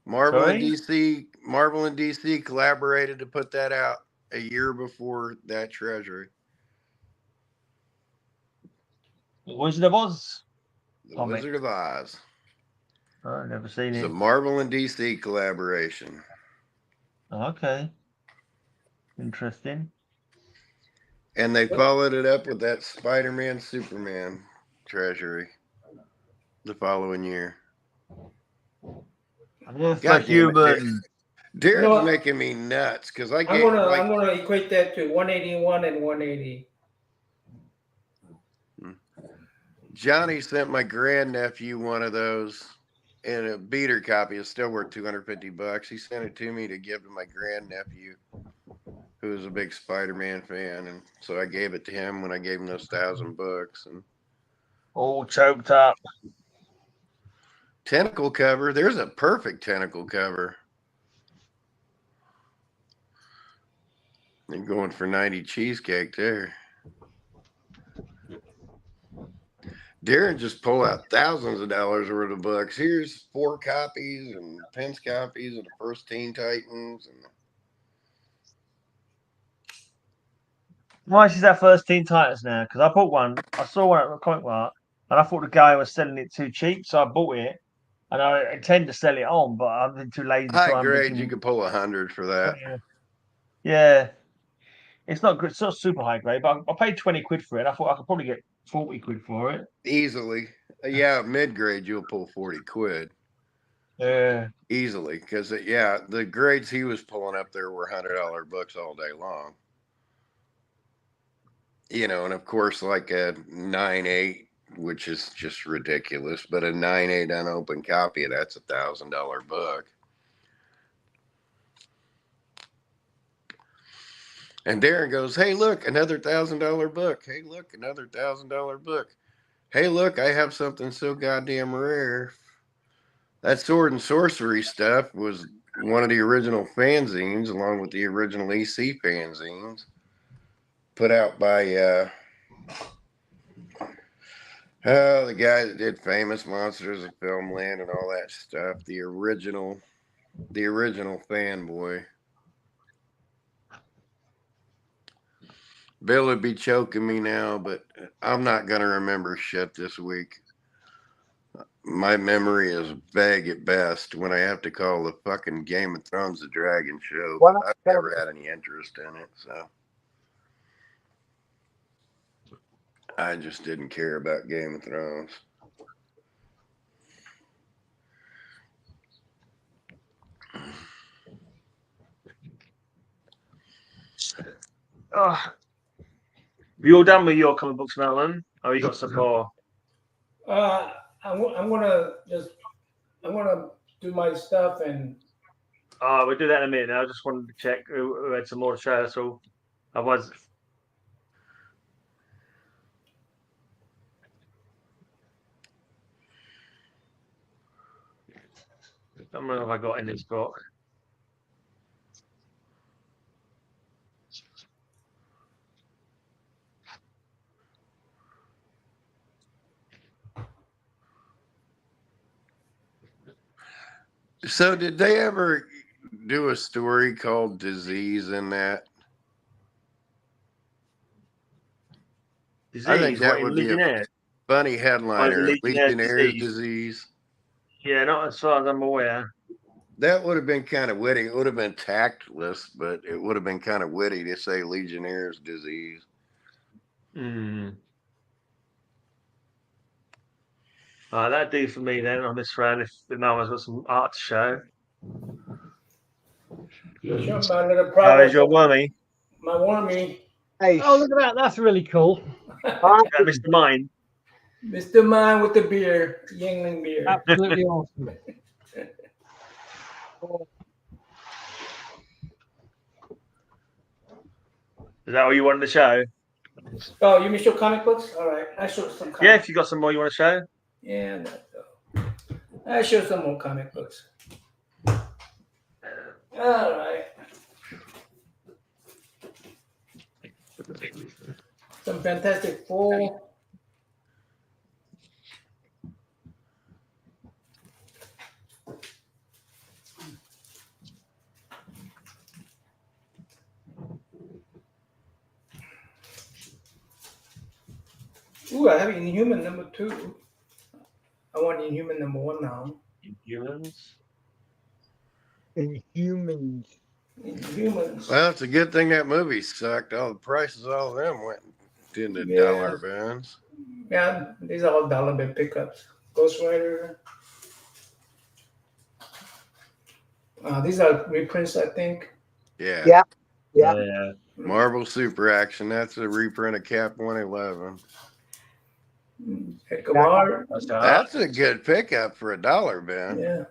Marvel Sorry? and DC collaborated to put that out a year before that treasury. Wizard of Oz. The Comic. Wizard of Oz. Oh, I've never seen It's a it. Marvel and DC collaboration. Okay. Interesting. And they followed it up with that Spider-Man Superman treasury the following year. God damn it, human. Darren's making me nuts because I I'm gonna equate that to 181 and 180. Johnny sent my grandnephew one of those, and a beater copy is still worth $250. He sent it to me to give to my grandnephew, who is a big Spider-Man fan, and so I gave it to him when I gave him those 1,000 books. And all choked up. tentacle cover. There's a perfect tentacle cover. And going for 90 cheesecake there. Darren just pulled out thousands of dollars worth of books. Here's 4 copies and Pence copies of the first Teen Titans. And Why is that first Teen Titans now? Because I bought one. I saw one at the comic mart, and I thought the guy was selling it too cheap, so I bought it. And I intend to sell it on, but I've been too lazy. High grade, you could pull 100 for that. Yeah. It's not good. It's not super high grade, but I paid 20 quid for it. I thought I could probably get 40 quid for it. Easily. Yeah, mid grade, you'll pull 40 quid. Yeah. Easily. Because, the grades he was pulling up there were $100 books all day long. And of course, like a 9.8, which is just ridiculous, but a 9.8 unopened copy, that's a $1,000 book. And Darren goes, hey, look, another $1,000 book. Hey, look, another $1,000 book. Hey, look, I have something so goddamn rare. That sword and sorcery stuff was one of the original fanzines, along with the original EC fanzines, put out by the guy that did Famous Monsters of Filmland and all that stuff. The original fanboy. Bill would be choking me now, but I'm not going to remember shit this week. My memory is vague at best when I have to call the fucking Game of Thrones the Dragon Show. I've never had any interest in it, so I just didn't care about Game of Thrones. You all done with your comic books, Melon? Or you got some more? I'm gonna do my stuff and. We'll do that in a minute. I just wanted to check who had some more to show us all. Otherwise, I don't know if I got in this book. So did they ever do a story called Disease in that? Disease, I think that would be a funny headliner. Legionnaire's disease. Yeah, not as far as I'm aware. That would have been kind of witty. It would have been tactless, but it would have been kind of witty to say Legionnaire's disease. That'd do for me then on this round if no one's got some art to show. How is your wormy? My wormy. Hey. Oh, look at that. That's really cool. Mr. Mine. Mr. Mine with the beer. Yingling beer. Absolutely awesome. Is that all you wanted to show? Oh, you mean show comic books? All right. I showed some comic Yeah, if you got some more you want to show. Yeah, I showed some more comic books. All right. Some Fantastic Four. Ooh, I have Inhuman number 2. I want Inhuman number 1 now. Inhumans. Well, it's a good thing that movie sucked. All the prices, all of them went into dollar bins. Yeah, these are all dollar bin pickups. Ghost Rider. These are reprints, I think. Yeah. Yeah. Yeah. Yeah. Marvel Super Action. That's a reprint of Cap 111. Ekabar. That's a good pickup for $1, Ben. Yeah.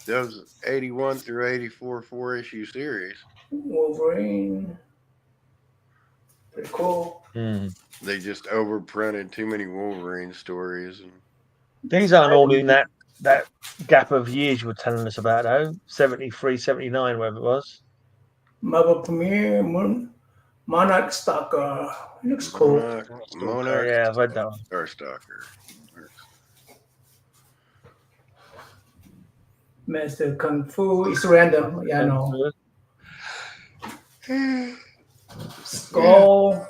Those 81 through 84 4-issue series. Wolverine. Pretty cool. They just overprinted too many Wolverine stories. And these aren't all in that gap of years you were telling us about, though. 73, 79, whatever it was. Marvel Premiere, Monarch Stalker. It looks cool. Monarch. Yeah, I've read that one. Starstalker. Master Kung Fu. It's random. Yeah, I know. Skull.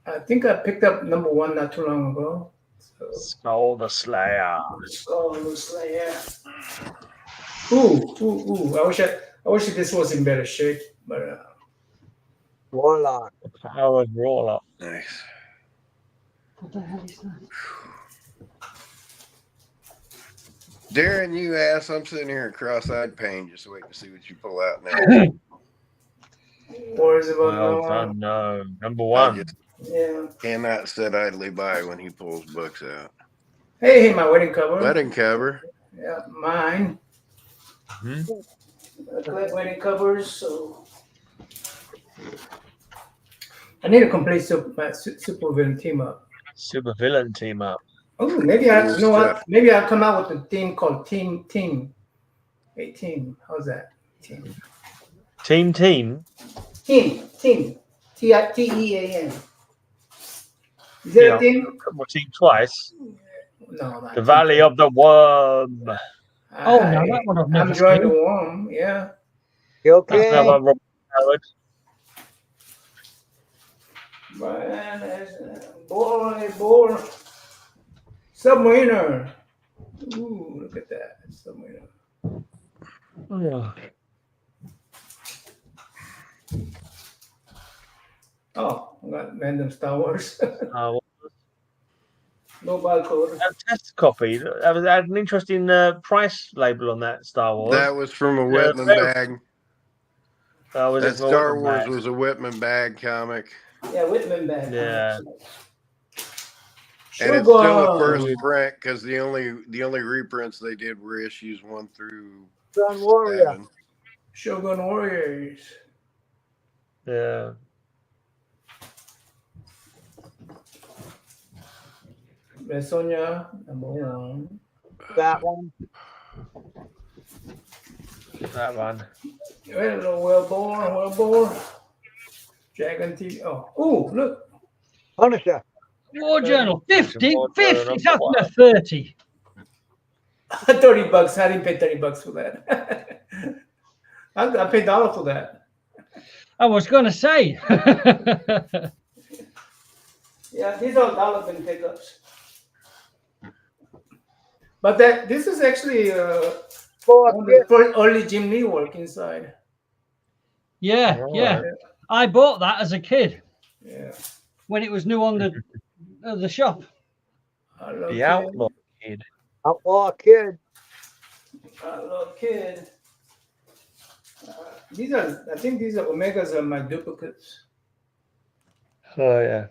I think I picked up #1 not too long ago. So. Skull the Slayer. Skull the Slayer. Ooh! I wish this was in better shape, but. Warlock. The Power of Warlock. Nice. What the hell is that? Darren, you ass, I'm sitting here in cross-eyed pain just waiting to see what you pull out now. Wars of Well done, no. #1. Yeah. Cannot sit idly by when he pulls books out. Hey, my wedding cover. Wedding cover. Yeah, mine. I collect wedding covers, so I need a complete super villain team up. Super villain team up. Oh, maybe you know what? Maybe I'll come out with a theme called Team. Hey, Team. How's that? Team. Team. Team. TEAN. Is that a team? Well, team twice. No, not The Valley of the Worm. Oh, no, that one I've never I'm enjoying seen. the worm. Yeah. You okay? That's another Robert Howard. Boy. Submariner. Ooh, look at that. Submariner. Oh, yeah. Oh, I got random Star Wars. Oh, No barcode. a test copy. That had an interesting price label on that Star Wars. That was from a Whitman bag. That Star Wars was a Whitman bag comic. Yeah, Whitman bag. Yeah. And it's still a first print because the only reprints they did were issues 1 through Sun Warrior. 7. Shogun Warriors. Yeah. Red Sonja, #1. That one. That one. Hello, Wellborn. Dragon T. Oh, look. Punisher. War Journal. 50. It's up to 30. $30. I didn't pay $30 for that. I paid $1 for that. I was going to say. Yeah, these are $1 pickups. But this is actually early Jim Lee work inside. Yeah. I bought that as a kid. Yeah. When it was new on the shop. The Outlaw Kid. Outlaw Kid. Outlaw Kid. I think these are Omegas are my duplicates. Oh yeah.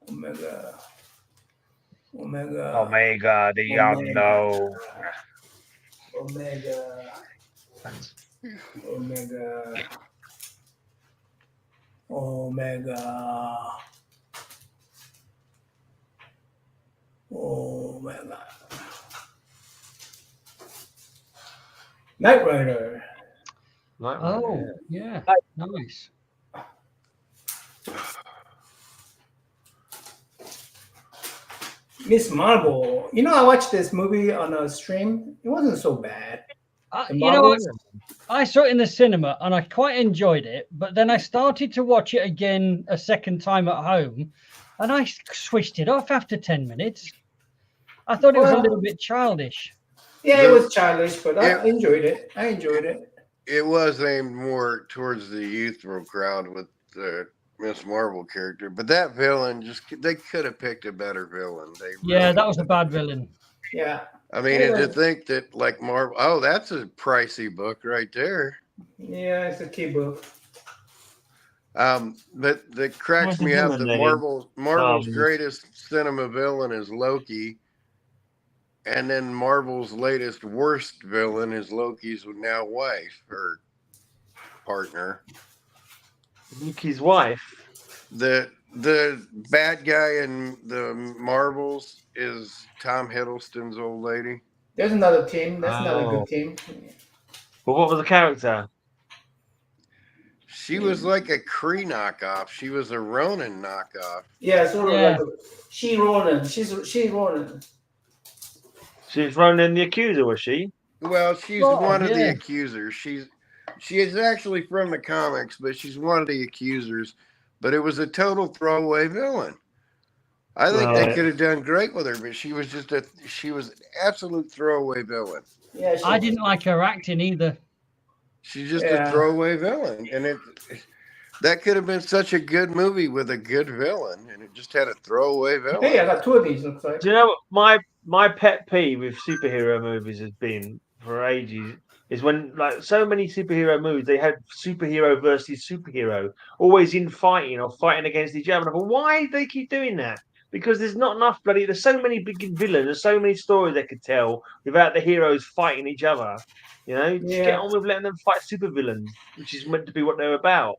Omega, the unknown. Omega. Knight Rider. Oh, yeah. Nice. Miss Marvel. You know, I watched this movie on a stream. It wasn't so bad. You know what? I saw it in the cinema and I quite enjoyed it, but then I started to watch it again a second time at home and I switched it off after 10 minutes. I thought it was a little bit childish. Yeah, it was childish, but I enjoyed it. It was aimed more towards the youthful crowd with the Miss Marvel character, but that villain they could have picked a better villain. Yeah, that was a bad villain. Yeah. I mean, and to think that like Marvel, oh, that's a pricey book right there. Yeah, it's a key book. But that cracks me up that Marvel's greatest cinema villain is Loki, and then Marvel's latest worst villain is Loki's now wife or partner. Loki's wife. The bad guy in the Marvels is Tom Hiddleston's old lady. There's another team. That's not a good team. Well, what was the character? She was like a Kree knockoff. She was a Ronin knockoff. Yeah, sort of like she Ronin. She's Ronin. She's Ronin the Accuser, was she? Well, she's one of the accusers. She is actually from the comics, but she's one of the accusers. But it was a total throwaway villain. I think they could have done great with her, but she was an absolute throwaway villain. Yeah, I didn't like her acting either. She's just a throwaway villain, and that could have been such a good movie with a good villain, and it just had a throwaway villain. Hey, I got 2 of these. Looks like. Do you know what my pet peeve with superhero movies has been for ages? Is when like so many superhero movies they had superhero versus superhero, always in fighting or fighting against each other. But why do they keep doing that? Because there's not enough bloody. There's so many big villains. There's so many stories they could tell without the heroes fighting each other. You know, just get on with letting them fight supervillains, which is meant to be what they're about.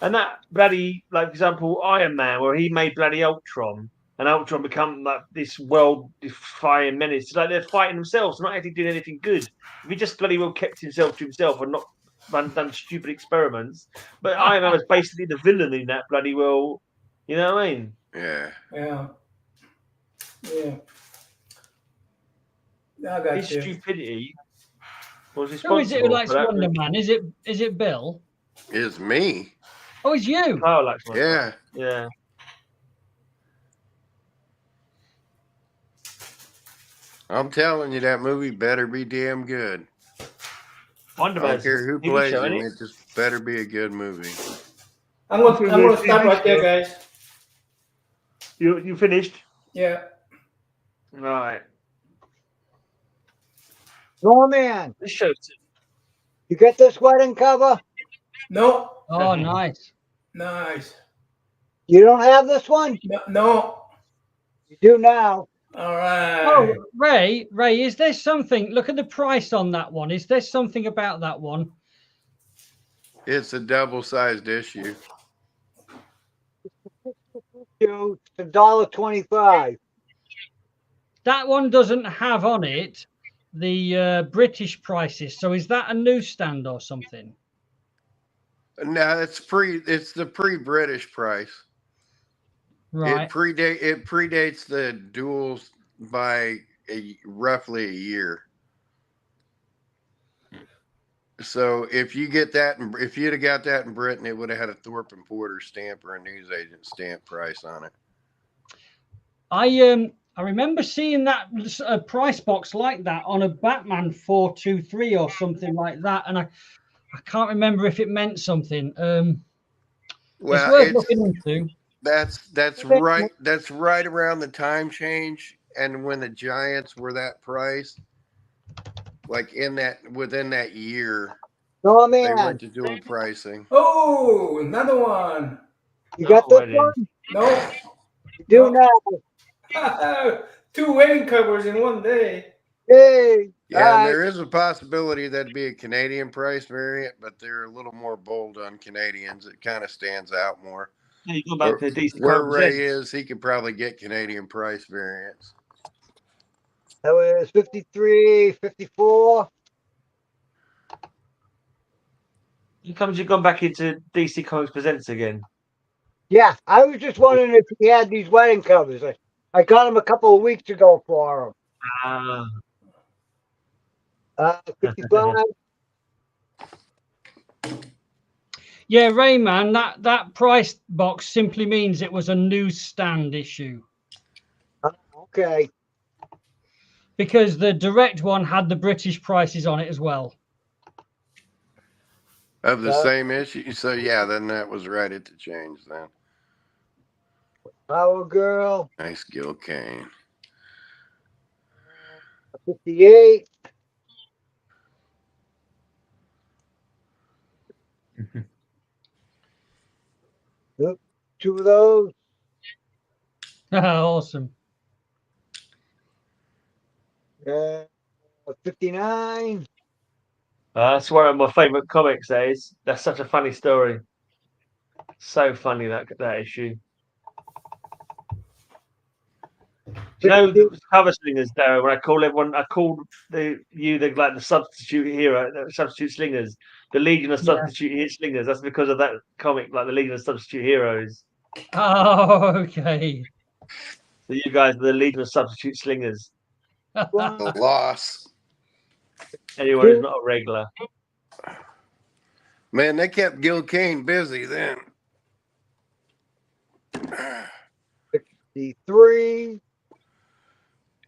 And that bloody, like for example, Iron Man, where he made bloody Ultron, and Ultron become like this world-defying menace. It's like they're fighting themselves, not actually doing anything good. If he just bloody well kept himself to himself and not done stupid experiments, but Iron Man was basically the villain in that bloody well. You know what I mean? Yeah. Yeah. I got His stupidity was Who is it who responsible likes for that. Wonder Man? Is it Bill? It's me. Oh, it's you. Kyle likes Wonder Man. Yeah. Yeah. I'm telling you, that movie better be damn good. Wonder I Man. don't care who plays him. It just better be a good movie. I'm gonna stop right there, guys. You finished? Yeah. Right. Norman, This show's you get this wedding cover? No. Oh, nice. Nice. You don't have this one? No. You do now. All right. Oh, Ray, is there something? Look at the price on that one. Is there something about that one? It's a double-sized issue. It's $1.25. That one doesn't have on it the British prices. So is that a newsstand or something? No, it's the pre-British price. Right. It predates the duels by roughly a year. So if you get that, if you'd have got that in Britain, it would have had a Thorpe and Porter stamp or a newsagent stamp price on it. I remember seeing that price box like that on a Batman 423 or something like that, and I can't remember if it meant something. Well, it's worth looking into. That's right. That's right around the time change, and when the Giants were that price, like within that year, they went to dual pricing. Oh, another one. You got this one? No. You do now. 2 wedding covers in one day. Hey. Yeah, there is a possibility that'd be a Canadian price variant, but they're a little more bold on Canadians. It kind of stands out more. Yeah, you go back to DC where Ray is, he could probably get Canadian price variants. That was 53, 54. How comes you've gone back into DC Comics Presents again? Yeah, I was just wondering if he had these wedding covers. I got them a couple of weeks ago for him. 55. Yeah, Rayman, that price box simply means it was a newsstand issue. Okay. Because the direct one had the British prices on it as well. Of the same issue? So, yeah, then that was right at the change then. Power Girl. Nice Gil Kane. 58. Yep, 2 of those. Awesome. 59. That's one of my favourite comics. That's such a funny story. So funny that issue. Do you know the cover slingers, Darren? When I call everyone, I called the substitute hero, the substitute slingers, the Legion of Substitute Slingers. That's because of that comic, like the Legion of Substitute Heroes. Oh, okay. So you guys are the Legion of Substitute Slingers. The loss. Anyone who's not a regular. Man, they kept Gil Kane busy then. 63.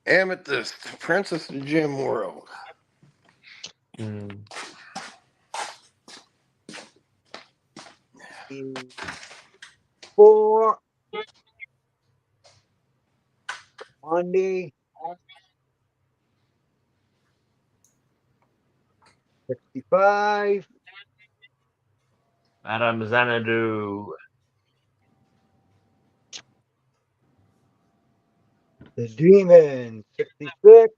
Amethyst, Princess of Gem World. 4. Monday. 65. Adam Xanadu. The Demon. 66.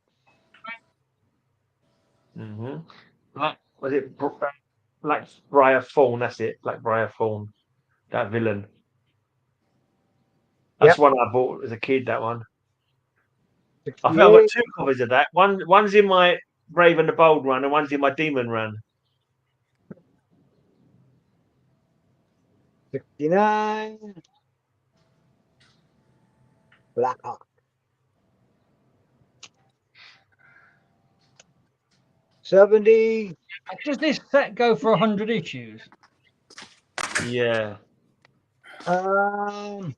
Was it Blackbriar Fawn? That's it. Blackbriar Fawn. That villain. That's one I bought as a kid, that one. 68. I think I've got 2 copies of that. One's in my Brave and the Bold run and one's in my Demon run. 69. Blackhawk. 70. Does this set go for 100 issues? Yeah. Actually,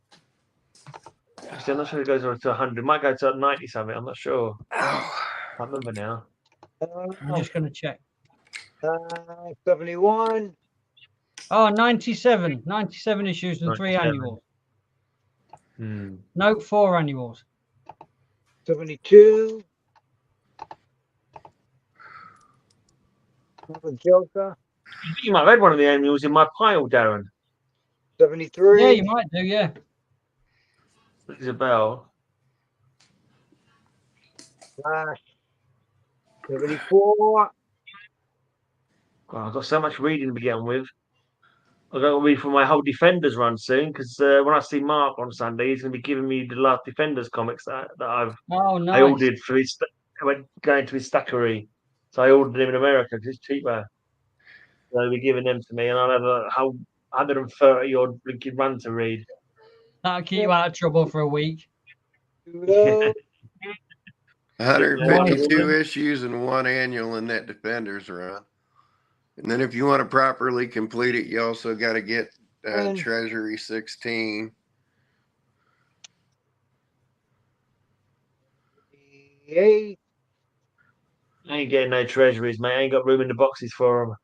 I'm not sure it goes on to 100. It might go to 90 something. I'm not sure. I can't remember now. I'm just going to check. 71. Oh, 97. 97 issues and 3 annuals. No, 4 annuals. 72. Joker. You might have had one of the annuals in my pile, Darren. 73. Yeah, you might do, yeah. Rings a bell. Flash. 74. God, I've got so much reading to begin with. I've got to read for my whole Defenders run soon because when I see Mark on Sunday, he's going to be giving me the last Defenders comics that I ordered for his. I went going to his stackery, so I ordered them in America because it's cheaper. So he'll be giving them to me, and I'll have a whole 130 odd blinking run to read. That'll keep you out of trouble for a week. 152 issues and 1 annual in that Defenders run. And then if you want to properly complete it, you also got to get Treasury 16. 8. I ain't getting no treasuries, mate. I ain't got room in the boxes for them.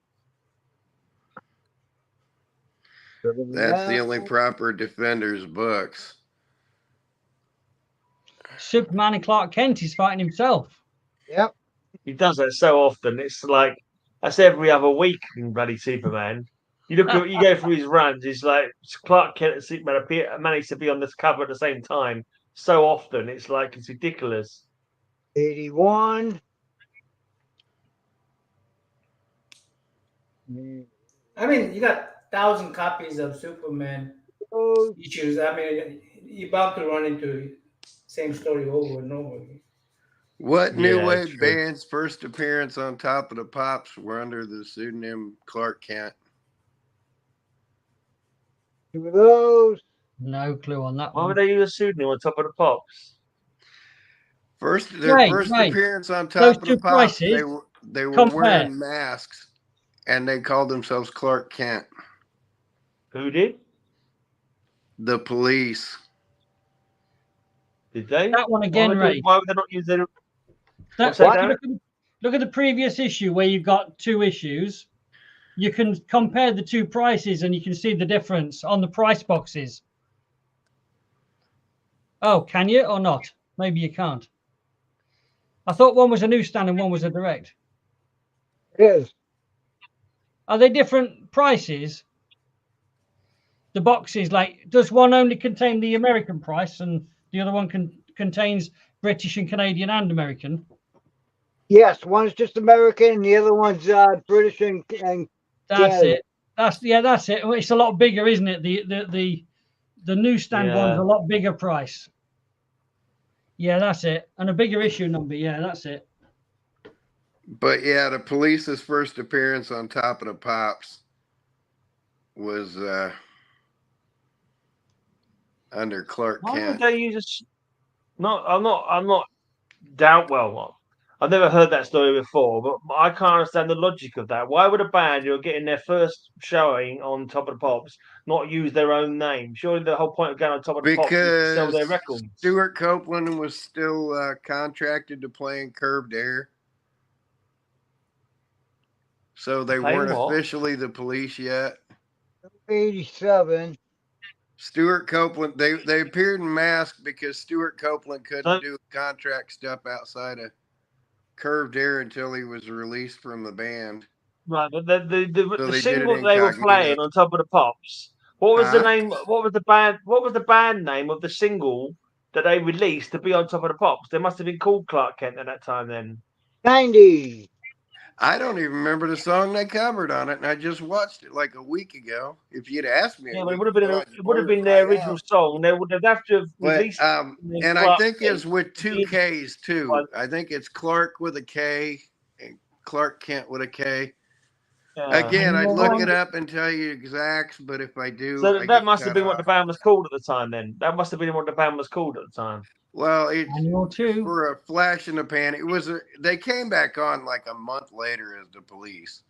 That's the only proper Defenders books. Superman and Clark Kent is fighting himself. Yep. He does that so often. It's like that's every other week in bloody Superman. You go through his runs. It's like Clark Kent and Superman managed to be on this cover at the same time so often. It's like it's ridiculous. 81. I mean, you got 1,000 copies of Superman issues. I mean, you're about to run into same story over and over again. What New Wave band's first appearance on Top of the Pops were under the pseudonym Clark Kent? 2 of those. No clue on that Why one. would they use a pseudonym on Top of the Pops? First appearance on Top of the Pops, they were wearing masks, and they called themselves Clark Kent. Who did? The Police. Did they? That one again, Ray. Why would they not use their... Look at the previous issue where you've got 2 issues. You can compare the 2 prices and you can see the difference on the price boxes. Oh, can you or not? Maybe you can't. I thought one was a newsstand and one was a direct. Yes. Are they different prices? The boxes, like, does one only contain the American price and the other one contains British and Canadian and American? Yes, one's just American and the other one's British and That's Canada. it. That's it. It's a lot bigger, isn't it? The newsstand one's a lot bigger price. Yeah, that's it. And a bigger issue number. Yeah, that's it. But yeah, the police's first appearance on Top of the Pops was under Clark Why Kent. would they use a... No, I'm not doubt well. I've never heard that story before, but I can't understand the logic of that. Why would a band who are getting their first showing on Top of the Pops not use their own name? Surely the whole point of going on Top of the Pops is to sell their records. Stuart Copeland was still contracted to play in Curved Air. So they weren't officially the Police yet. 87. Stuart Copeland, they appeared in Mask because Stuart Copeland couldn't do contract stuff outside of Curved Air until he was released from the band. Right, but the single they were playing on Top of the Pops, what was the name? What was the band name of the single that they released to be on Top of the Pops? They must have been called Clark Kent at that time then. 90. I don't even remember the song they covered on it, and I just watched it like a week ago. If you'd asked me, yeah, but it would have been their original song. They would have to have released. And I think it's with two K's too. I think it's Clark with a K and Clark Kent with a K. Again, I'd look it up and tell you exacts, but if I do, so that must have been what the band was called at the time. Then that must have been what the band was called at the time. Well, it's for a flash in the pan. It was they came back on like a month later as the Police,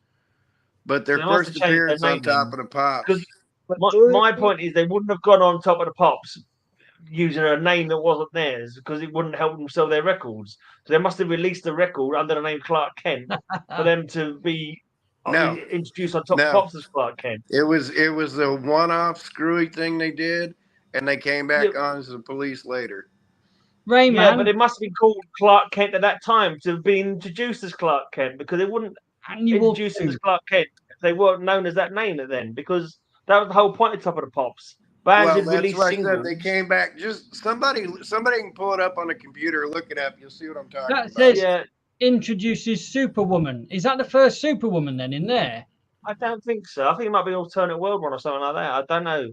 but their first appearance on Top of the Pops. My point is they wouldn't have gone on Top of the Pops using a name that wasn't theirs because it wouldn't help them sell their records. So they must have released the record under the name Clark Kent for them to be introduced on Top of the Pops as Clark Kent. It was a one-off screwy thing they did, and they came back on as the Police later. Rayman. Yeah, but it must have been called Clark Kent at that time to be introduced as Clark Kent because they wouldn't introduce him as Clark Kent if they weren't known as that name then because that was the whole point of Top of the Pops. Bands had released singles. They came back. Just somebody can pull it up on the computer, look it up. You'll see what I'm talking about. That says introduces Superwoman. Is that the first Superwoman then in there? I don't think so. I think it might be an alternate world one or something like that. I don't know.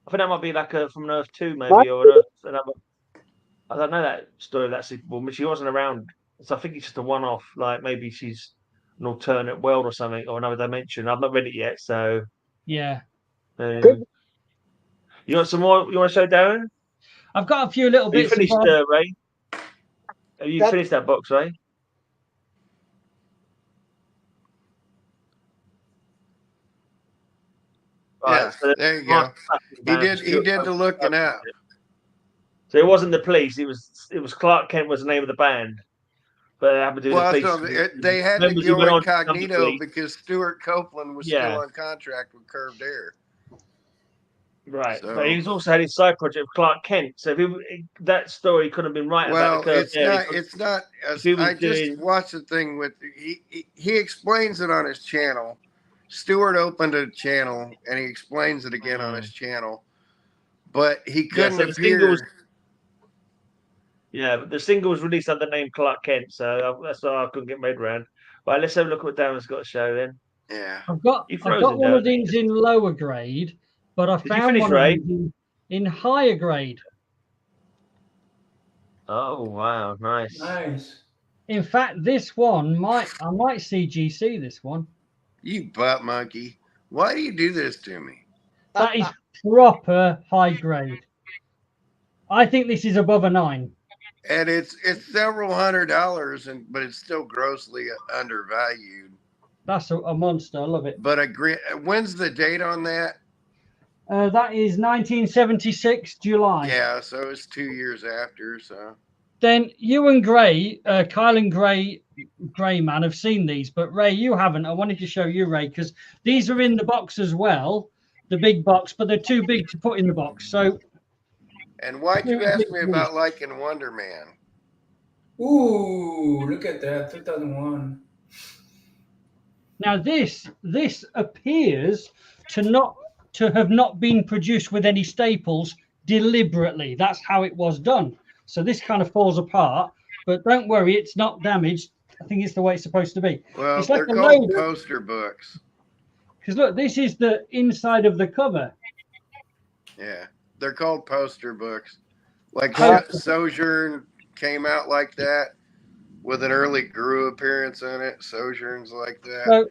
I think that might be like from an Earth 2 maybe or another. I don't know that story of that Superwoman. She wasn't around, so I think it's just a one-off. Like maybe she's an alternate world or something, or another dimension. I've not read it yet, so yeah. You want some more? You want to show Darren? I've got a few little bits. You finished, Ray? Have you finished that box, Ray? Right, so there you go. He did the looking up. So it wasn't the Police. It was Clark Kent was the name of the band, but they happened to do the Police. So they had to go incognito because Stuart Copeland was still on contract with Curved Air. Right, so, but he's also had his side project with Clark Kent. So that story could have been right. Well, it's not. I just watched the thing with he explains it on his channel. Stuart opened a channel and he explains it again on his channel, but he couldn't appear. Yeah, but the single was released under the name Clark Kent, so that's why I couldn't get made around. Right, let's have a look at what Darren's got to show then. Yeah, I've got one of these in lower grade, but I found one in higher grade. Oh wow, nice. In fact, this one I might CGC this one. You butt monkey! Why do you do this to me? That is proper high grade. I think this is above a 9. And it's several $100, but it's still grossly undervalued. That's a monster. I love it. But when's the date on that? That is 1976 July. Yeah, so it's 2 years after. So then you and Gray, Kyle and Greyman have seen these, but Ray, you haven't. I wanted to show you, Ray, because these are in the box as well, the big box, but they're too big to put in the box. So. And why'd you ask me about liking Wonder Man? Ooh, look at that, 2001. Now this appears to have not been produced with any staples deliberately. That's how it was done. So this kind of falls apart, but don't worry, it's not damaged. I think it's the way it's supposed to be. Well, it's like they're called poster books. Because look, this is the inside of the cover. Yeah, they're called poster books. Like Sojourn came out like that with an early Gru appearance in it. Sojourn's like that. So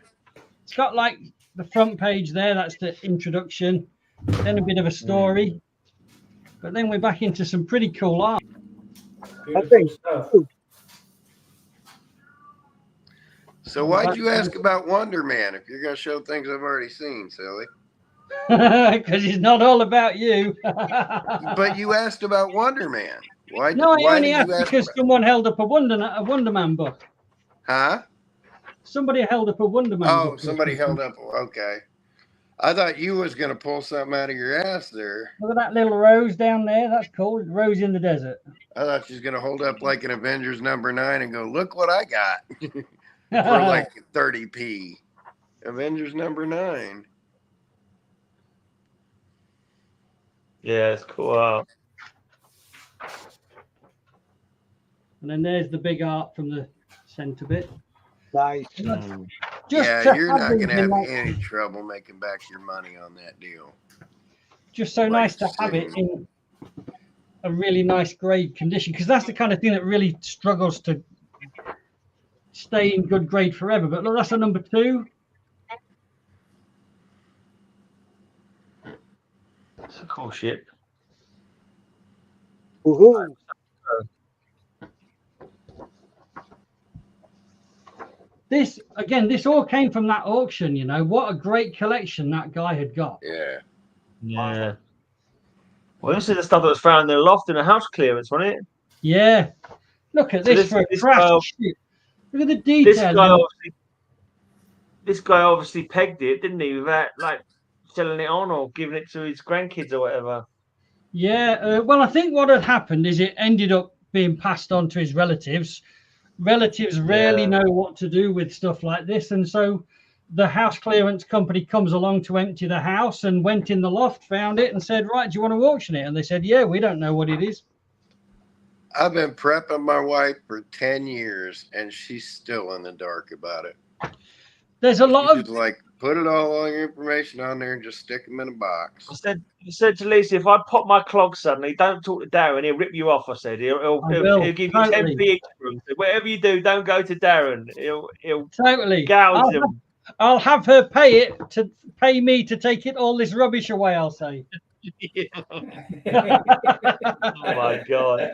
it's got like the front page there. That's the introduction. Then a bit of a story. But then we're back into some pretty cool art. Beautiful stuff. So why'd you ask about Wonder Man if you're going to show things I've already seen, silly? Because it's not all about you. But you asked about Wonder Man. Why? No, I only did you asked because someone held up a Wonder Man book. Huh? Somebody held up a Wonder Man book. Oh, somebody held up. Okay. I thought you was going to pull something out of your ass there. Look at that little rose down there. That's cool. Rose in the desert. I thought she was going to hold up like an Avengers #9 and go, look what I got. For like 30p. Avengers #9. Yeah, it's cool. And then there's the big art from the center bit. Nice. Yeah, you're not going to have any trouble making back your money on that deal. Just so nice to have it in a really nice grade condition, because that's the kind of thing that really struggles to stay in good grade forever. But look, that's a #2. It's a cool ship. Woohoo. This all came from that auction, you know. What a great collection that guy had got. Yeah. Yeah. Well, this is the stuff that was found in the loft in a house clearance, wasn't it? Yeah. Look at this for a craft ship. Look at the detail. This guy obviously pegged it, didn't he, without like selling it on or giving it to his grandkids or whatever. Yeah. Well, I think what had happened is it ended up being passed on to his relatives. Relatives rarely know what to do with stuff like this, and so the house clearance company comes along to empty the house and went in the loft, found it, and said, right, do you want to auction it? And they said, yeah, we don't know what it is. I've been prepping my wife for 10 years, and she's still in the dark about it. There's a lot of... like, put it all your information on there and just stick them in a box. I said to Lisa, if I pop my clog suddenly, don't talk to Darren, he'll rip you off. I said, he'll give you 10p each room. So whatever you do, don't go to Darren. He'll totally gouge them. I'll have her pay me to take all this rubbish away, I'll say. Oh my god!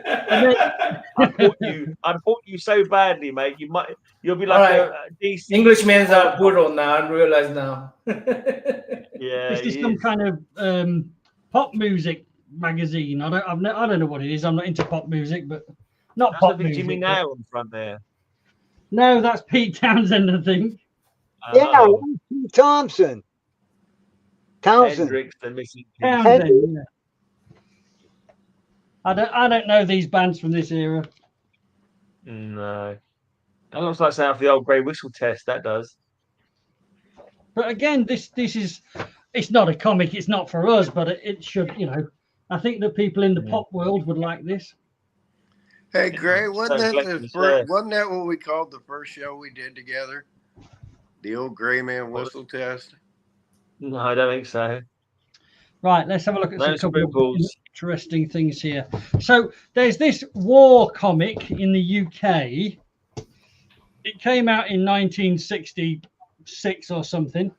I bought you so badly, mate. You'll be like a DC. Englishmen are brutal now. I realize now. Yeah, this is some kind of pop music magazine. I don't know what it is. I'm not into pop music, but not that's pop the music. Jimmy Nail on front there. No, that's Pete Townsend, I think. Yeah, Townsend. Hendrix, the missing Townsend, yeah. I don't know these bands from this era. No. That looks like something off the old Grey Whistle test, that does. But again, this is, it's not a comic, it's not for us, but it should, you know, I think that people in the pop world would like this. Hey, Gray, wasn't that what we called the first show we did together? The old Gray Man whistle test? No, I don't think so. Right, let's have a look at some couple of interesting things here. So there's this war comic in the UK. It came out in 1966 or something.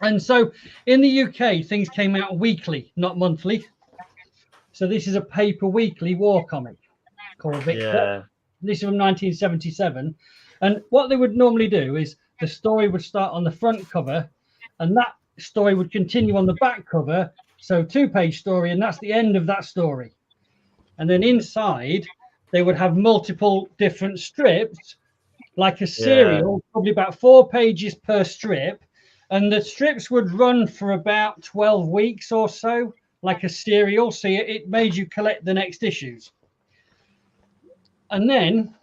And so in the UK, things came out weekly, not monthly. So this is a paper weekly war comic called Victor. Yeah. This is from 1977. And what they would normally do is the story would start on the front cover, and that story would continue on the back cover. So 2-page story, and that's the end of that story. And then inside, they would have multiple different strips, like a serial, probably about 4 pages per strip. And the strips would run for about 12 weeks or so, like a serial. So it made you collect the next issues. And then,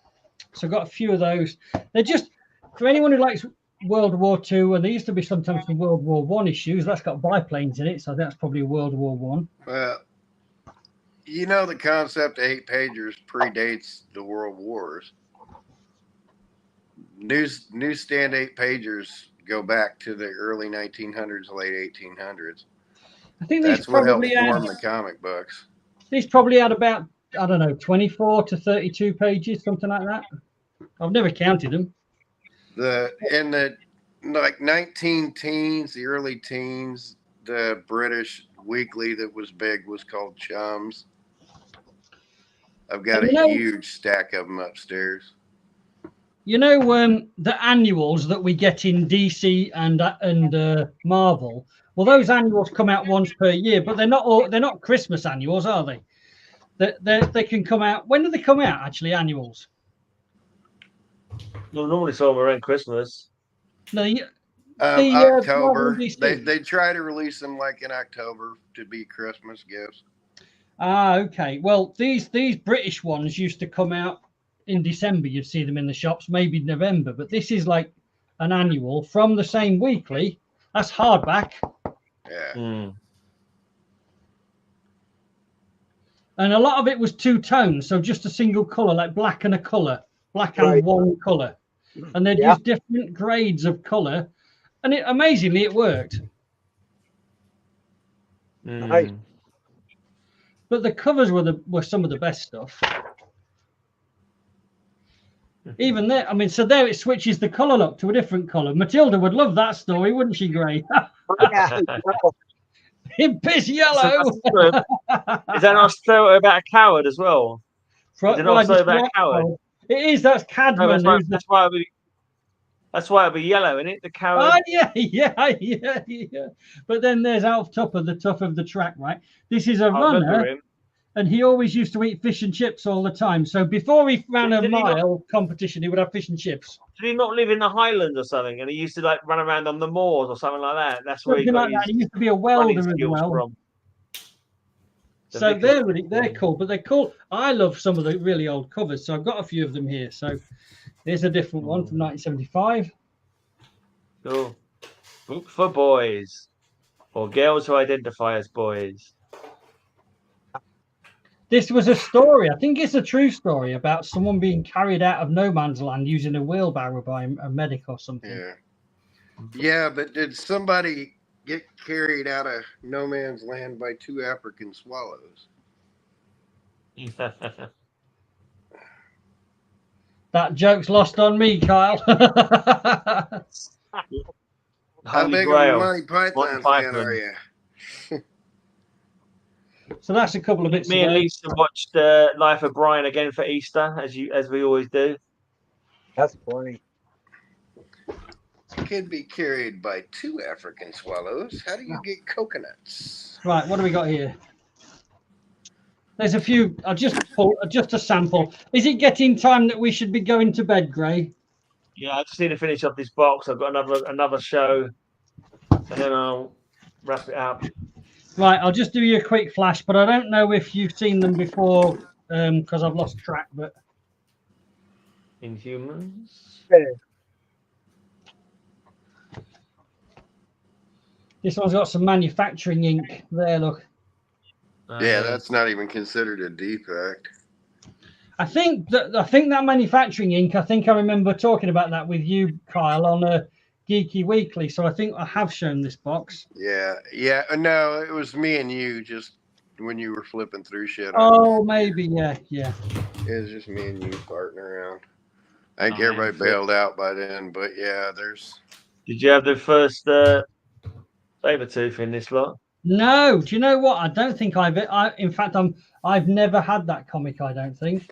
so I've got a few of those. They're just, for anyone who likes World War II, and there used to be sometimes some World War One issues. That's got biplanes in it, so that's probably a World War One. Well, you know, the concept of 8-pagers predates the World Wars. Newsstand 8-pagers go back to the early 1900s, late 1800s. I think that's what helped form the comic books. These probably had about, I don't know, 24 to 32 pages, something like that. I've never counted them. In the like 19 teens, the early teens, the British weekly that was big was called Chums. I've got a huge stack of them upstairs. You know, the annuals that we get in DC and Marvel. Well, those annuals come out once per year, but they're not Christmas annuals, are they? They can come out. When do they come out? Actually, annuals. Well, normally it's all around Christmas. No, October. They try to release them like in October to be Christmas gifts. Ah, okay. Well, these British ones used to come out in December. You'd see them in the shops, maybe November. But this is like an annual from the same weekly. That's hardback. Yeah. Mm. And a lot of it was two tones, so just a single color, like black and a color, black and one color. And they'd use different grades of color, and amazingly it worked. Nice. But the covers were some of the best stuff. Even there, I mean, so there it switches the color look to a different color. Matilda would love that story, wouldn't she, Gray? In piss yellow. Is that not a story about a coward as well? Is it not a story about a coward? It is. That's Cadman. No, that's why it'll be yellow, isn't it? The coward. Oh, yeah. But then there's Alf Tupper, the tough of the track, right? This is a runner, and he always used to eat fish and chips all the time. So before he ran a mile competition, he would have fish and chips. Did he not live in the Highlands or something? And he used to like run around on the moors or something like that. That's where he got his he used to be a welder as well. From. So they're cool, but they're cool. I love some of the really old covers, so I've got a few of them here. So there's a different one from 1975. Cool. Book for boys, or girls who identify as boys. This was a story. I think it's a true story about someone being carried out of no man's land using a wheelbarrow by a medic or something. Yeah, but did somebody get carried out of no man's land by 2 African swallows? That joke's lost on me, Kyle. How big of a Monty Python fan are you? So that's a couple of bits. Me and Lisa watched Life of Brian again for Easter, as we always do. That's funny. Could be carried by 2 African swallows. How do you get coconuts? Right, what do we got here? There's a few. I'll just pull just a sample. Is it getting time that we should be going to bed, Gray? Yeah, I just need to finish off this box. I've got another show, and then I'll wrap it up. Right, I'll just do you a quick flash, but I don't know if you've seen them before because I've lost track. But Inhumans. This one's got some manufacturing ink there. Look. Yeah, that's not even considered a defect. I think that manufacturing ink. I think I remember talking about that with you, Kyle, on a Geeky Weekly. So I think I have shown this box. Yeah. No, it was me and you just when you were flipping through shit. Oh, maybe. Yeah. It was just me and you farting around. I think everybody bailed out by then, but yeah, there's. Did you have the first Sabertooth in this lot? No. Do you know what? I don't think in fact, I've never had that comic. I don't think.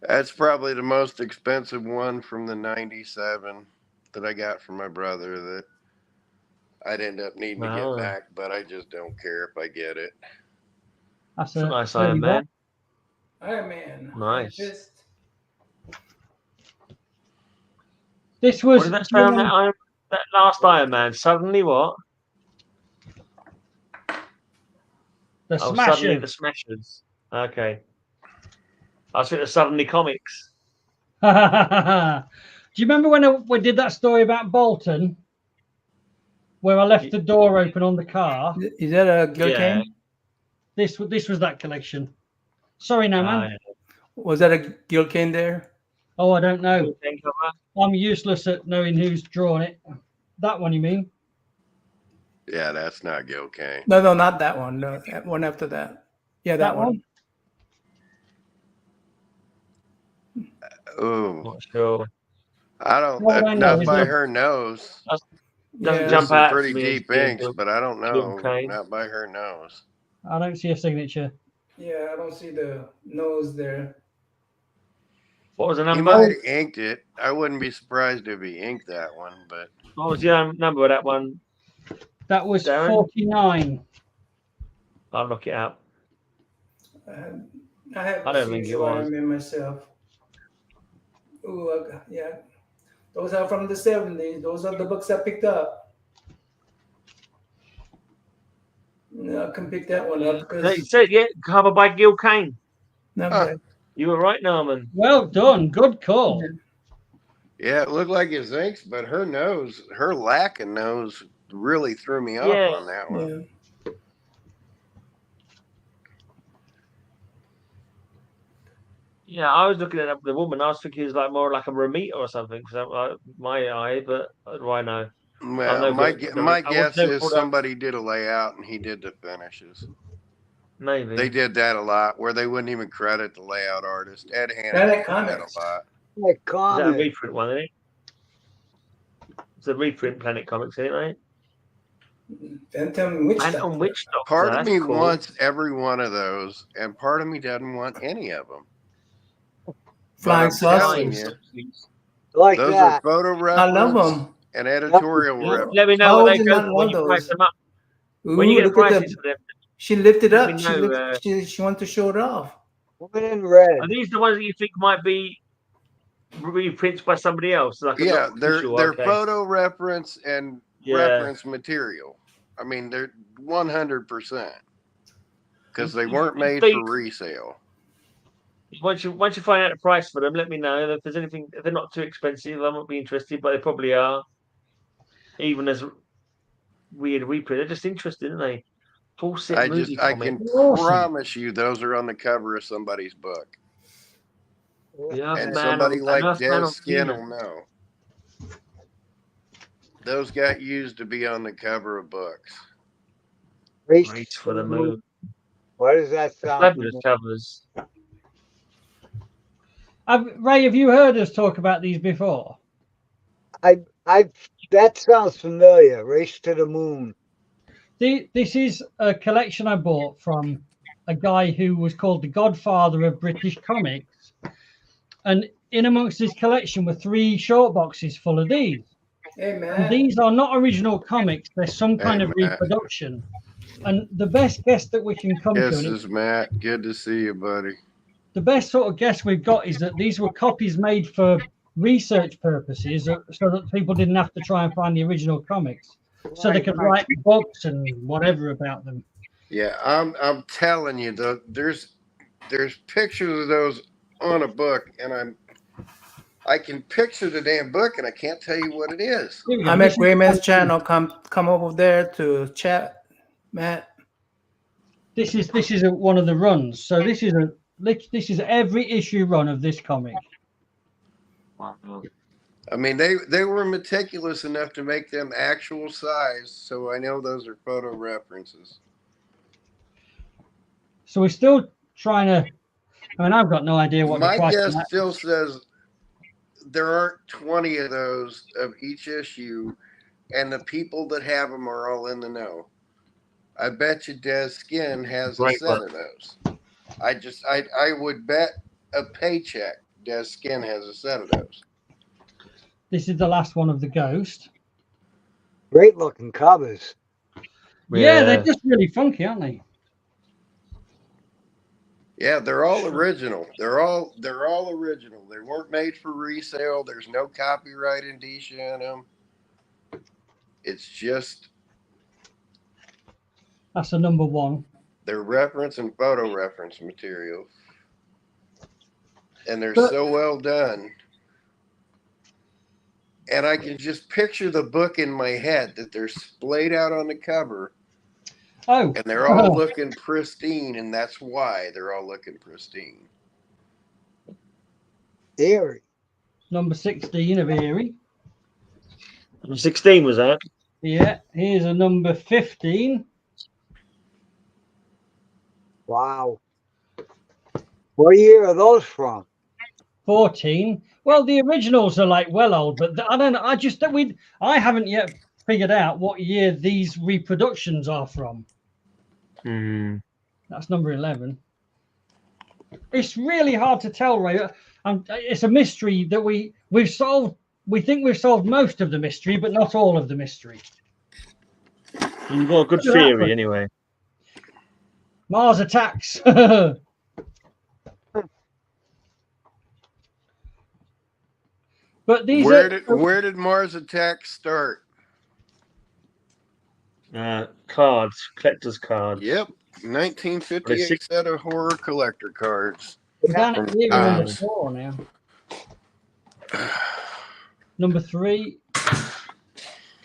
That's probably the most expensive one from the '97 that I got from my brother that I'd end up needing to get back, but I just don't care if I get it. That's a nice Iron Man. Iron Man. Nice. This was what did that say on that last Iron Man. Suddenly what? The Smashers. Suddenly the Smashers. Okay. I was thinking of Suddenly Comics. Do you remember when we did that story about Bolton, where I left the door open on the car? Is that a Gil Kane? This was that collection. Sorry, no man. Was that a Gil Kane there? Oh, I don't know. I'm useless at knowing who's drawn it. That one, you mean? Yeah, that's not Gil Kane. No, not that one. No, that one after that. Yeah, that one. Oh, Not sure. I don't. I Not by her nose. Doesn't Yeah. jump Some out to pretty me deep as being inks, Gil- but I don't Gil know. Kane. Not by her nose. I don't see a signature. Yeah, I don't see the nose there. What was the He number? might have inked it. I wouldn't be surprised if he inked that one, but What was the number of that one? That was Darren? 49. I'll look it up. I have I don't think it was. Iron Man myself. Ooh, yeah. Those are from the 70s. Those are the books I picked up. No, I can pick that one up because You said, cover by Gil Kane. okay. You were right, Norman. Well done. Good call. yeah, it looked like his inks, but her nose, her lack of nose, really threw me off on that one. Yeah. Yeah, I was looking at the woman. I was thinking it was like more like a Ramita or something. So my eye, but what do I know? Well, my guess is somebody did a layout and he did the finishes. Maybe They did that a lot, where they wouldn't even credit the layout artist. Ed Hannon Planet did that Comics. a lot. Like Is that a comic. reprint one, isn't it? It's a reprint Planet Comics, isn't it, right? And tell me which And stuff. on which Doctor? Part of me Cool. wants every one of those, and part of me doesn't want any of them. Flying But I'm telling saucers. you, Like those that. are photo I love reference them. and editorial reference. Let me know How what would they you go not for when love you price those? them up. Ooh, When you get the look at prices them. for them, She lifted let up. me know, She wanted to show it off. Woman in red. are these the ones that you think might be reprints by somebody else? Like Yeah, not they're official, okay. photo reference and reference material. I mean, they're 100% because they weren't made for resale. Once you find out the price for them, let me know. If there's anything, if they're not too expensive, I won't be interested, but they probably are. Even as weird reprint, they're just interesting, aren't they? Full set movie I comic. can Awesome. promise you those are on the cover of somebody's book. And Man somebody on- like Earth Man Des on Skin Venus. will know. Those got used to be on the cover of books. Race for the moon. What does that sound? Fabulous covers. Ray, have you heard us talk about these before? That sounds familiar. Race to the Moon. This is a collection I bought from a guy who was called the godfather of British comics. And in amongst his collection were 3 short boxes full of these. Hey, man. And these are not original comics. They're some kind of Matt. reproduction. And the best guess that we can come This to... is Matt. Good to see you, buddy. The best sort of guess we've got is that these were copies made for research purposes so that people didn't have to try and find the original comics. So they could write books and whatever about them. Yeah, I'm telling you, there's pictures of those on a book, and I can picture the damn book, and I can't tell you what it is. I'm at Greyman's channel. Come over there to chat, Matt. This is one of the runs. So this is every issue run of this comic. I mean, they were meticulous enough to make them actual size, so I know those are photo references. So we're still trying to. I mean, I've got no idea what My the price guess still says there aren't 20 of those of each issue, and the people that have them are all in the know. I bet you Des Skin has a set of those. I would bet a paycheck Des Skin has a set of those. This is the last one of the Ghost. Great looking covers. Yeah, they're just really funky, aren't they? Yeah, they're all original. They're all original. They weren't made for resale. There's no copyright indicia in them. It's just that's a number 1. They're reference and photo reference material. and they're so well done. And I can just picture the book in my head that they're splayed out on the cover. Oh. And they're all looking pristine, and that's why they're all looking pristine. Eerie. Number 16 of Eerie. Number 16 was that? Yeah. Here's a number 15. Wow. What year are those from? 14. Well, the originals are like well old, but I don't know. I haven't yet figured out what year these reproductions are from. That's number 11. It's really hard to tell, Ray. It's a mystery that we've solved. We think we've solved most of the mystery, but not all of the mystery. You've got a good theory, anyway. Mars attacks. But these where did Mars attacks start? Cards, collector's cards. Yep, 1958 set of horror collector cards. Down at number 4 now. Number 3.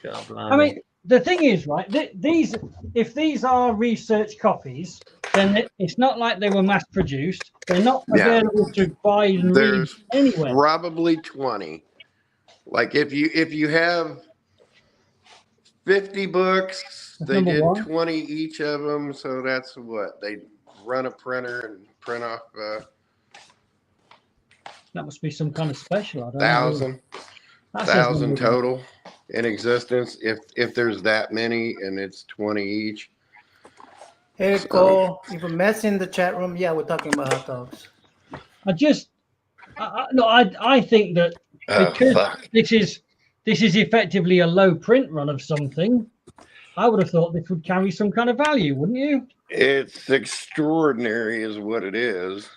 I mean, the thing is, right? If these are research copies, then it's not like they were mass produced. They're not available to buy and read anywhere. Probably 20. Like if you have 50 books, they did 20 each of them. So that's what they run a printer and print off. That must be some kind of special. I don't know. 1,000 That's total in existence. If there's that many and it's 20 each. Hey, Cole, if a mess in the chat room, yeah, we're talking about hot dogs. I think that because this is effectively a low print run of something, I would have thought this would carry some kind of value, wouldn't you? It's extraordinary is what it is.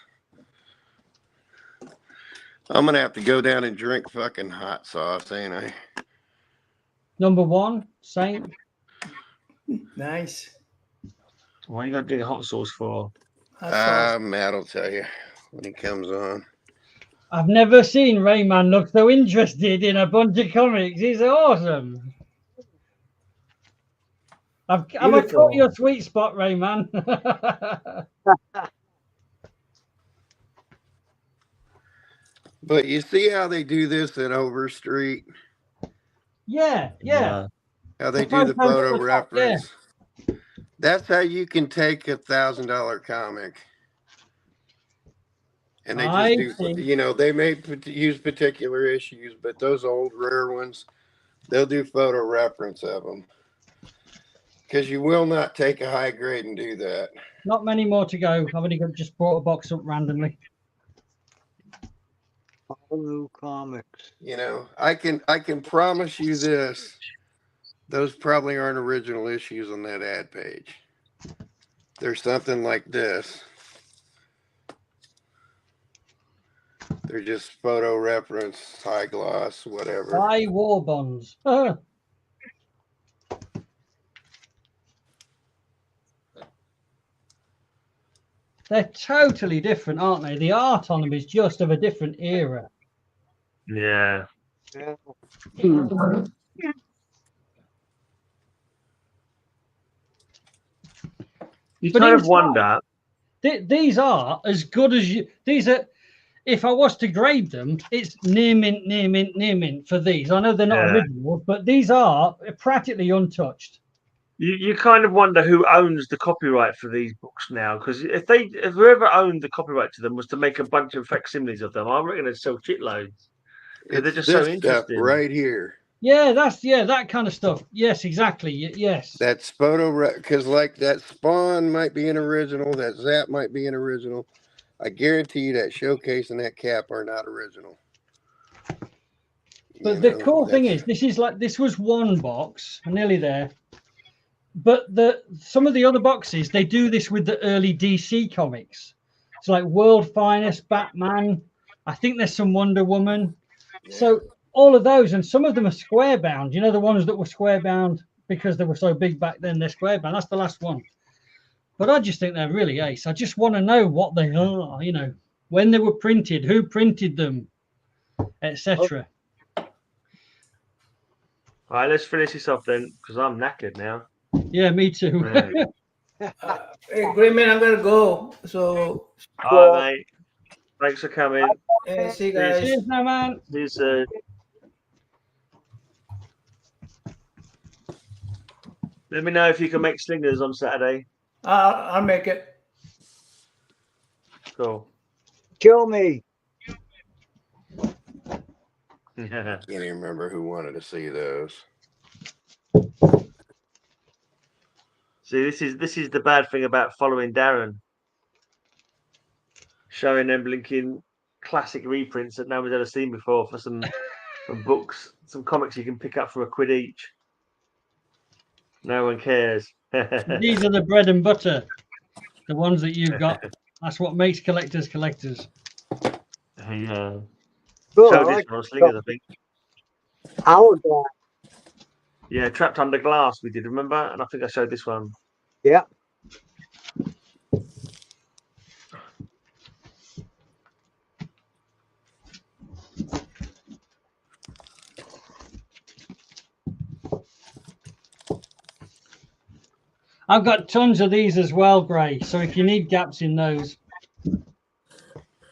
I'm going to have to go down and drink fucking hot sauce, ain't I? Number 1, Saint. Nice. Why you got to do hot sauce for? Matt will tell you when he comes on. I've never seen Rayman look so interested in a bunch of comics. He's awesome. Have I caught your sweet spot, Rayman? But you see how they do this at Overstreet? Yeah. How they do the photo reference. Yeah. That's how you can take $1,000 comic. And they just do, they may use particular issues, but those old rare ones, they'll do photo reference of them. Because you will not take a high grade and do that. Not many more to go. I've only just brought a box up randomly. All new comics. I can promise you this. Those probably aren't original issues on that ad page. There's something like this. They're just photo reference, high gloss, whatever. High war bonds. They're totally different, aren't they? The art on them is just of a different era. Yeah. You kind of wonder. These are as good as you. These are. If I was to grade them, it's near mint, near mint, near mint for these. I know they're not original, but these are practically untouched. You kind of wonder who owns the copyright for these books now, because if whoever owned the copyright to them was to make a bunch of facsimiles of them, I reckon they'd sell shitloads. They're just so interesting. Right here. Yeah, that kind of stuff. Yes, exactly. Yes. That's photo because like that Spawn might be an original, that Zap might be an original. I guarantee you that Showcase and that Cap are not original. But the cool thing is, this was one box, nearly there. But some of the other boxes, they do this with the early DC comics. It's like World Finest, Batman. I think there's some Wonder Woman. Yeah. So all of those, and some of them are square bound. You know, the ones that were square bound because they were so big back then, they're square bound. That's the last one. But I just think they're really ace. I just want to know what they are, when they were printed, who printed them, etc. All right, let's finish this off then, because I'm knackered now. Yeah, me too. Hey, great man, I'm gonna go. So, all right, mate. Thanks for coming. see you guys. Cheers, now, man. Let me know if you can make slingers on Saturday. I'll make it. Cool. Kill me. Can't even remember who wanted to see those. See, this is the bad thing about following Darren. Showing them blinking classic reprints that no one's ever seen before for some books, some comics you can pick up for £1 each. No one cares. These are the bread and butter, the ones that you've got. That's what makes collectors collectors. Yeah. Cool, Showed this on Slingers, I think. Hourglass. Yeah, Trapped Under Glass we did, remember? And I think I showed this one. Yeah. I've got tons of these as well, Gray. So if you need gaps in those.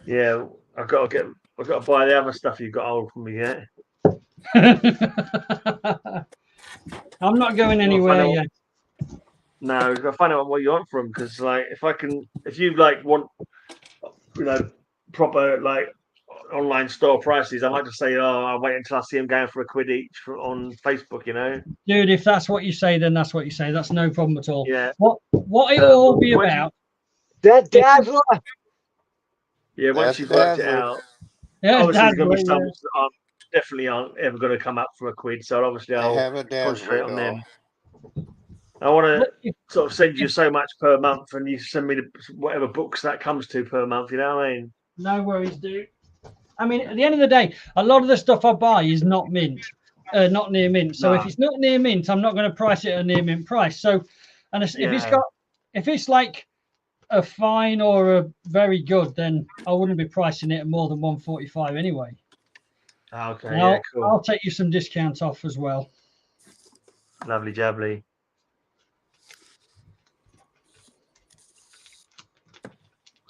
Yeah, I've got to buy the other stuff you've got hold from me yet. I'm not going anywhere yet. No, I've got to find out what you want from, because like if you like want, you know, proper like online store prices, I might just say, oh, I'll wait until I see them going for £1 each on Facebook, you know. Dude, if that's what you say, then that's what you say. That's no problem at all. Yeah. What it'll all be about. That Dazzler. Yeah, once you've worked it out. Yeah, obviously there's gonna be some that definitely aren't ever gonna come up for £1, so obviously I'll concentrate on them. I want to sort of send you so much per month, and you send me whatever books that comes to per month. You know what I mean? No worries, dude. I mean, at the end of the day, a lot of the stuff I buy is not mint, not near mint. So if it's not near mint, I'm not going to price it at a near mint price. So, and if it's like a fine or a very good, then I wouldn't be pricing it at more than $145 anyway. Okay, yeah, cool. I'll take you some discounts off as well. Lovely jubbly.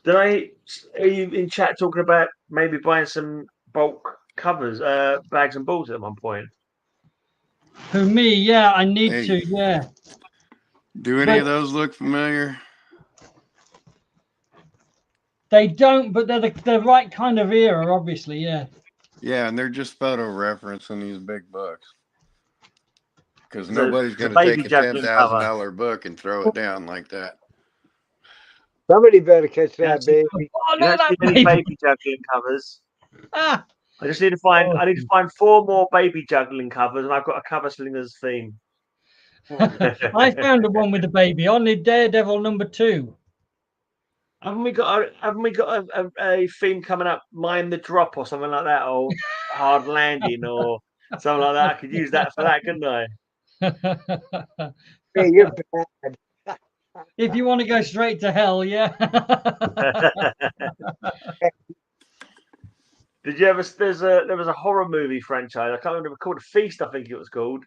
Are you in chat talking about maybe buying some bulk covers, bags and balls at one point? For me, yeah, I need to, yeah. Do any of those look familiar? They don't, but they're the right kind of era, obviously, yeah. Yeah, and they're just photo referencing these big books. Because nobody's going to take a $10,000 book and throw it down like that. Somebody better catch that baby. Oh, no, that baby juggling covers. I just need to find. I need to find 4 more baby juggling covers, and I've got a cover slingers theme. I found the one with the baby on the Daredevil #2. Haven't we got a theme coming up? Mind the Drop or something like that, or Hard Landing or something like that. I could use that for that, couldn't I? Hey, you're bad. If you want to go straight to hell, yeah. Did you ever? There was a horror movie franchise. I can't remember. Called Feast, I think it was called.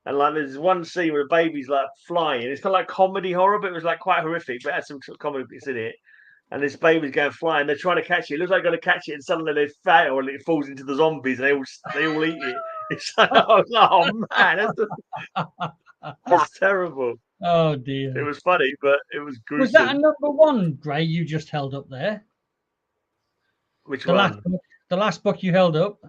And like, there's one scene where the baby's like flying. It's kind of like comedy horror, but it was like quite horrific. But it had some sort of comedy bits in it. And this baby's going flying. They're trying to catch it. It looks like they're going to catch it, and suddenly they fail, and it falls into the zombies, and they all eat it. It's like, oh man, that's terrible. Oh dear. It was funny, but it was gruesome. Was that a #1, Gray, you just held up there? Which one? The last book you held up?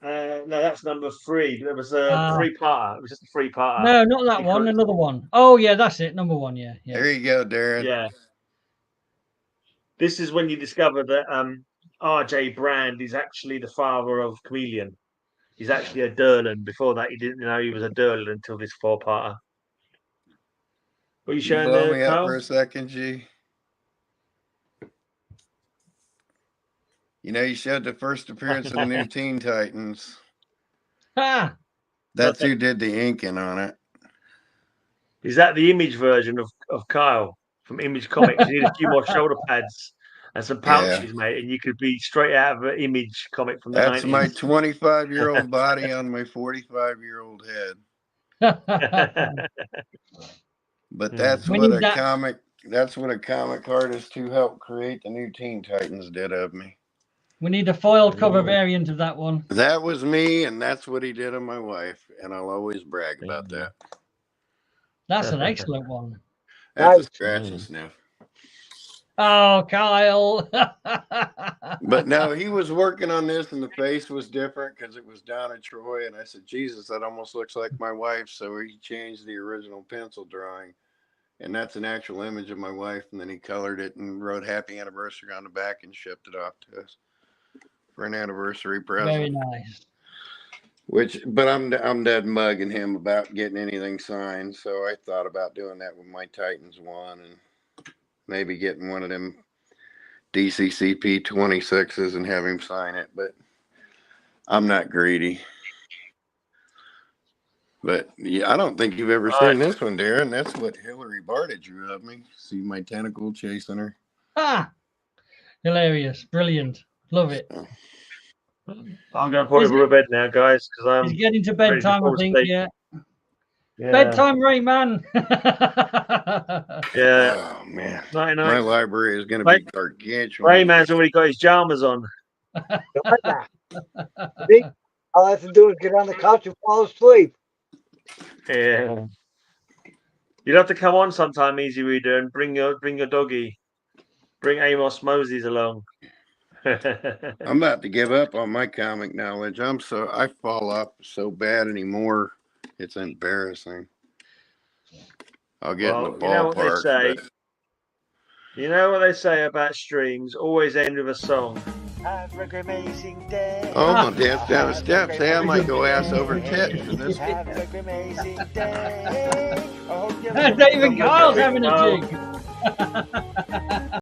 No, that's #3. There was a 3-parter. It was just a 3-parter. No, not that one. Another one. Oh yeah, that's it. #1. Yeah. There you go, Darren. Yeah. This is when you discover that R.J. Brand is actually the father of Chameleon. He's actually a Durlan. Before that, he didn't know he was a Durlan until this 4-parter. What are you showing blow there, me up Carl? for a second, G. You know, you showed the first appearance of the new Teen Titans. Ah, That's who did the inking on it. Is that the Image version of Kyle from Image Comics? You need a few more shoulder pads. and some pouches, mate, and you could be straight out of an Image comic from the 90s. That's my 25-year-old body on my 45-year-old head. But that's what a comic. That's what a comic artist who helped create the new Teen Titans did of me. We need a foil cover variant of that one. That was me, and that's what he did of my wife, and I'll always brag about that. That's an excellent one. That's a scratch and sniff. Oh, Kyle. But no, he was working on this, and the face was different because it was Donna Troy, and I said, Jesus, that almost looks like my wife. So he changed the original pencil drawing, and that's an actual image of my wife, and then he colored it and wrote Happy Anniversary on the back and shipped it off to us for an anniversary present. Very nice. But I'm dead mugging him about getting anything signed, so I thought about doing that with my Titans one, and maybe getting one of them DCCP 26s and have him sign it, but I'm not greedy. But yeah, I don't think you've ever seen this one, Darren. That's what Hillary Barta drew of me. See my tentacle chasing her. Ah, hilarious, brilliant, love it. I'm going to probably go to bed now, guys, because it's getting to bedtime. I think, yeah. Bedtime, Rayman. Yeah. Oh man, my library is going to be gargantuan. Rayman's already got his pajamas on. All I have to do is get on the couch and fall asleep. Yeah. You'll have to come on sometime, Easy Reader, and bring your doggy. Bring Amos Moses along. I'm about to give up on my comic knowledge. I fall off so bad anymore. It's embarrassing. I'll get in the ballpark. You know what they say about streams? Always end with a song. Have an amazing day. Oh, I'm gonna dance down the steps. Hey, I might go ass over tit for this. Have an amazing day. David Kyle's having a jig.